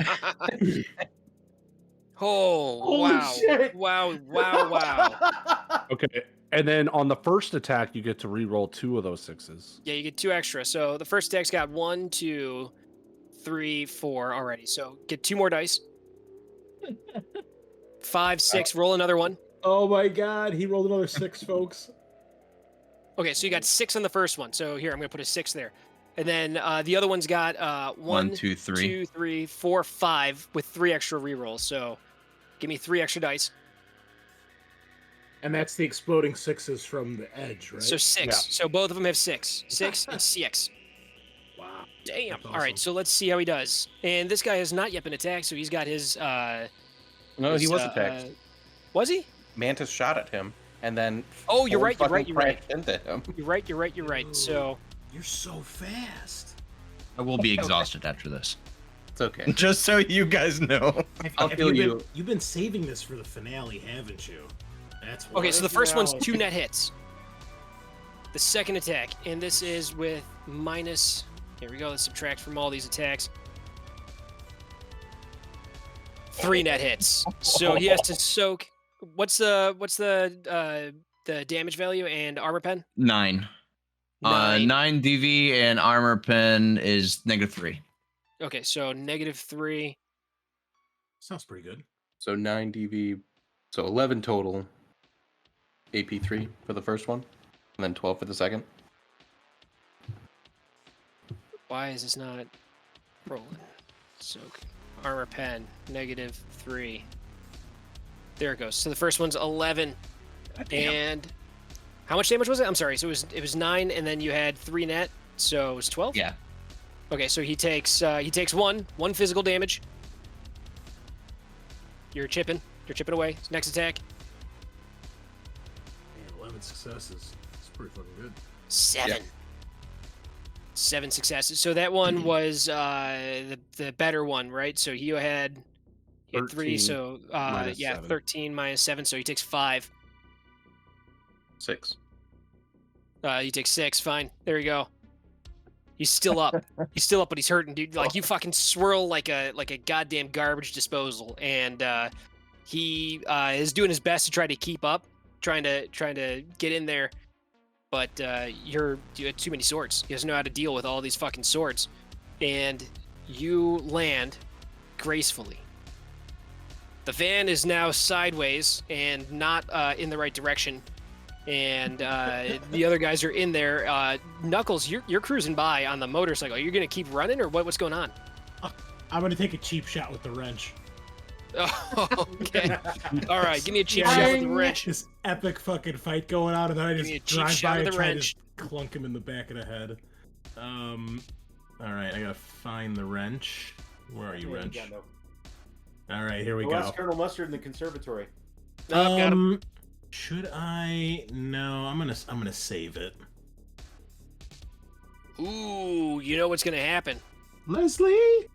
Oh Holy wow. shit. Wow. Okay, and then on the first attack, you get to re-roll 2 of those 6s. Yeah, you get 2 extra. So the first attack's got 1, 2, 3, 4 already. So get 2 more dice. 5, 6. Roll another one. Oh my God, he rolled another 6, folks. Okay, so you got 6 on the first one. So here, I'm gonna put a 6 there. And then the other one's got 1, 2, 3. 2, 3, 4, 5 with 3 extra rerolls. So give me 3 extra dice. And that's the exploding 6s from the edge, right? So 6. So both of them have 6. 6 and 6. Wow. Damn. That's All right, awesome. so let's see how he does. And this guy has not yet been attacked, so he's got his. No, his, he was attacked. Was he? Mantis shot at him, and then Oh, you're full right. You're right. fucking You're right. crashed into him. You're right. So You're so fast. I will be exhausted after this. It's okay. Just so you guys know. I'll Have kill you. you. You've been saving this for the finale, haven't you? That's why. okay, so the first one's 2 net hits. The second attack, and this is with minus. Here we go. Let's subtract from all these attacks. 3 net hits. So he has to soak. What's the damage value and armor pen? 9. 9. 9 DV and armor pen is -3. Okay, so -3. Sounds pretty good. So 9 DV, so 11 total. AP3 for the first one, and then 12 for the second. Why is this not rolling? Soak. Armor pen, -3. There it goes. So the first one's 11. And how much damage was it? I'm sorry. So it was 9, and then you had 3 net, so it was 12. Yeah. Okay, so he takes one physical damage. You're chipping away. Next attack, Man, 11 successes. It's pretty fucking good. 7. 7 successes. So that one was the better one, right? So he had 3, 13 so minus 7. 13 minus 7, so he takes 5. 6. He takes 6. Fine. There you go. He's still up. He's still up, but he's hurting, dude. Like, you fucking swirl like a goddamn garbage disposal, and he is doing his best to try to keep up, trying to get in there, but you had too many swords. He doesn't know how to deal with all these fucking swords, and you land gracefully. The van is now sideways and not in the right direction. And the other guys are in there. Knuckles, you're cruising by on the motorcycle. Are you gonna keep running, or what's going on? I'm gonna take a cheap shot with the wrench. Oh, okay. All right, give me a cheap shot with the wrench. This epic fucking fight going on, and then I Give me a just cheap drive shot by with and the try wrench. to clunk him in the back of the head. All right, I gotta find the wrench. Where are you, wrench? All right, here we go. Ask Colonel Mustard in the conservatory. Oh, got him. Should I? No, I'm gonna save it. Ooh, you know what's gonna happen. Leslie.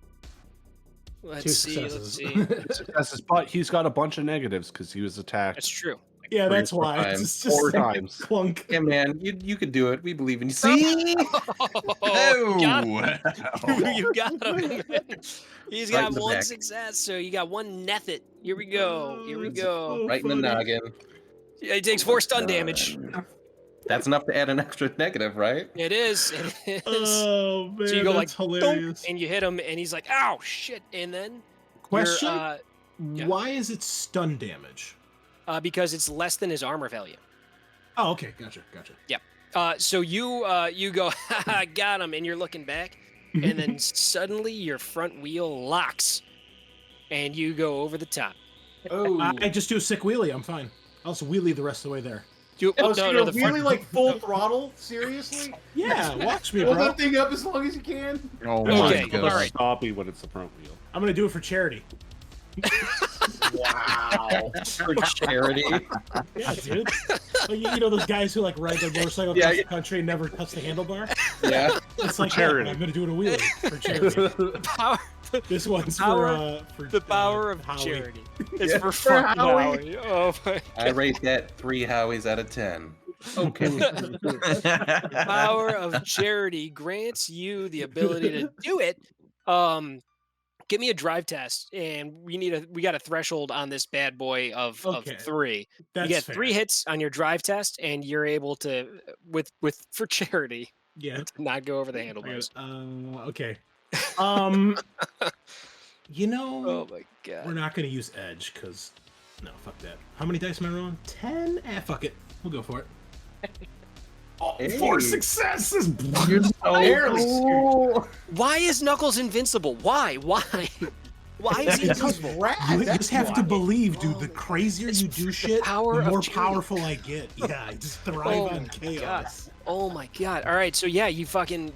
Let's Two see. successes. Let's see. Successes, but he's got a bunch of negatives because he was attacked That's true. Yeah, Three or that's four why. times. It's just 4 times. clunk. Yeah, man, you could do it. We believe in you. See? Oh, you got him. Oh. You got him. He's Right got in the one back. success, so you got one method. Here we go. Here we go. Right in the noggin. Yeah, he takes 4 stun damage. That's enough to add an extra negative, right? It is. It is. Oh man, so you go like that's thump, hilarious. and you hit him, and he's like, "Ow, shit!" And then Question: yeah. Why is it stun damage? because it's less than his armor value. Oh, okay, gotcha. So you go, "Haha, got him," and you're looking back, and then suddenly your front wheel locks, and you go over the top. Oh, I just do a sick wheelie. I'm fine. I'll just wheelie the rest of the way there. You, oh, so no, you're the really front, like full throttle? Seriously? Yeah, watch me, Hold bro. that thing up as long as you can. Oh Okay, my god! all right. Stop me when it's the front wheel. I'm gonna do it for charity. Wow. For charity. Yeah, dude. Like, you know those guys who like ride their motorcycle across the country and never touch the handlebar? Yeah. It's like charity. that, I'm gonna do it a wheelie for charity. power, This one's Power- for the power of Howie. charity. It's Yeah. for For fucking Howie. Howie. Oh my I rate that 3 Howies out of 10. Okay. power of charity grants you the ability to do it. Give me a drive test, and we got a threshold on this bad boy of Okay. 3. That's You get fair. 3 hits on your drive test, and you're able to, with for charity, Yeah. not go over the I handlebars. got- okay. You know, Oh my we're god! not gonna use edge because no, fuck that. How many dice am I rolling? 10. Fuck it. We'll go for it. Oh, Hey. 4 successes. You're so Barely cool. Why is Knuckles invincible? Why? Why? Why is he Because invincible? rad. You that's just have to why. believe, dude. The crazier It's you do shit, power the of more charity. powerful I get. Yeah, I just thrive Oh on my chaos. Oh my god. All right, so yeah, you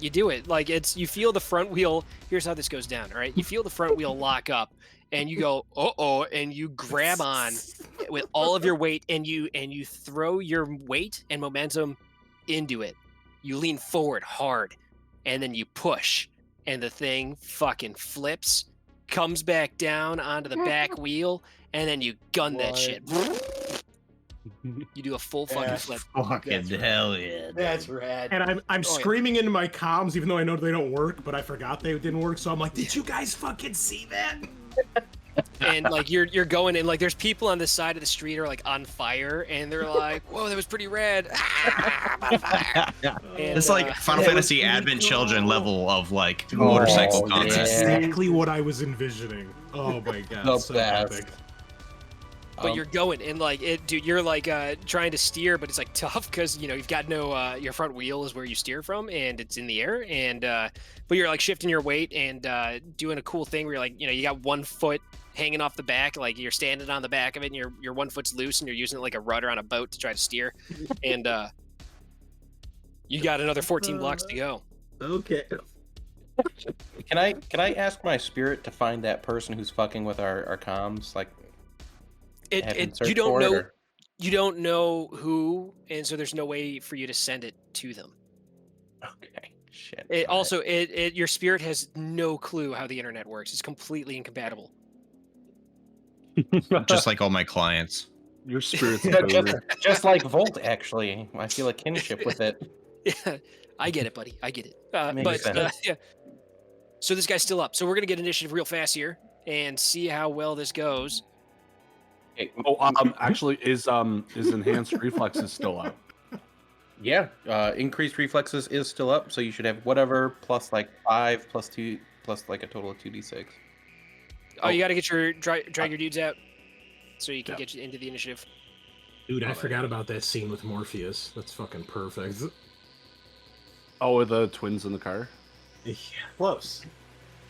do it. Like you feel the front wheel. Here's how this goes down, all right? You feel the front wheel lock up and you go, "Uh-oh," and you grab on with all of your weight and you throw your weight and momentum into it. You lean forward hard and then you push and the thing fucking flips, comes back down onto the back wheel and then you gun that What? shit. You do a full fucking Yeah. flip. Fucking hell yeah. That's rad. And I'm Oh, yeah. screaming into my comms, even though I know they don't work, but I forgot they didn't work. So I'm like, "Did you guys fucking see that?" And like you're going and like there's people on the side of the street are like on fire and they're like, "Whoa, that was pretty rad." Ah, I'm on fire. And, It's like Final it was Fantasy pretty Advent cool. Children level of like motorcycle yeah. That's content. exactly what I was envisioning. Oh my god, The so best. epic. but you're going and like it, dude. You're like trying to steer, but it's like tough because you know you've got no your front wheel is where you steer from, and it's in the air. And but you're like shifting your weight and doing a cool thing where you're like you got one foot hanging off the back, like you're standing on the back of it, and your one foot's loose, and you're using it like a rudder on a boat to try to steer. And you got another 14 blocks to go. Okay. Can I ask my spirit to find that person who's fucking with our comms? Like, have him search You don't for it, know. or- You don't know who, and so there's no way for you to send it to them. Okay. Shit. It all right. also, your spirit has no clue how the internet works. It's completely incompatible. Just like all my clients. Your spirit's Yeah, a just like Volt, actually. I feel a kinship with it. Yeah, I get it, buddy. I get it. Makes But sense. yeah. So this guy's still up. So we're gonna get initiative real fast here and see how well this goes. Okay, Actually, is enhanced reflexes still up? yeah, increased reflexes is still up, so you should have whatever plus like 5 plus 2 plus like a total of 2d6. Oh, you got to get your drag your dudes out so you can Yeah. get you into the initiative. Dude, I forgot about that scene with Morpheus. That's fucking perfect. Oh, are the twins in the car? Yeah. Close.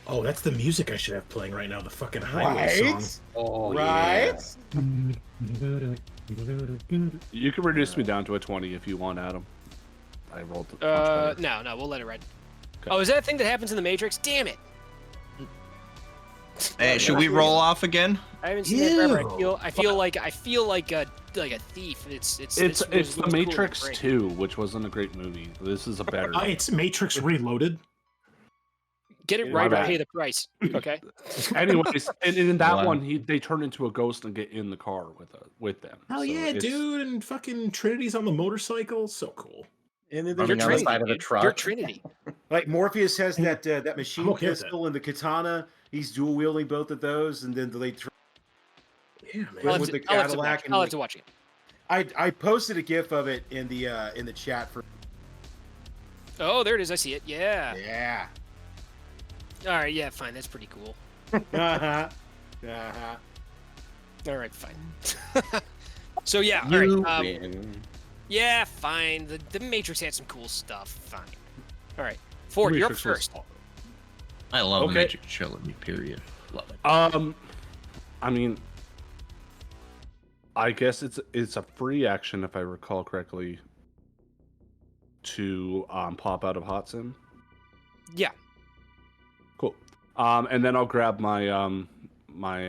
Oh, that's the music I should have playing right now. The fucking highway Right? song. Oh, Right? You can reduce me down to a 20 if you want, Adam. I rolled much better. No, we'll let it ride. Okay. Oh, is that a thing that happens in the Matrix? Damn it! Hey, should we roll off again? I haven't seen that forever. Ew. I feel like a thief. It's It's looks The cool in Matrix the brain. 2, which wasn't a great movie. This is a better. It's Matrix Reloaded. Get it My right or bad. pay the price. Okay. Anyways, and in that Wow. one, they turn into a ghost and get in the car with them. Hell So yeah, it's- dude! And fucking Trinity's on the motorcycle. So cool. And then Running there's on the Trinity, side of a dude. truck. You're Trinity. like Morpheus has that machine I'm okay with that. pistol and the katana. He's dual wielding both of those, and then they. Yeah, I'll man. have with to, the I'll have to Cadillac watch. and I'll like- have to watch it. I posted a GIF of it in the chat for. Oh, there it is. I see it. Yeah. Yeah. All right. Yeah. Fine. That's pretty cool. Uh-huh. Uh-huh. All right. Fine. So yeah. All You right. win. Yeah. Fine. The Matrix had some cool stuff. Fine. All right. Ford, you're up Matrix was- first. I love Okay. Magic Trilogy, period. Love it. I mean, I guess it's a free action if I recall correctly. To pop out of Hot Sim. Yeah. Cool. And then I'll grab my my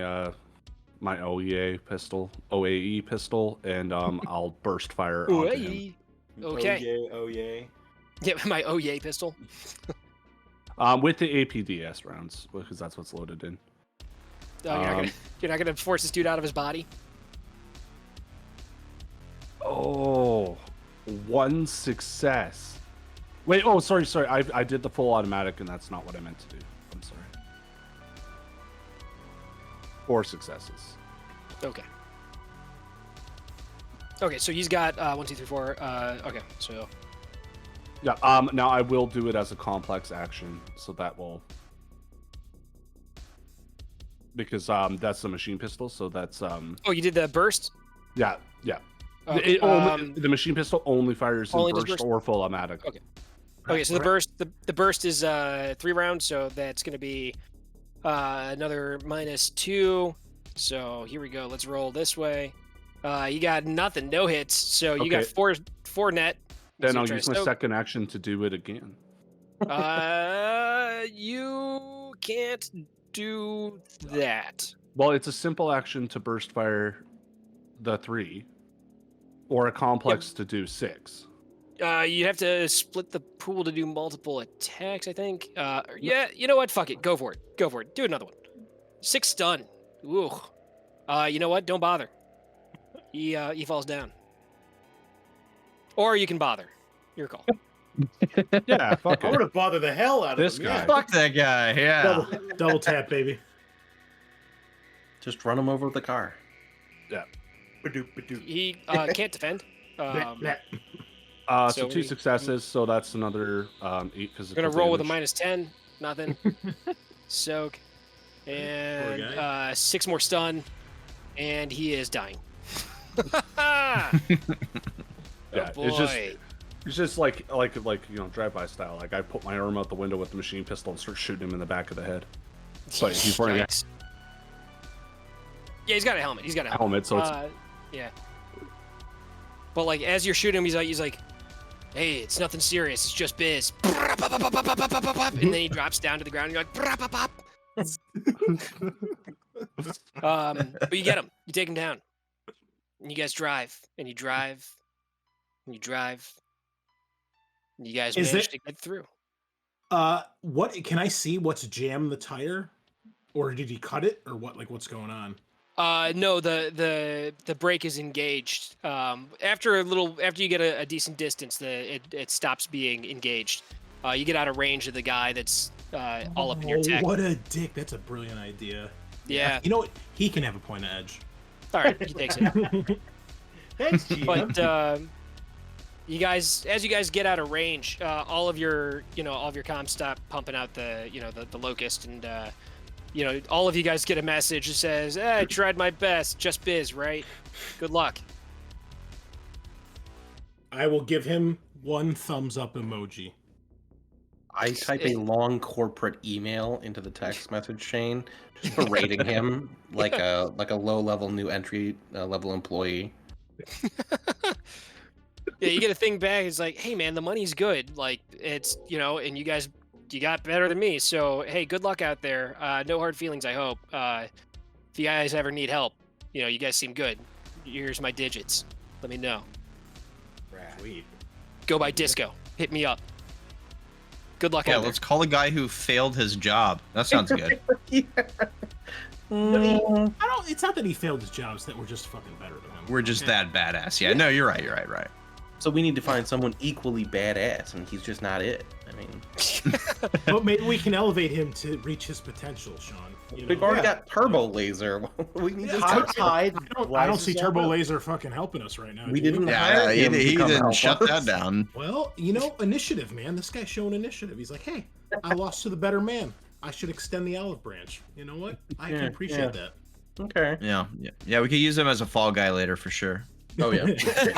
OAE pistol, and I'll burst fire onto him. Ooh, okay. Oh yay! Oh yay! Yeah. My oh yay pistol. With the APDS rounds, because that's what's loaded in. Oh, you're not gonna force this dude out of his body. Oh, one success. Wait, oh, sorry. I did the full automatic, and that's not what I meant to do. I'm sorry. 4 successes. Okay. Okay, so he's got 1, 2, 3, 4. Okay, so Yeah. Now I will do it as a complex action, so that will, because that's the machine pistol. So that's oh, you did the burst. yeah. Okay, The machine pistol only fires in only does burst burst? or full automatic. Okay. Okay, so the burst is 3 rounds, so that's gonna be another -2. So here we go. Let's roll this way. You got nothing, no hits. So you got Okay. four net. Then So I'll try use to my soak. second action to do it again. You can't do that. Well, it's a simple action to burst fire the 3, or a complex to do 6. You have to split the pool to do multiple attacks, I think. Yeah, you know what? Fuck it. Go for it. Go for it. Do another one. 6 stun. Ooh. You know what? Don't bother. He falls down. Or you can bother. Your call. Yeah, fuck I'm it. gonna bother the hell out of This him, guy. yeah. Fuck that guy. Yeah. Double tap, baby. Just run him over with the car. Ba-doop, ba-doop. He can't defend. Bleh, bleh. So So 2 we- successes, so that's another 8 physical. We're gonna roll with a damage. -10. Nothing. Soak. And guy. 6 more stun. And he is dying. Yeah, Oh, it's just boy. it's just like drive-by style. Like I put my arm out the window with the machine pistol and start shooting him in the back of the head. But he's wearing a Yikes. Yeah, he's got a helmet. He's got a helmet. helmet, so it's Yeah. But like as you're shooting him, he's like, "Hey, it's nothing serious. It's just biz." And then he drops down to the ground. And you're like, but you get him. You take him down. And you guys drive, and you drive, and you drive. And you guys Is manage it- to get through. What can I see? What's jammed the tire, or did he cut it, or what? Like, what's going on? No, the brake is engaged. After you get a decent distance, it stops being engaged. You get out of range of the guy that's all up in your tech. What a dick! That's a brilliant idea. Yeah. You know what? He can have a point of edge. All right, he takes it. Thanks, GM. But you guys, as you guys get out of range, all of your comms stop pumping out the locust, and all of you guys get a message that says, "Hey, I tried my best, just biz, right? Good luck." I will give him 1 thumbs up emoji. I type a long corporate email into the text message chain, just berating him like a low-level new entry level employee. Yeah, you get a thing back. It's like, hey man, the money's good. Like it's and you guys got better than me. So hey, good luck out there. No hard feelings, I hope. If you guys ever need help, you guys seem good. Here's my digits. Let me know. Sweet. Go by Disco. Hit me up. Good luck Yeah, out there. let's call a guy who failed his job. That sounds good. It's not that he failed his job; it's that we're just fucking better than him. We're just that badass. Yeah, no, you're right. So we need to find someone equally badass, and he's just not it. I mean, But maybe we can elevate him to reach his potential, Sean. we've already got turbo laser. We need to High tide. I don't see rises Turbo all up. Laser fucking helping us right now. We do you? didn't Yeah, hire him to he come didn't help shut us. that down. Well, initiative, man. This guy's showing initiative. He's like, hey, I lost to the better man. I should extend the olive branch. You know what? I can appreciate that. Okay. Yeah. We could use him as a fall guy later for sure. Oh yeah.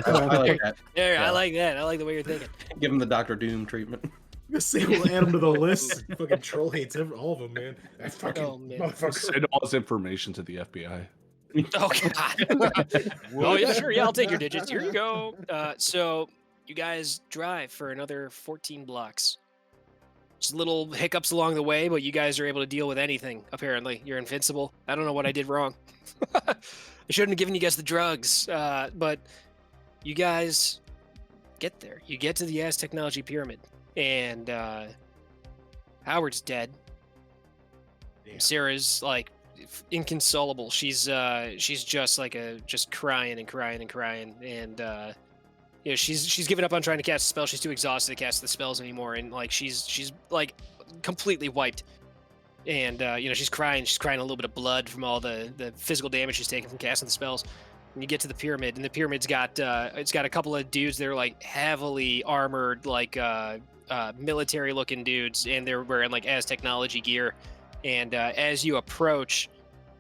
I like that. Yeah, I like that. I like the way you're thinking. Give him the Dr. Doom treatment. Just say we'll add him to the list. Fucking troll hates all of them, man. That fucking Oh, man. motherfucker. Send all his information to the FBI. Oh god. Oh yeah, sure. Yeah, I'll take your digits. Here you go. So you guys drive for another 14 blocks. Just little hiccups along the way, but you guys are able to deal with anything. Apparently, you're invincible. I don't know what I did wrong. I shouldn't have given you guys the drugs. But you guys get there. You get to the As Technology Pyramid, and Howard's dead. Damn. Sarah's like inconsolable. She's just like just crying and crying and crying, and she's given up on trying to cast a spell. She's too exhausted to cast the spells anymore, and like she's like completely wiped. And she's crying a little bit of blood from all the physical damage she's taken from casting the spells. And you get to the pyramid, and the pyramid's got it's got a couple of dudes that are like heavily armored, like military looking dudes, and they're wearing like As Technology gear. And as you approach,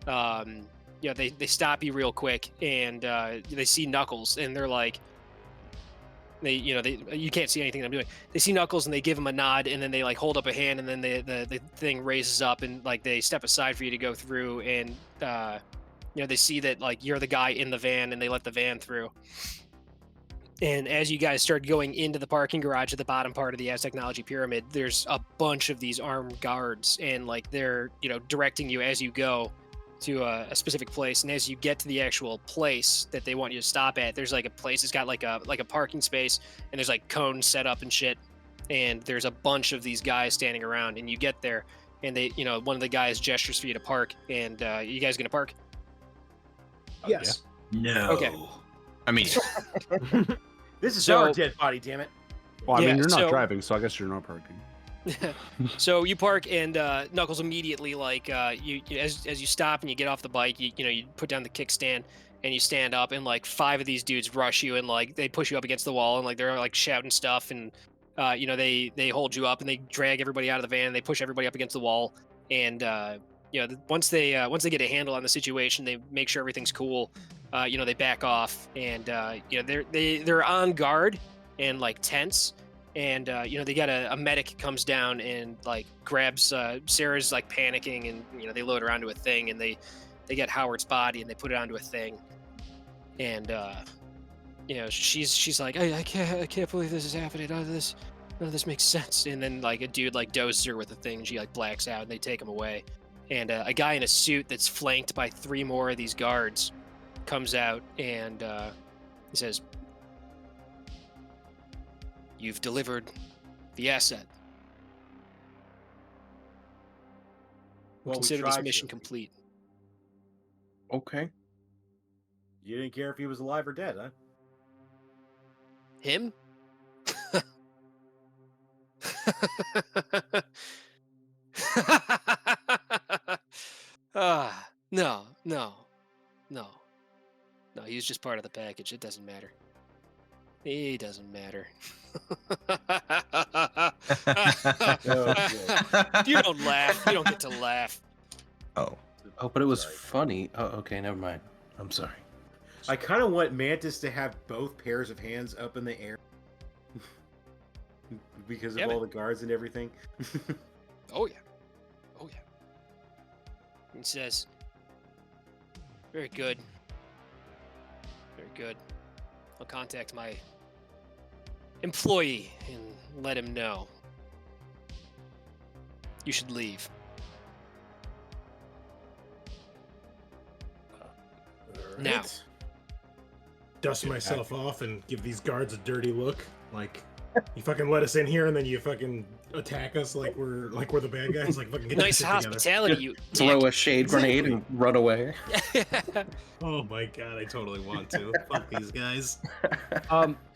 they stop you real quick, and they see Knuckles, and they're like, you can't see anything I'm doing. They see Knuckles, and they give him a nod, and then they like hold up a hand, and then the thing raises up, and like they step aside for you to go through, and they see that like you're the guy in the van, and they let the van through. And as you guys start going into the parking garage at the bottom part of the As Technology Pyramid, there's a bunch of these armed guards, and like they're directing you as you go to a specific place. And as you get to the actual place that they want you to stop at, there's like a place that's got like a parking space, and there's like cones set up and shit. And there's a bunch of these guys standing around, and you get there, and they, one of the guys gestures for you to park, and you guys gonna park? Yes. No. Okay. I mean, This is So- our dead body, damn it. Well, I Yeah, mean, you're not so- driving, so I guess you're not parking. So you park, and Knuckles immediately, like, as you stop and you get off the bike, you put down the kickstand and you stand up, and like 5 of these dudes rush you, and like they push you up against the wall, and like they're like shouting stuff, and they hold you up, and they drag everybody out of the van, and they push everybody up against the wall, and once they get a handle on the situation, they make sure everything's cool. They back off, and they're on guard and like tense. And they got a medic comes down and like grabs Sarah's like panicking, and they load her onto a thing, and they get Howard's body and they put it onto a thing, and she's like, I can't believe this is happening. None of this makes sense. And then like a dude like doses her with a thing, and she like blacks out, and they take him away. And a guy in a suit that's flanked by 3 more of these guards comes out, and he says, "You've delivered the asset. Well, we Consider this tried mission to. complete." Okay. You didn't care if he was alive or dead, huh? Him? No. He's just part of the package. It doesn't matter. He doesn't matter. You don't laugh. You don't get to laugh. oh, Oh, but it was Sorry. funny. Oh, okay, never mind. I'm sorry. I kind of want Mantis to have both pairs of hands up in the air. because of Yeah, all man. the guards and everything. Oh, yeah. Oh, yeah. He says, very good. Very good. I'll contact my employee and let him know. You should leave. Now. Alright. Dust myself off and give these guards a dirty look. Like, you fucking let us in here and then you fucking attack us like we're the bad guys. Like, fucking get Nice your shit together. hospitality, you Throw a shade grenade and run away. dick. Oh my god, I totally want to. Fuck these guys.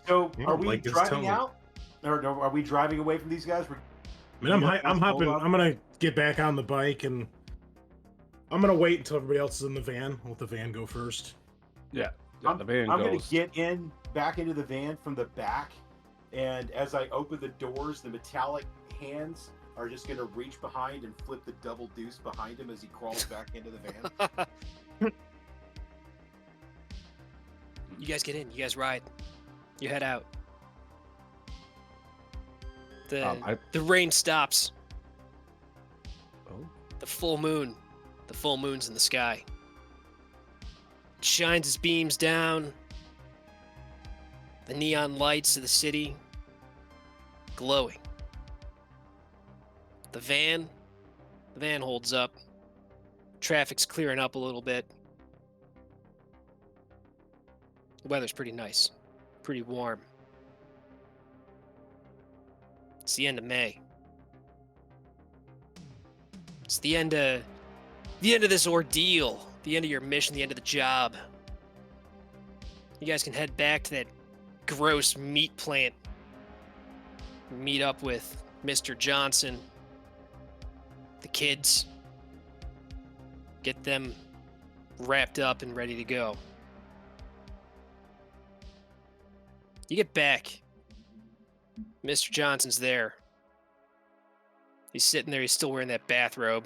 So Yeah, are we like this driving tone. out, or are we driving away from these guys? I mean, I'm hopping. I'm gonna get back on the bike and I'm gonna wait until everybody else is in the van. I'll let the van go first. Yeah, I'm, the van I'm goes. gonna get in back into the van from the back, and as I open the doors, the metallic hands are just gonna reach behind and flip the double deuce behind him as he crawls back into the van. You guys get in. You guys ride. You head out. The rain stops. Oh. The full moon. The full moon's in the sky. It shines its beams down. The neon lights of the city glowing. The van holds up. Traffic's clearing up a little bit. The weather's pretty nice. Pretty warm. It's the end of May. It's the end of this ordeal. The end of your mission, the end of the job. You guys can head back to that gross meat plant. Meet up with Mr. Johnson. The kids. Get them wrapped up and ready to go. You get back. Mr. Johnson's there. He's sitting there. He's still wearing that bathrobe.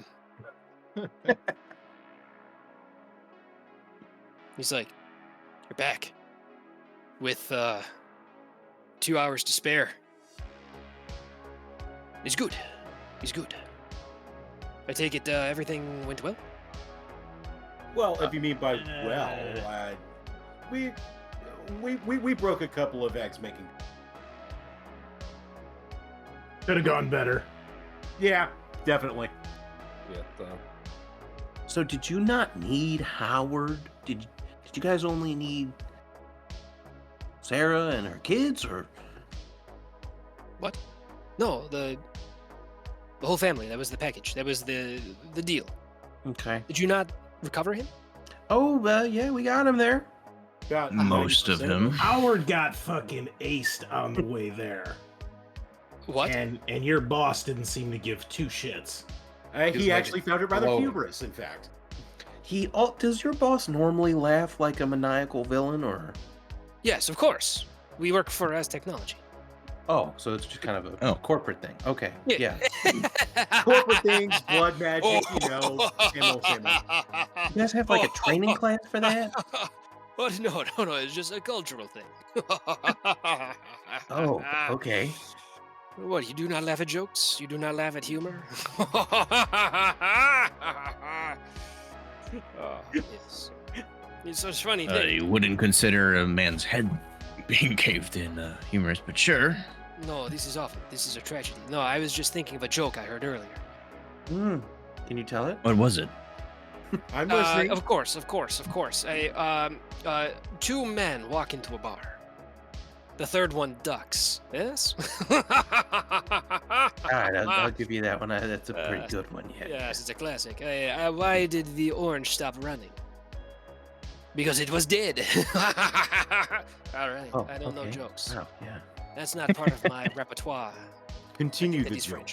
He's like, "You're back. With 2 hours to spare." He's good. He's good. I take it everything went well? Well, if you mean by well, we broke a couple of eggs making. Could have gone better. Yeah, definitely. Yeah, So did you not need Howard? Did you guys only need Sarah and her kids, or What? No, the whole family. That was the package. That was the deal. okay? Did you not recover him? Oh, yeah, we got him there. About Most of 90%. him. Howard got fucking aced on the way there. What? And your boss didn't seem to give two shits. He like actually found it rather glowing. humorous, in fact. Does your boss normally laugh like a maniacal villain, or? Yes, of course. We work for As Technology. Oh, so it's just kind of a corporate thing. Okay, yeah. Corporate things, blood magic, you know, same old, same old. You guys have like a training class for that? Oh, no, it's just a cultural thing. Oh, okay. What, you do not laugh at jokes? You do not laugh at humor? Oh, yes. It's such a funny thing. You wouldn't consider a man's head being caved in humorous, but sure. No, this is awful. This is a tragedy. No, I was just thinking of a joke I heard earlier. Can you tell it? What was it? I'm listening. Of course. Two men walk into a bar. The third one ducks. Yes? All right, I'll give you that one. That's a pretty good one. Yeah. Yes, it's a classic. Why did the orange stop running? Because it was dead. All right, Oh, I don't know okay. jokes. Oh, yeah. That's not part of my repertoire. Continue That the is joke.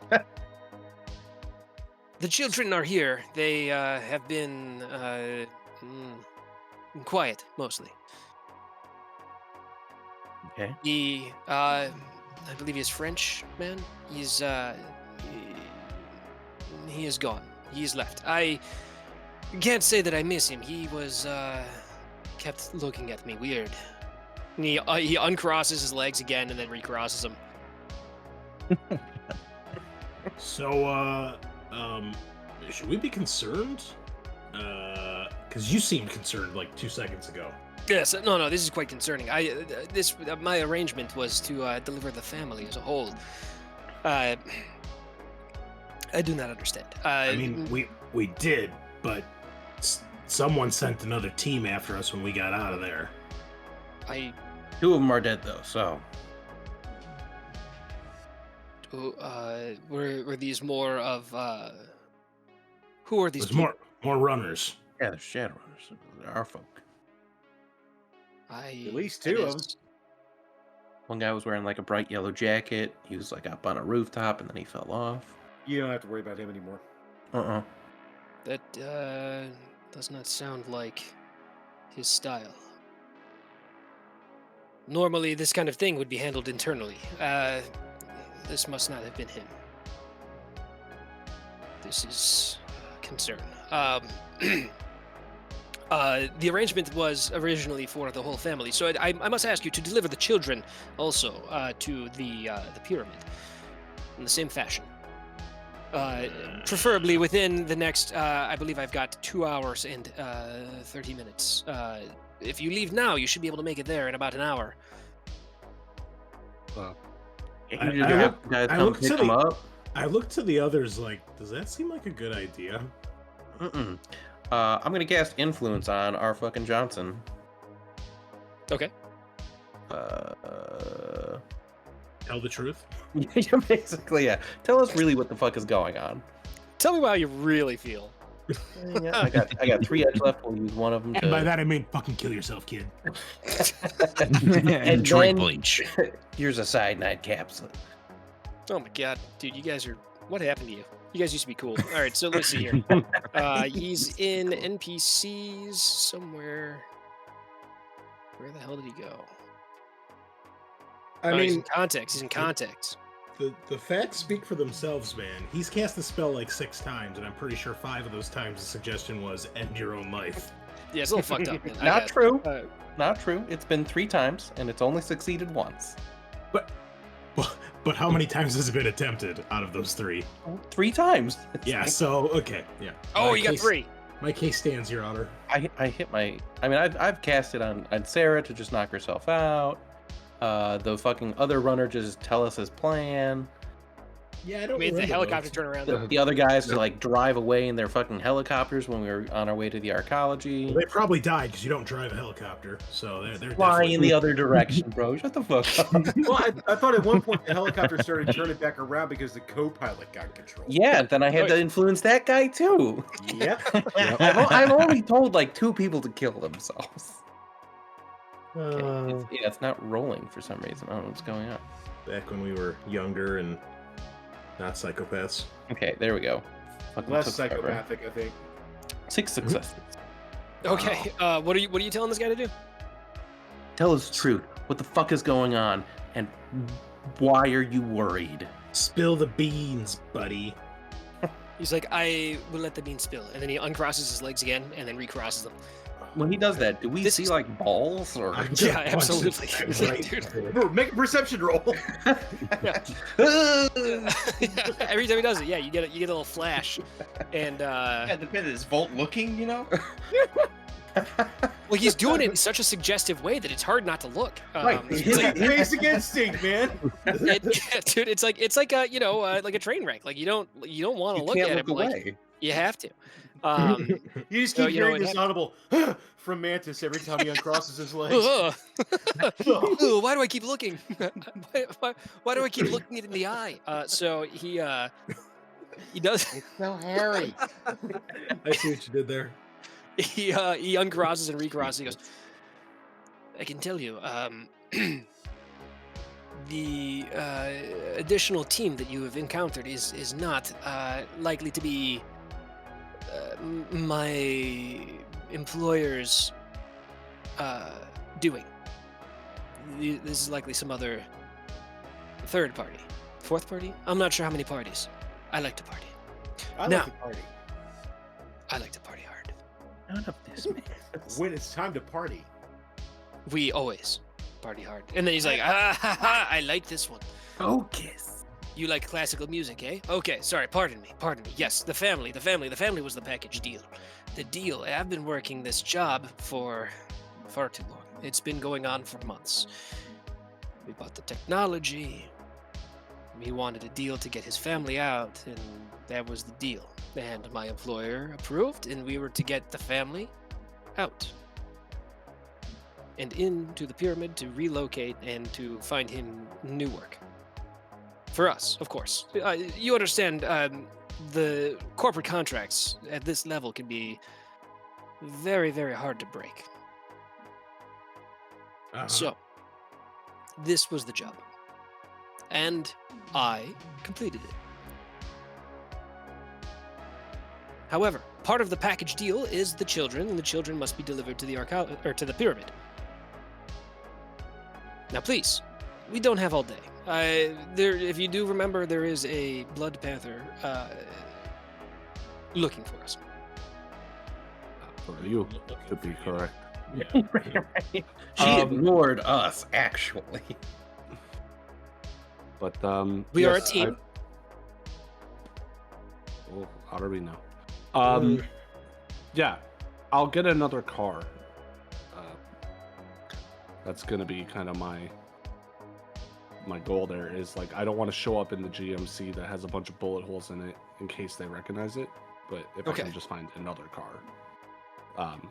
French. The children are here. They have been quiet, mostly. Okay. I believe he's French man. He's he is gone. He is left. I can't say that I miss him. He was kept looking at me weird. And he uncrosses his legs again and then recrosses them. So, should we be concerned? Because you seemed concerned like 2 seconds ago. Yes, no, this is quite concerning. My arrangement was to deliver the family as a whole. I do not understand. I mean, we did, but someone sent another team after us when we got out of there. Two of them are dead though, so. Were these more of who are these? There's more runners. Yeah, they're Shadowrunners. They're our folk. At least two of them. One guy was wearing like a bright yellow jacket. He was like up on a rooftop and then he fell off. You don't have to worry about him anymore. That does not sound like his style. Normally, this kind of thing would be handled internally. This must not have been him. This is a concern. The arrangement was originally for the whole family, so I must ask you to deliver the children also to the pyramid in the same fashion. Preferably within the next, I believe I've got 2 hours and 30 minutes. If you leave now, you should be able to make it there in about an hour. You just have guys come pick them up. I looked to the others like, does that seem like a good idea? I'm gonna cast influence on our fucking Johnson. Okay. Tell the truth. Yeah, basically, yeah. Tell us really what the fuck is going on. Tell me how you really feel. Yeah, I got 3 edge left. We'll use one of them. And by that I mean fucking kill yourself, kid. And drink bleach. Here's a cyanide capsule. Oh my god, dude, you guys are. What happened to you? You guys used to be cool. All right, so let's see here. He's in NPCs somewhere. Where the hell did he go? He's in context. He's in context. The facts speak for themselves, man. He's cast the spell like 6 times, and I'm pretty sure 5 of those times the suggestion was end your own life. Yeah, it's a little fucked up. Man. Not true. Not true. It's been 3 times, and it's only succeeded once. But how many times has it been attempted out of those 3? 3 times. Yeah, so, okay, yeah. Oh, you got 3. My case stands, Your Honor. I hit my... I mean, I've cast it on Sarah to just knock herself out. The fucking other runner just tell us his plan. Yeah, I don't made the remember helicopter those. turn around. The other guys to like drive away in their fucking helicopters when we were on our way to the arcology. Well, they probably died because you don't drive a helicopter, so they're Flying in the other direction, bro. Shut the fuck up. Well, I thought at one point the helicopter started turning back around because the co-pilot got control. Yeah, then I had to influence that guy too. Yep. I've only told like 2 people to kill themselves. Okay. It's not rolling for some reason. I don't know what's going on. Back when we were younger and not psychopaths. Okay, there we go. Fucking Less took forever. psychopathic, I think. 6 successes. Okay, what are you telling this guy to do? Tell us the truth. What the fuck is going on? And why are you worried? Spill the beans, buddy. He's like, I will let the bean spill, and then he uncrosses his legs again, and then recrosses them. When he does that, do we see like balls or? Yeah, absolutely. Muur, make a perception roll. Every time he does it, yeah, you get a little flash, and Yeah, depending. Is Volt looking? You know. well, he's doing it in such a suggestive way that it's hard not to look. Right, It's like, basic instinct, man. dude, it's like a like a train wreck. Like you don't want to look at it, but like you have to. You just So, keep you know, hearing it this audible from Mantis every time he uncrosses his legs. Ugh. Ugh, why do I keep looking? Why do I keep looking it in the eye? So he does. It's so hairy. I see what you did there. He uncrosses and recrosses. He goes, I can tell you, the additional team that you have encountered is not likely to be my employer's doing. This is likely some other 3rd party, 4th party. I'm not sure how many parties. I like to party. I Now- like to party. I like to party hard. None of this, man. When it's time to party. We always party hard. And then he's like, ah, ha, ha, I like this one. Focus. You like classical music, eh? Okay, sorry, pardon me. Yes, the family was the package deal. The deal, I've been working this job for far too long. It's been going on for months. We bought the technology. He wanted a deal to get his family out, and that was the deal. And my employer approved, and we were to get the family out. And into the pyramid to relocate and to find him new work. For us, of course. You understand, the corporate contracts at this level can be very, very hard to break. So, this was the job. And I completed it. However, part of the package deal is the children, and the children must be delivered to the pyramid. Now, please, we don't have all day. If you do remember, there is a Blood Panther looking for us. For you to be correct. Yeah. Right. She ignored us, actually. But We are a yes, team. Well, how do we know? Yeah, I'll get another car. That's gonna be kind of my goal. There is like I don't want to show up in the GMC that has a bunch of bullet holes in it in case they recognize it. But if I can just find another car.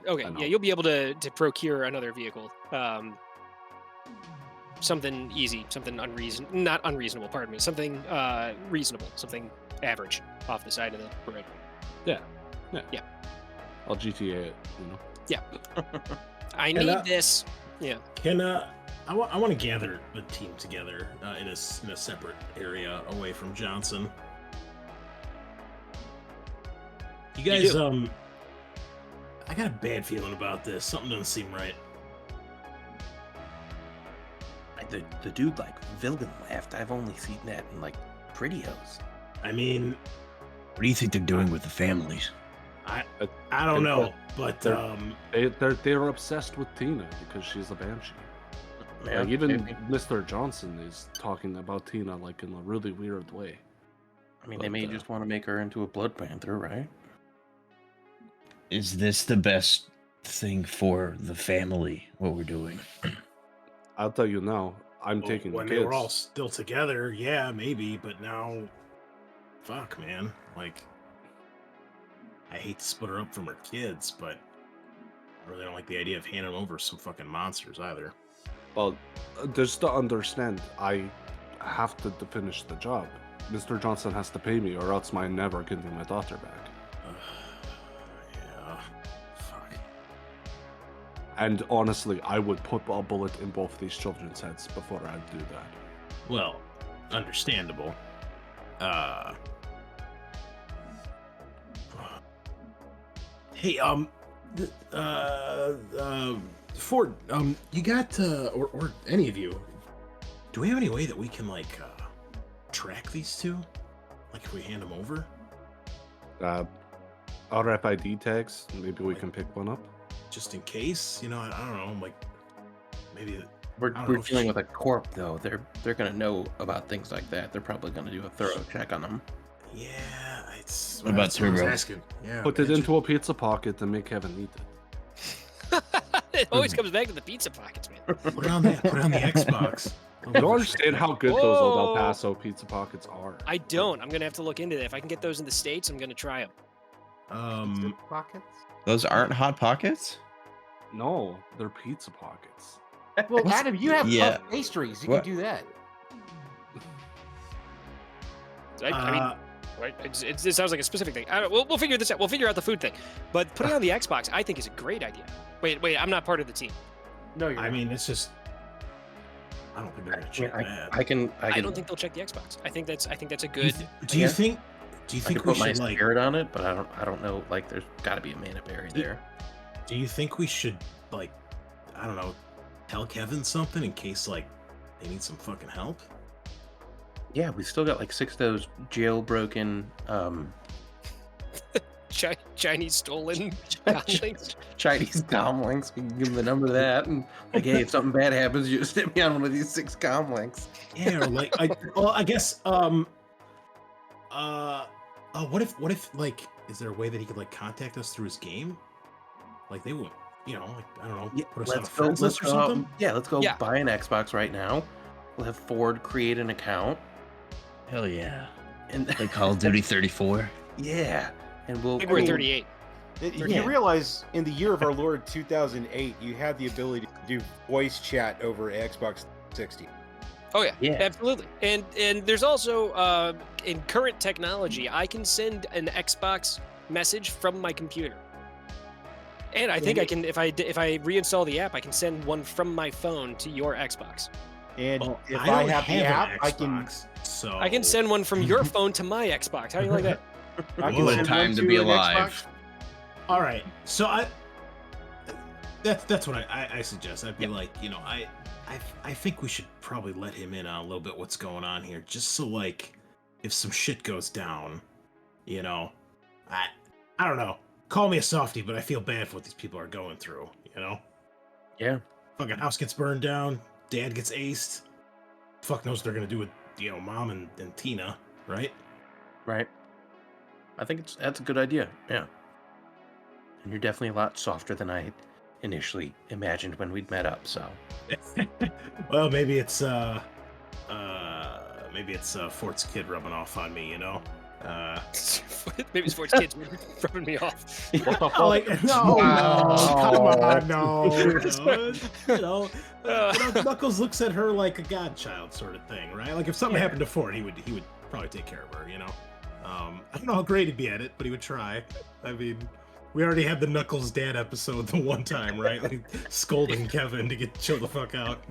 Okay, yeah, you'll be able to procure another vehicle. Something easy, something not unreasonable, pardon me, something reasonable, something average off the side of the road. Yeah. I'll GTA it, you know. Yeah. I need this. Yeah. Can I want to gather the team together in a separate area away from Johnson. You guys, I got a bad feeling about this. Something doesn't seem right. The dude like Vilden laughed. I've only seen that in like Prettyos. I mean, What do you think they're doing with the families? I don't know, but They're obsessed with Tina because she's a banshee. Yeah, Like even maybe. Mr. Johnson is talking about Tina like in a really weird way. I mean, they may just want to make her into a Blood Panther, right? Is this the best thing for the family, what we're doing? I'll tell you now, I'm taking when the they kids. were all still together, yeah, maybe, but now, fuck, man, like, I hate to split her up from her kids, but I really don't like the idea of handing over some fucking monsters either. Well, just to understand, I have to finish the job. Mr. Johnson has to pay me, or else I'm never getting my daughter back. Yeah, fuck. And honestly, I would put a bullet in both these children's heads before I do that. Well, understandable. Hey, Ford, you got, or any of you, do we have any way that we can, like, track these two? Like, if we hand them over? RFID tags, maybe we can pick one up. Just in case, you know, I don't know, like, maybe... We're I don't know if dealing she- with a corp, though. They're gonna know about things like that. They're probably gonna do a thorough check on them. Yeah, it's... What about that's what I was Turbo? asking. Yeah, Put it man, into a pizza pocket and make Kevin eat it. It always comes back to the pizza pockets, man. Put it on the Xbox. You don't understand how good those old El Whoa. Paso pizza pockets are. I don't. I'm gonna have to look into that. If I can get those in the States, I'm gonna try them. Pockets? Those aren't Hot Pockets? No, they're pizza pockets. Well, Adam, you have Yeah. puff pastries. You What? can do that. I mean, right? It sounds like a specific thing. We'll figure this out. We'll figure out the food thing. But putting it on the Xbox, I think, is a great idea. Wait, I'm not part of the team. No, you're I not. mean, it's just... I don't think they're gonna check that. I can. I don't think they'll check the Xbox. I think that's a Do you, good. do you Yeah. think? Do you I can think we put my should like? spirit on it, but I don't know. Like, there's got to be a mana buried Do- there. Do you think we should like? I don't know. Tell Kevin something in case like they need some fucking help. Yeah, we still got like 6 of those jailbroken Chinese stolen dumplings. Chinese comlinks. We can give them the number of that, and like, hey, if something bad happens, you just hit me on one of these 6 comlinks. Yeah, or like I guess what if like is there a way that he could like contact us through his game? Like they would, like I don't know, Yeah, put us on a friends list or something. Let's go Yeah. buy an Xbox right now. We'll have Ford create an account, Hell yeah. and Like Call of Duty 34. yeah, and we'll. I think we're 38. You Yeah. realize in the year of our Lord 2008, you had the ability to do voice chat over Xbox 360. Oh yeah, Yeah. absolutely. And there's also in current technology, I can send an Xbox message from my computer. And I think I can, if I reinstall the app, I can send one from my phone to your Xbox. And Well, if don't I have the an app, I can. Xbox, so I can send one from your phone to my Xbox. How do you like that? I What can a send time one to be an alive. Xbox. All right, so that's what I suggest. I'd be like, I think we should probably let him in on a little bit what's going on here, just so like if some shit goes down, I don't know. Call me a softie, but I feel bad for what these people are going through. Yeah. Fucking house gets burned down, dad gets aced. Fuck knows what they're gonna do with mom and Tina, right? Right. I think that's a good idea. Yeah. And you're definitely a lot softer than I initially imagined when we'd met up. So. Well, maybe it's Fort's kid rubbing off on me, Maybe Sports Kids rubbing me off. Like, no, come on, no. Knuckles looks at her like a godchild sort of thing, right? Like if something happened to Fort, he would probably take care of her, I don't know how great he'd be at it, but he would try. I mean, we already had the Knuckles dad episode the one time, right? Like scolding Kevin to chill the fuck out.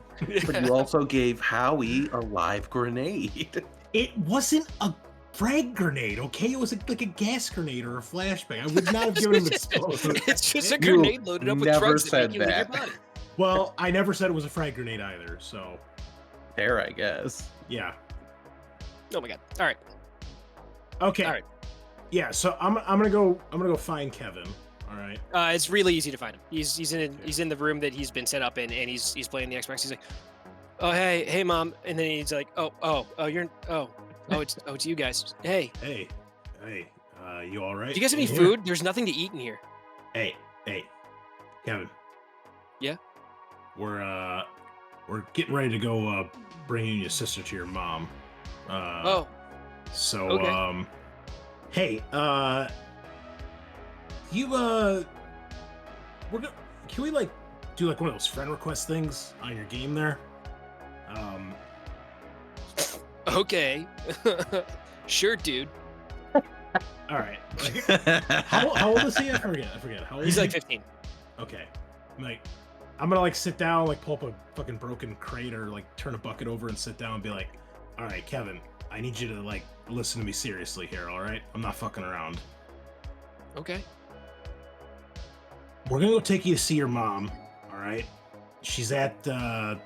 But you also gave Howie a live grenade. It wasn't a frag grenade, okay? It was like a gas grenade or a flashbang. I would not have given him explosive. It's just a You grenade loaded up with never drugs that said make you leave your that. body. Well, I never said it was a frag grenade either, so Fair, I guess. yeah. Oh my god. All right. Okay. All right. Yeah, so I'm gonna go find Kevin. All right. It's really easy to find him. He's in the room that he's been set up in, and he's playing the Xbox. He's like, "Oh hey mom," and then he's like, it's you guys. Hey, Hey, you all right? do you guys have any In here? food? There's nothing to eat in here. Hey, Kevin. Yeah? We're getting ready to go bring you and your sister to your mom. So okay. Hey, can we like do like one of those friend request things on your game there? Okay, sure, dude. All right. How old is he? I forget. How old He's is like he? 15. Okay. Like, I'm gonna like sit down, like pull up a fucking broken crate or like turn a bucket over and sit down and be like, all right, Kevin, I need you to like listen to me seriously here, all right? I'm not fucking around. Okay. We're gonna go take you to see your mom, all right? She's at, that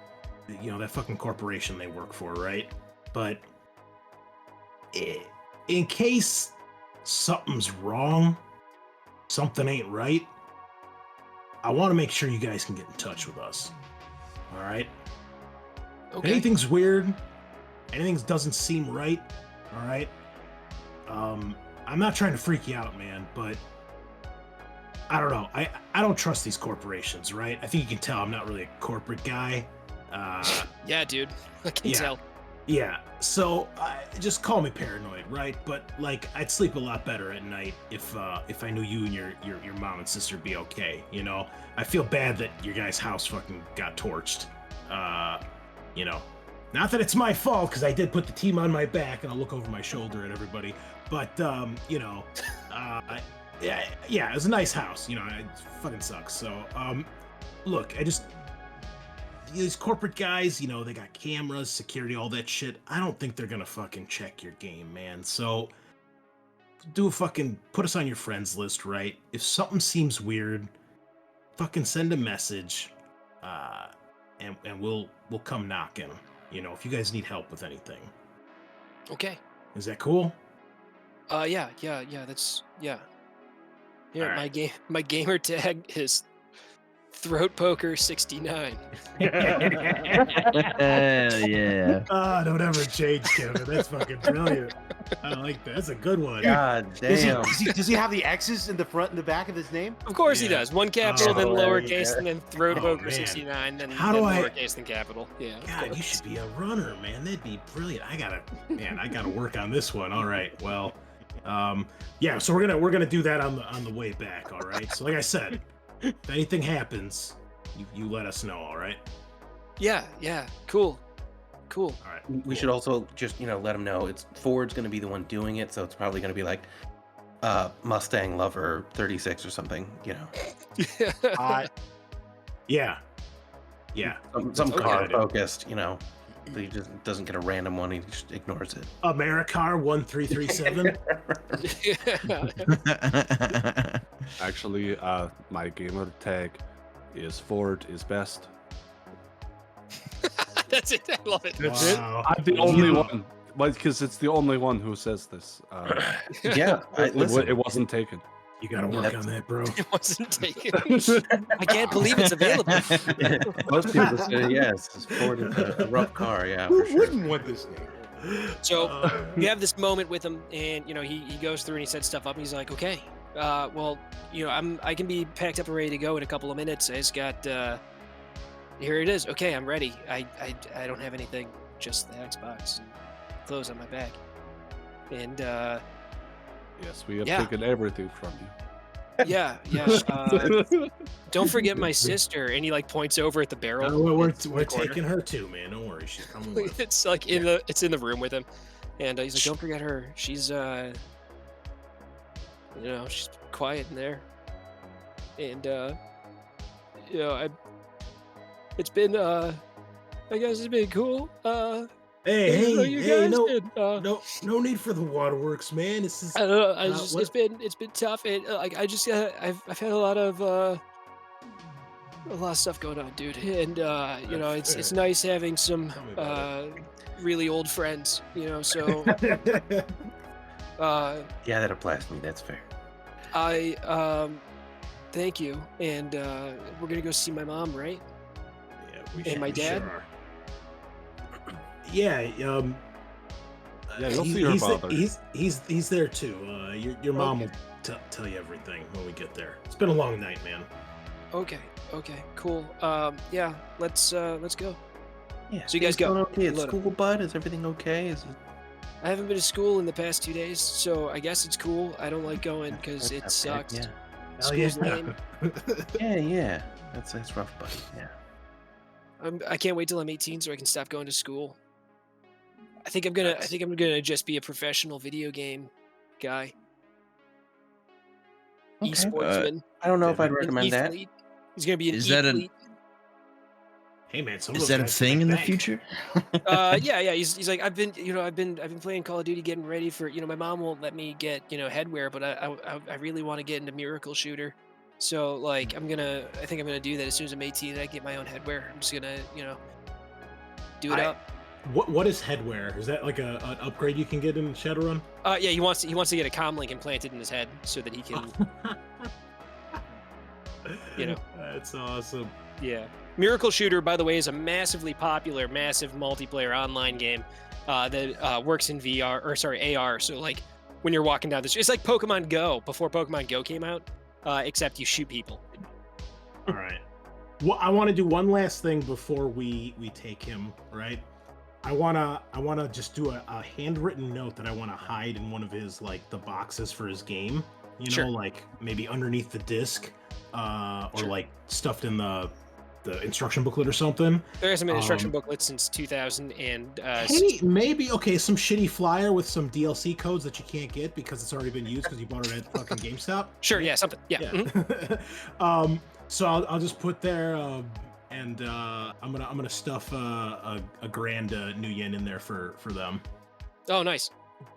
fucking corporation they work for, right? But in case something's wrong, something ain't right, I want to make sure you guys can get in touch with us. All right? If Okay. anything's weird, anything doesn't seem right, all right? I'm not trying to freak you out, man, but I don't know. I don't trust these corporations, right? I think you can tell I'm not really a corporate guy. Yeah, dude. I can Yeah. tell. Yeah, so just call me paranoid, right? But like, I'd sleep a lot better at night if I knew you and your mom and sister would be okay. I feel bad that your guys' house fucking got torched. Not that it's my fault because I did put the team on my back and I'll look over my shoulder at everybody. But yeah, it was a nice house. It fucking sucks. So look, these corporate guys, they got cameras, security, all that shit. I don't think they're gonna fucking check your game, man. So put us on your friends list, right? If something seems weird, fucking send a message, and we'll come knocking. If you guys need help with anything. Okay. Is that cool? Yeah. That's yeah. Here, All my gamer tag is Throat Poker 69. Yeah. Ah, don't ever change, Kevin. That's fucking brilliant. I like that. That's a good one. God damn. Does he have the X's in the front and the back of his name? Of course he Yeah. does. One capital, then Oh, lowercase, yeah. and then Throat Oh, Poker man. 69, then How do I- lowercase, then capital. Yeah. of God, you course. should be a runner, man. That'd be brilliant. I gotta work on this one. All right. Well, yeah. So we're gonna do that on the way back. All right. So like I said, if anything happens, you let us know. All right. Yeah. Cool. All right. We should also just, let him know it's Ford's going to be the one doing it, so it's probably going to be like Mustang Lover 36 or something, Yeah. some Okay. car focused, so he just doesn't get a random one, he just ignores it. Americar 1337. Actually, my gamer tag is Ford is best. That's it. I love it. Wow. I'm the only one, because it's the only one who says this. Yeah, It wasn't taken. You gotta work on that, bro. It wasn't taken. I can't believe it's available. most people say yes. Ford is a rough car, yeah, Who for sure. wouldn't want this name? So you have this moment with him, and he goes through and he sets stuff up, and he's like, okay, well, I can be packed up and ready to go in a couple of minutes. I just got here it is. Okay, I'm ready. I don't have anything, just the Xbox and clothes on my back. And Yes, we have Yeah. taken everything from you. yeah. Don't forget my sister. And he like points over at the barrel. We're in the corner. taking her too, man. Don't worry, she's coming with us. It's like in the room with him, and he's like, don't forget her. She's she's quiet in there, and it's been I guess it's been cool. Hey, how you hey, guys no, been? no need for the waterworks, man. This is I don't know. what- It's been tough. And like I've had a lot of stuff going on, dude. And it's nice having some Tell me about really old friends. So Yeah, that applies to me, that's fair. I thank you. And we're gonna go see my mom, right? Yeah, And my we dad? are. Yeah, Yeah, you'll see your father. He's there too. Your mom will tell you everything when we get there. It's been a long night, man. Okay, cool. Yeah, let's go. Yeah, So you guys things go. going okay at Load up. school, bud? Is everything okay? Is it... I haven't been to school in the past 2 days, so I guess it's cool. I don't like going because it That's sucks. okay, School's lame. Yeah. That's rough, buddy. Yeah. I can't wait till I'm 18 so I can stop going to school. I think I'm gonna just be a professional video game guy. Okay. Esportsman. I don't know if I'd An recommend that. E-fleet. He's gonna be an Is that an- E-fleet. Hey, man, some of Is those that a guys thing make in the bank. future? Yeah. He's like, I've been playing Call of Duty, getting ready for, my mom won't let me get, headwear, but I really want to get into Miracle Shooter. So like, I think I'm gonna do that as soon as I'm 18 and I get my own headwear. I'm just gonna, do it up. What is headwear? Is that like an upgrade you can get in Shadowrun? Yeah, he wants to get a comm link implanted in his head so that he can, That's awesome. yeah. Miracle Shooter, by the way, is a massively popular, massive multiplayer online game that works in AR. So like when you're walking down the street, it's like Pokemon Go before Pokemon Go came out, except you shoot people. All right. Well, I want to do one last thing before we take him. Right. I wanna just do a handwritten note that I want to hide in one of his the boxes for his game. Sure. Like maybe underneath the disc, or Sure. like stuffed in the instruction booklet or something. There hasn't been an instruction booklet since 2000 and Hey, maybe some shitty flyer with some DLC codes that you can't get because it's already been used because you bought it at fucking GameStop. sure, yeah, something, yeah. Mhm. So I'll just put there, and I'm gonna stuff a grand new yen in there for them. Oh, nice,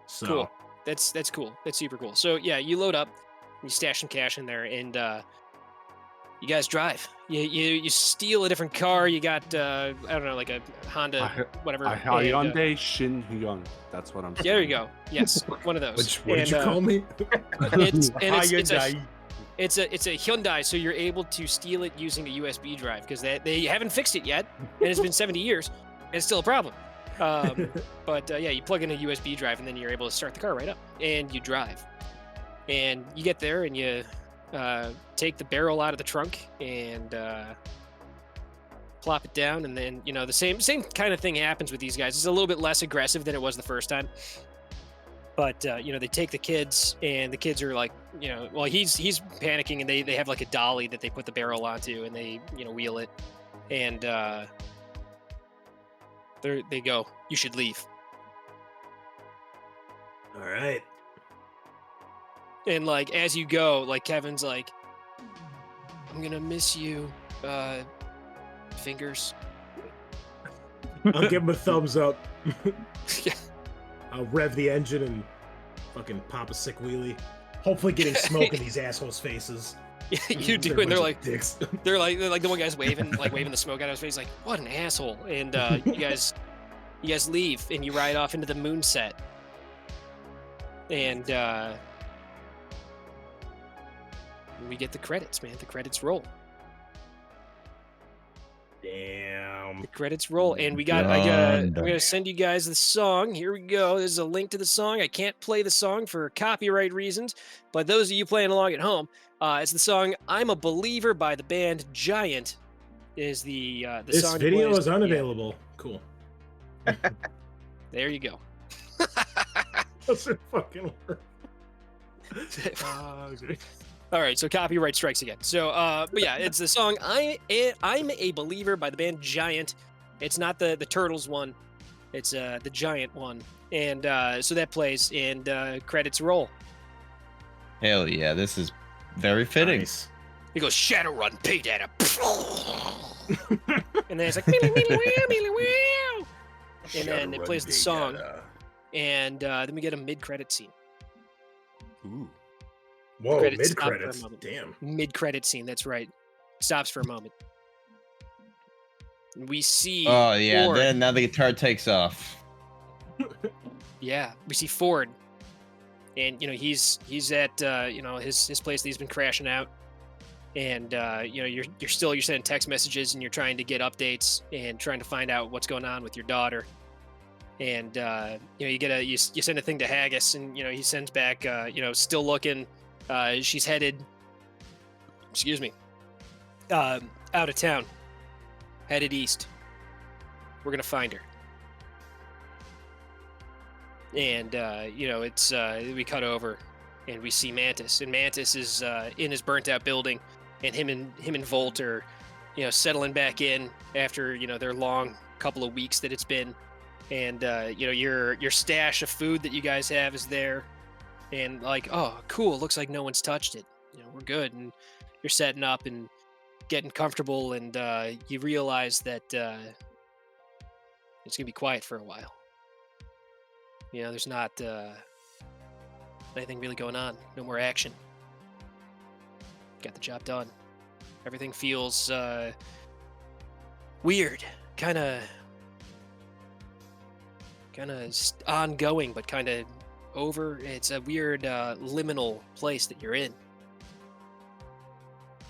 So cool. That's cool. That's super cool. So yeah, you load up, you stash some cash in there, and you guys drive. You steal a different car. You got I don't know, like a Honda, whatever. A and, Hyundai Shin Hyun. That's what I'm saying. there you go. Yes, one of those. what did you call me? It's a It's a Hyundai, so you're able to steal it using a USB drive because they haven't fixed it yet, and it's been 70 years, and it's still a problem. But yeah, you plug in a USB drive, and then you're able to start the car right up, and you drive. And you get there, and you take the barrel out of the trunk and plop it down, and then the same kind of thing happens with these guys. It's a little bit less aggressive than it was the first time. But they take the kids, and the kids are like, well, he's panicking, and they have like a dolly that they put the barrel onto, and they wheel it, and they go, you should leave. All right. And like as you go, like Kevin's like, I'm gonna miss you, fingers. I'll give him a thumbs up. Yeah. I'll rev the engine and fucking pop a sick wheelie. Hopefully getting smoke in these assholes' faces. You do, They're a and they're bunch like, of dicks. they're like the one guy's waving the smoke out of his face, like, what an asshole. And you guys leave, and you ride off into the moonset. And we get the credits, man. The credits roll. Damn. The credits roll, and I'm gonna send you guys the song. Here we go. There's a link to the song. I can't play the song for copyright reasons, but those of you playing along at home, it's the song "I'm a Believer" by the band Giant. Is the This song video plays. is unavailable. Cool. There you go. Doesn't fucking work. All right, so copyright strikes again. So, but yeah, it's the song "I'm a Believer" by the band Giant. It's not the Turtles one; it's the Giant one, and so that plays, and credits roll. Hell yeah, this is very fitting. Nice. He goes Shadowrun Paydata, and then it's like mealy, mealy, wow, mealy, wow. And then it plays the song, and then we get a mid-credit scene. Ooh. Whoa, Credits stop for a mid-credits. moment. Damn. Mid-credit scene, that's right. Stops for a moment. We see Oh yeah, Ford. then now the guitar takes off. Yeah, we see Ford. And he's at his place that he's been crashing out. And you're sending text messages, and you're trying to get updates and trying to find out what's going on with your daughter. And you send a thing to Haggis, and he sends back still looking. She's headed, out of town, headed east. We're gonna find her. And it's we cut over, and we see Mantis, and Mantis is in his burnt out building, and him and Volt are settling back in after their long couple of weeks that it's been, and your stash of food that you guys have is there. And like, oh, cool, looks like no one's touched it. We're good. And you're setting up and getting comfortable, and you realize that it's gonna be quiet for a while. There's not anything really going on. No more action. Got the job done. Everything feels weird, kind of ongoing, but kind of over. It's a weird liminal place that you're in.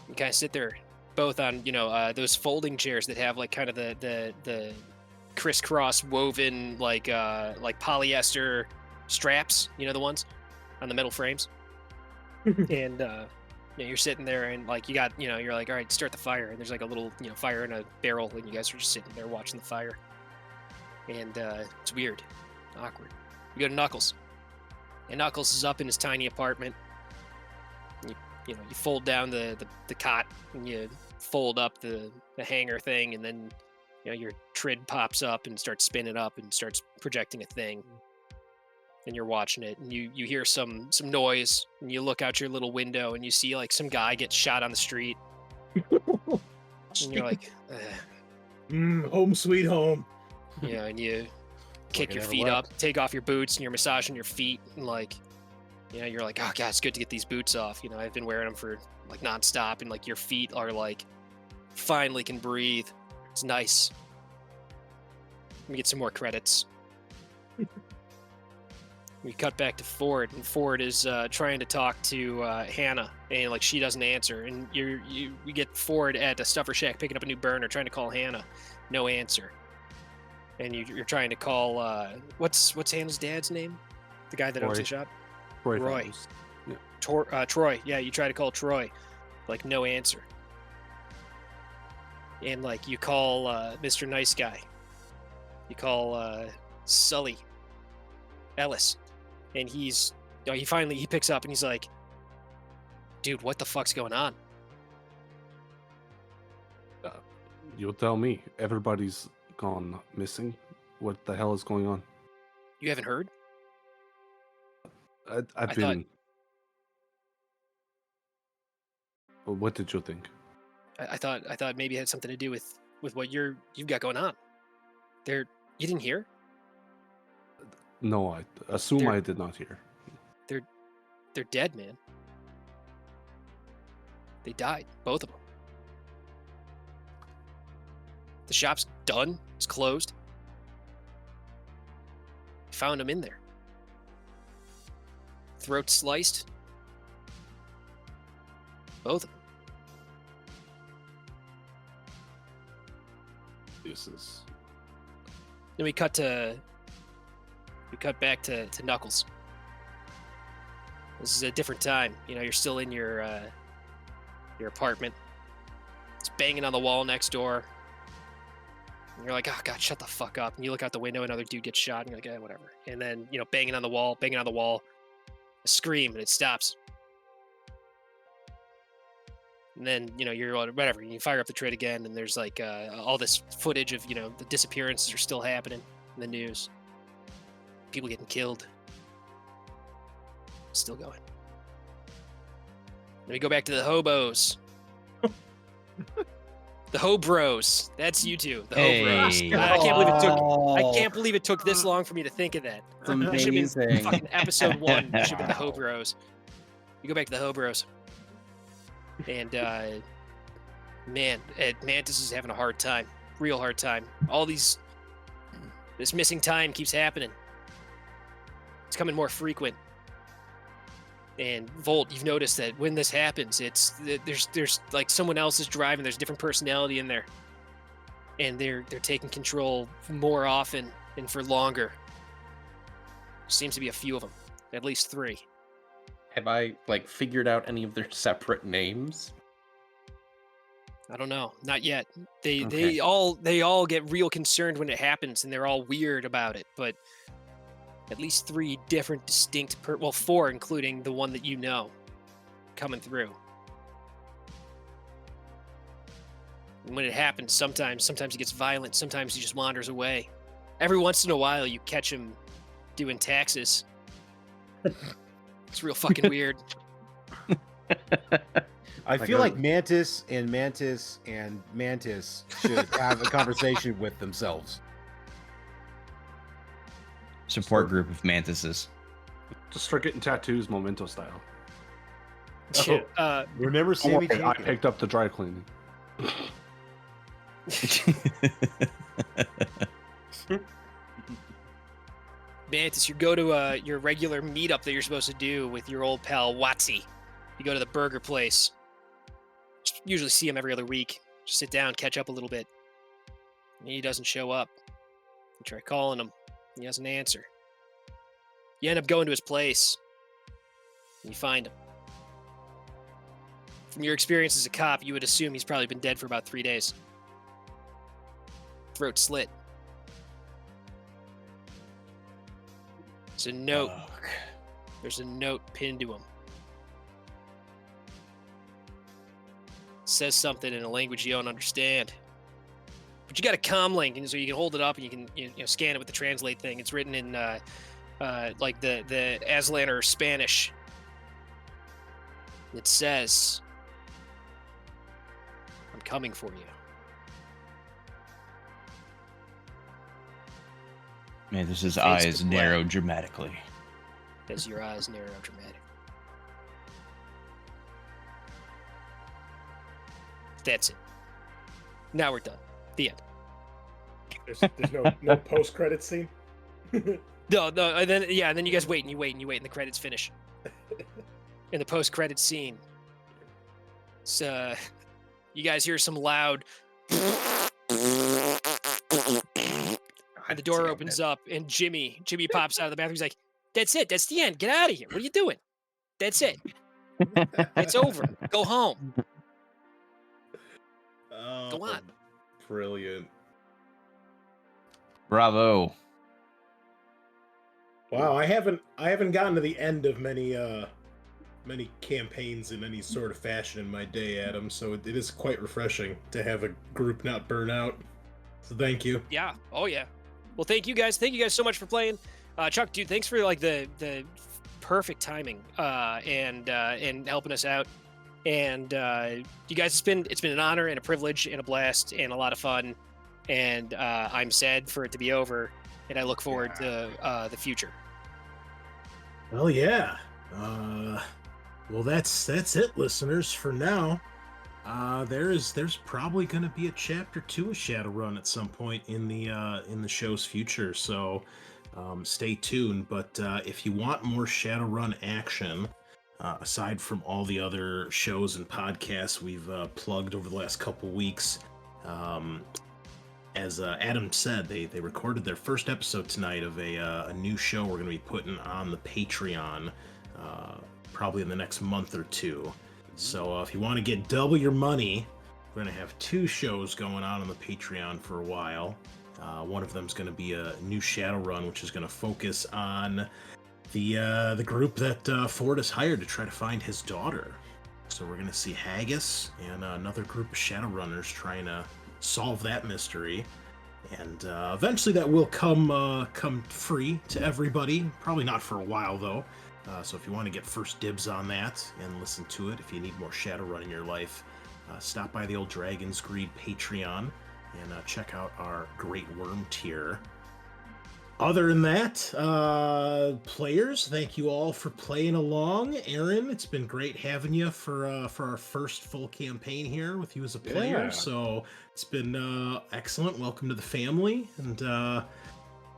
You kind of sit there both on those folding chairs that have like kind of the crisscross woven like polyester straps, the ones on the metal frames. And you're sitting there, and like you're like, all right, start the fire, and there's like a little fire in a barrel, and you guys are just sitting there watching the fire. And it's weird, awkward. You go to Knuckles. And Knuckles is up in his tiny apartment. You fold down the cot, and you fold up the hanger thing, and then your trid pops up and starts spinning up and starts projecting a thing. And you're watching it, and you hear some noise, and you look out your little window, and you see like some guy get shot on the street. And you're like, home sweet home. and you kick Like your I never feet left. up, take off your boots, and you're massaging your feet, and like, you're like, oh god, it's good to get these boots off. I've been wearing them for like nonstop, and like your feet are like finally can breathe. It's nice. Let me get some more credits. We cut back to Ford, and Ford is trying to talk to Hannah, and like she doesn't answer. And we get Ford at a stuffer shack picking up a new burner, trying to call Hannah, no answer. And you're trying to call what's Hannah's dad's name? The guy that owns the shop. Roy. Fellows. Troy. Yeah, you try to call Troy, like no answer. And like you call Mr. Nice Guy. You call Sully Ellis. And he picks up and he's like, dude, what the fuck's going on? You'll tell me. Everybody's gone missing. What the hell is going on? You haven't heard? I've been. Well, what did you think? I thought maybe it had something to do with what you've got going on. You didn't hear? No, I assume I did not hear. They're dead, man. They died, both of them. The shop's done. It's closed. Found them in there. Throat sliced. Both of them. This is. Then we cut back to Knuckles. This is a different time. You're still in your apartment. It's banging on the wall next door. And you're like, oh god, shut the fuck up. And you look out the window, another dude gets shot, and you're like, eh, whatever. And then, banging on the wall, a scream, and it stops. And then, you're whatever. You fire up the trade again, and there's like all this footage of, the disappearances are still happening in the news. People getting killed. Still going. Then we go back to the hobos. The Hobros. That's you two. The Hobros. Hey. I can't believe it took this long for me to think of that. It's It should have been amazing. fucking episode 1. It should have been the Hobros. You go back to the Hobros. And man, Mantis is having a hard time. Real hard time. This missing time keeps happening. It's coming more frequent. And Volt, you've noticed that when this happens, there's like someone else is driving. There's a different personality in there, and they're taking control more often and for longer. Seems to be a few of them, at least 3. Have I figured out any of their separate names? I don't know, not yet. They Okay. all get real concerned when it happens, and they're all weird about it. But at least 3 different, distinct, 4, including the one that coming through. And when it happens, sometimes he gets violent, sometimes he just wanders away. Every once in a while, you catch him doing taxes. It's real fucking weird. I feel like Mantis and Mantis and Mantis should have a conversation with themselves. Support group of mantises. Just start getting tattoos, Memento style. Remember Don't Sammy worry, I Jenkins? picked up the dry cleaning. Mantis, you go to your regular meetup that you're supposed to do with your old pal Watsy. You go to the burger place. Usually see him every other week. Just sit down, catch up a little bit. And he doesn't show up. You try calling him. He doesn't answer. You end up going to his place. And you find him. From your experience as a cop, you would assume he's probably been dead for about 3 days. Throat slit. There's a note. There's a note pinned to him. It says something in a language you don't understand. But you got a comlink, and so you can hold it up and you can scan it with the translate thing. It's written in like the Aslan or Spanish. It says, "I'm coming for you." Mantis's Face eyes to black. narrow dramatically. As your eyes narrow dramatically. That's it. Now we're done. The end. There's no post credit scene. No, and then and then you guys wait and you wait and you wait, and the credits finish. In the post-credit scene, so you guys hear some loud, and the door opens up, and Jimmy pops out of the bathroom. He's like, "That's it. That's the end. Get out of here. What are you doing? That's it. It's over. Go home. Go on." Brilliant. Bravo. Wow, I haven't gotten to the end of many campaigns in any sort of fashion in my day, Adam, so it is quite refreshing to have a group not burn out. So thank you. Yeah. Oh yeah. Well, thank you guys. Thank you guys so much for playing. Chuck, dude, thanks for like the perfect timing and helping us out. And you guys, it's been an honor and a privilege and a blast and a lot of fun. And I'm sad for it to be over, and I look forward to the future. Well, yeah. Well, that's it, listeners. For now, there's probably going to be a chapter 2 of Shadowrun at some point in the show's future. So stay tuned. But if you want more Shadowrun action, aside from all the other shows and podcasts we've plugged over the last couple weeks, as Adam said, they recorded their first episode tonight of a new show we're going to be putting on the Patreon. Probably in the next month or two. So if you want to get double your money, we're going to have 2 shows going on the Patreon for a while. One of them is going to be a new Shadowrun, which is going to focus on the group that Ford has hired to try to find his daughter. So we're going to see Haggis and another group of Shadowrunners trying to solve that mystery. And eventually that will come free to everybody. Probably not for a while, though. So if you want to get first dibs on that and listen to it, if you need more Shadowrun in your life, stop by the old Dragon's Greed Patreon and check out our Great Worm tier. Other than that, players, thank you all for playing along. Aaron, it's been great having you for our first full campaign here with you as a player. Yeah. So it's been excellent. Welcome to the family. And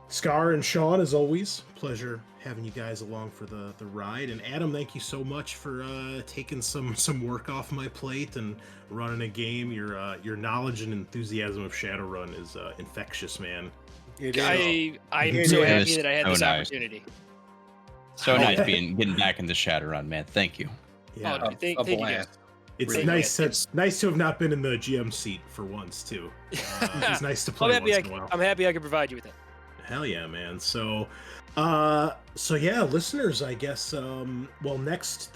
Scar and Sean, as always, pleasure having you guys along for the ride. And Adam, thank you so much for taking some work off my plate and running a game. Your knowledge and enthusiasm of Shadowrun is infectious, man. I'm so happy that I had this opportunity. So nice getting back into Shadowrun, man. Thank you. Yeah, thank you guys. It's Really nice to have not been in the GM seat for once too. It's nice to play once in a while. I'm happy I could provide you with it. Hell yeah, man. So yeah, listeners, I guess, the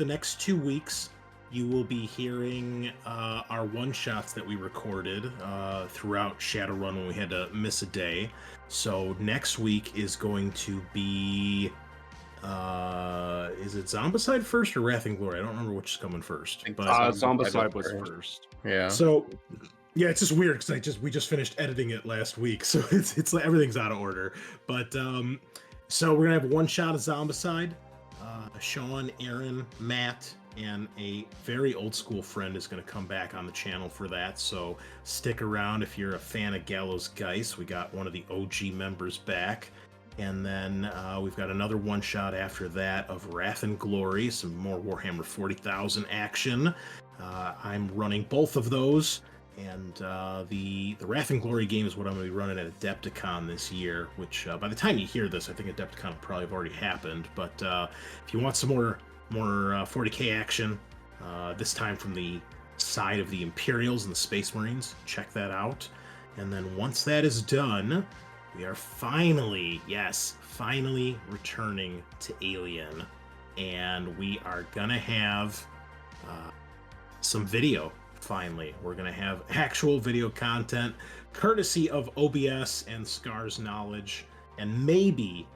next 2 weeks, you will be hearing our one-shots that we recorded throughout Shadowrun when we had to miss a day. So next week is going to be, is it Zombicide first or Wrath and Glory? I don't remember which is coming first. But Zombicide was first. Yeah. So yeah, it's just weird because we just finished editing it last week, so it's like everything's out of order. But so we're gonna have one shot of Zombicide. Sean, Aaron, Matt, and a very old school friend is gonna come back on the channel for that. So stick around if you're a fan of Gallows Geist. We got one of the OG members back. And then we've got another one shot after that of Wrath and Glory, some more Warhammer 40,000 action. I'm running both of those. And the Wrath and Glory game is what I'm going to be running at Adepticon this year, which by the time you hear this, I think Adepticon will probably have already happened. But if you want some more 40k action, this time from the side of the Imperials and the Space Marines, check that out. And then once that is done, we are finally returning to Alien. And we are going to have some video. Finally, we're going to have actual video content, courtesy of OBS and Scar's knowledge, and maybe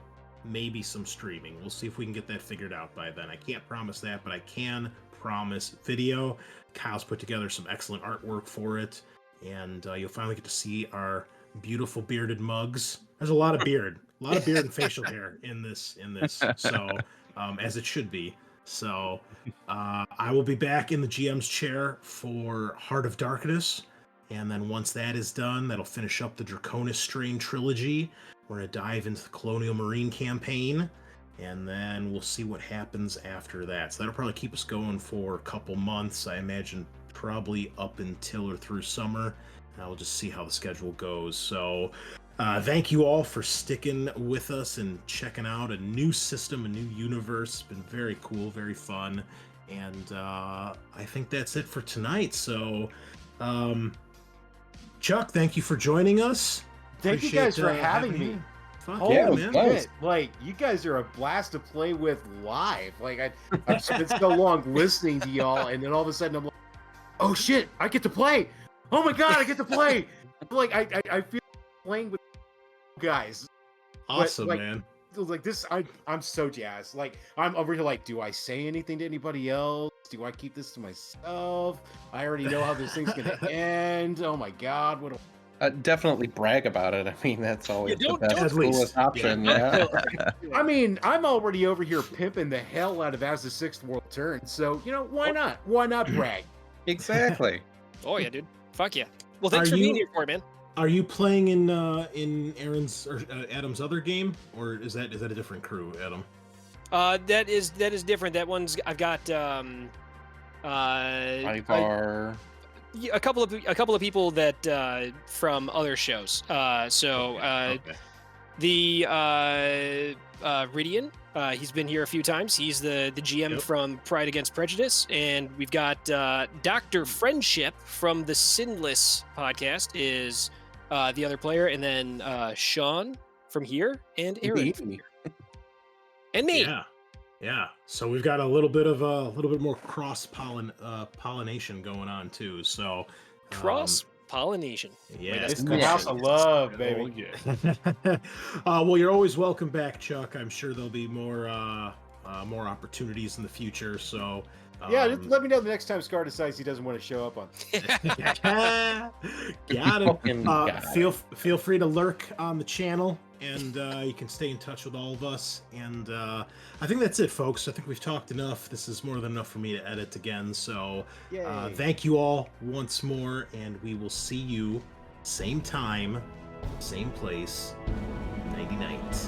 some streaming. We'll see if we can get that figured out by then. I can't promise that, but I can promise video. Kyle's put together some excellent artwork for it, and you'll finally get to see our beautiful bearded mugs. There's a lot of beard and facial hair in this. So, as it should be. So I will be back in the GM's chair for Heart of Darkness, And then once that is done, that'll finish up the Draconis Strain trilogy. We're going to dive into the Colonial Marine campaign, and then we'll see what happens after that. So that'll probably keep us going for a couple months. I imagine probably up until or through summer. And we'll just see how the schedule goes. So thank you all for sticking with us and checking out a new system, a new universe. It's been very cool, very fun. And I think that's it for tonight. So... Chuck, thank you for joining us. Thank you guys for having me. you. Fuck Holy yeah, it was man. fun. shit. Like, you guys are a blast to play with live. Like, I've spent so long listening to y'all, and then all of a sudden I'm like, oh shit, I get to play. Oh my god, I get to play. Like, I feel like playing with guys. Awesome, like, man. Like this, I'm so jazzed. Like, I'm over here like, do I say anything to anybody else? Do I keep this to myself? I already know how this thing's gonna end. Oh my god, what a... Definitely brag about it. I mean, that's always Yeah, the don't- best, at least. coolest option. Yeah. Yeah. I mean, I'm already over here pimping the hell out of As the Sixth World Turns, so, you know, why not? Why not brag? Exactly. Oh yeah, dude. Fuck yeah. Well, thanks Are for being you- here for it, man. Are you playing in Aaron's or Adam's other game, or is that a different crew, Adam? That is different. That one's I've got Ivar. a couple of people that from other shows. Okay. The Ridian, he's been here a few times. He's the GM Yep. from Pride Against Prejudice, and we've got Dr. Friendship from the Sinless podcast is the other player, and then Sean from here, and Aaron from here, and me. Yeah. So we've got a little bit more cross pollination going on too. So Cross pollination. Yeah, It's the house of love, Oh, baby. yeah. well, you're always welcome back, Chuck. I'm sure there'll be more opportunities in the future. So Yeah, just let me know the next time Scar decides he doesn't want to show up on. got it. Fucking got it. Feel free to lurk on the channel, and you can stay in touch with all of us. And I think that's it, folks. I think we've talked enough. This is more than enough for me to edit again. So Yay. thank you all once more, and we will see you same time, same place, nighty night.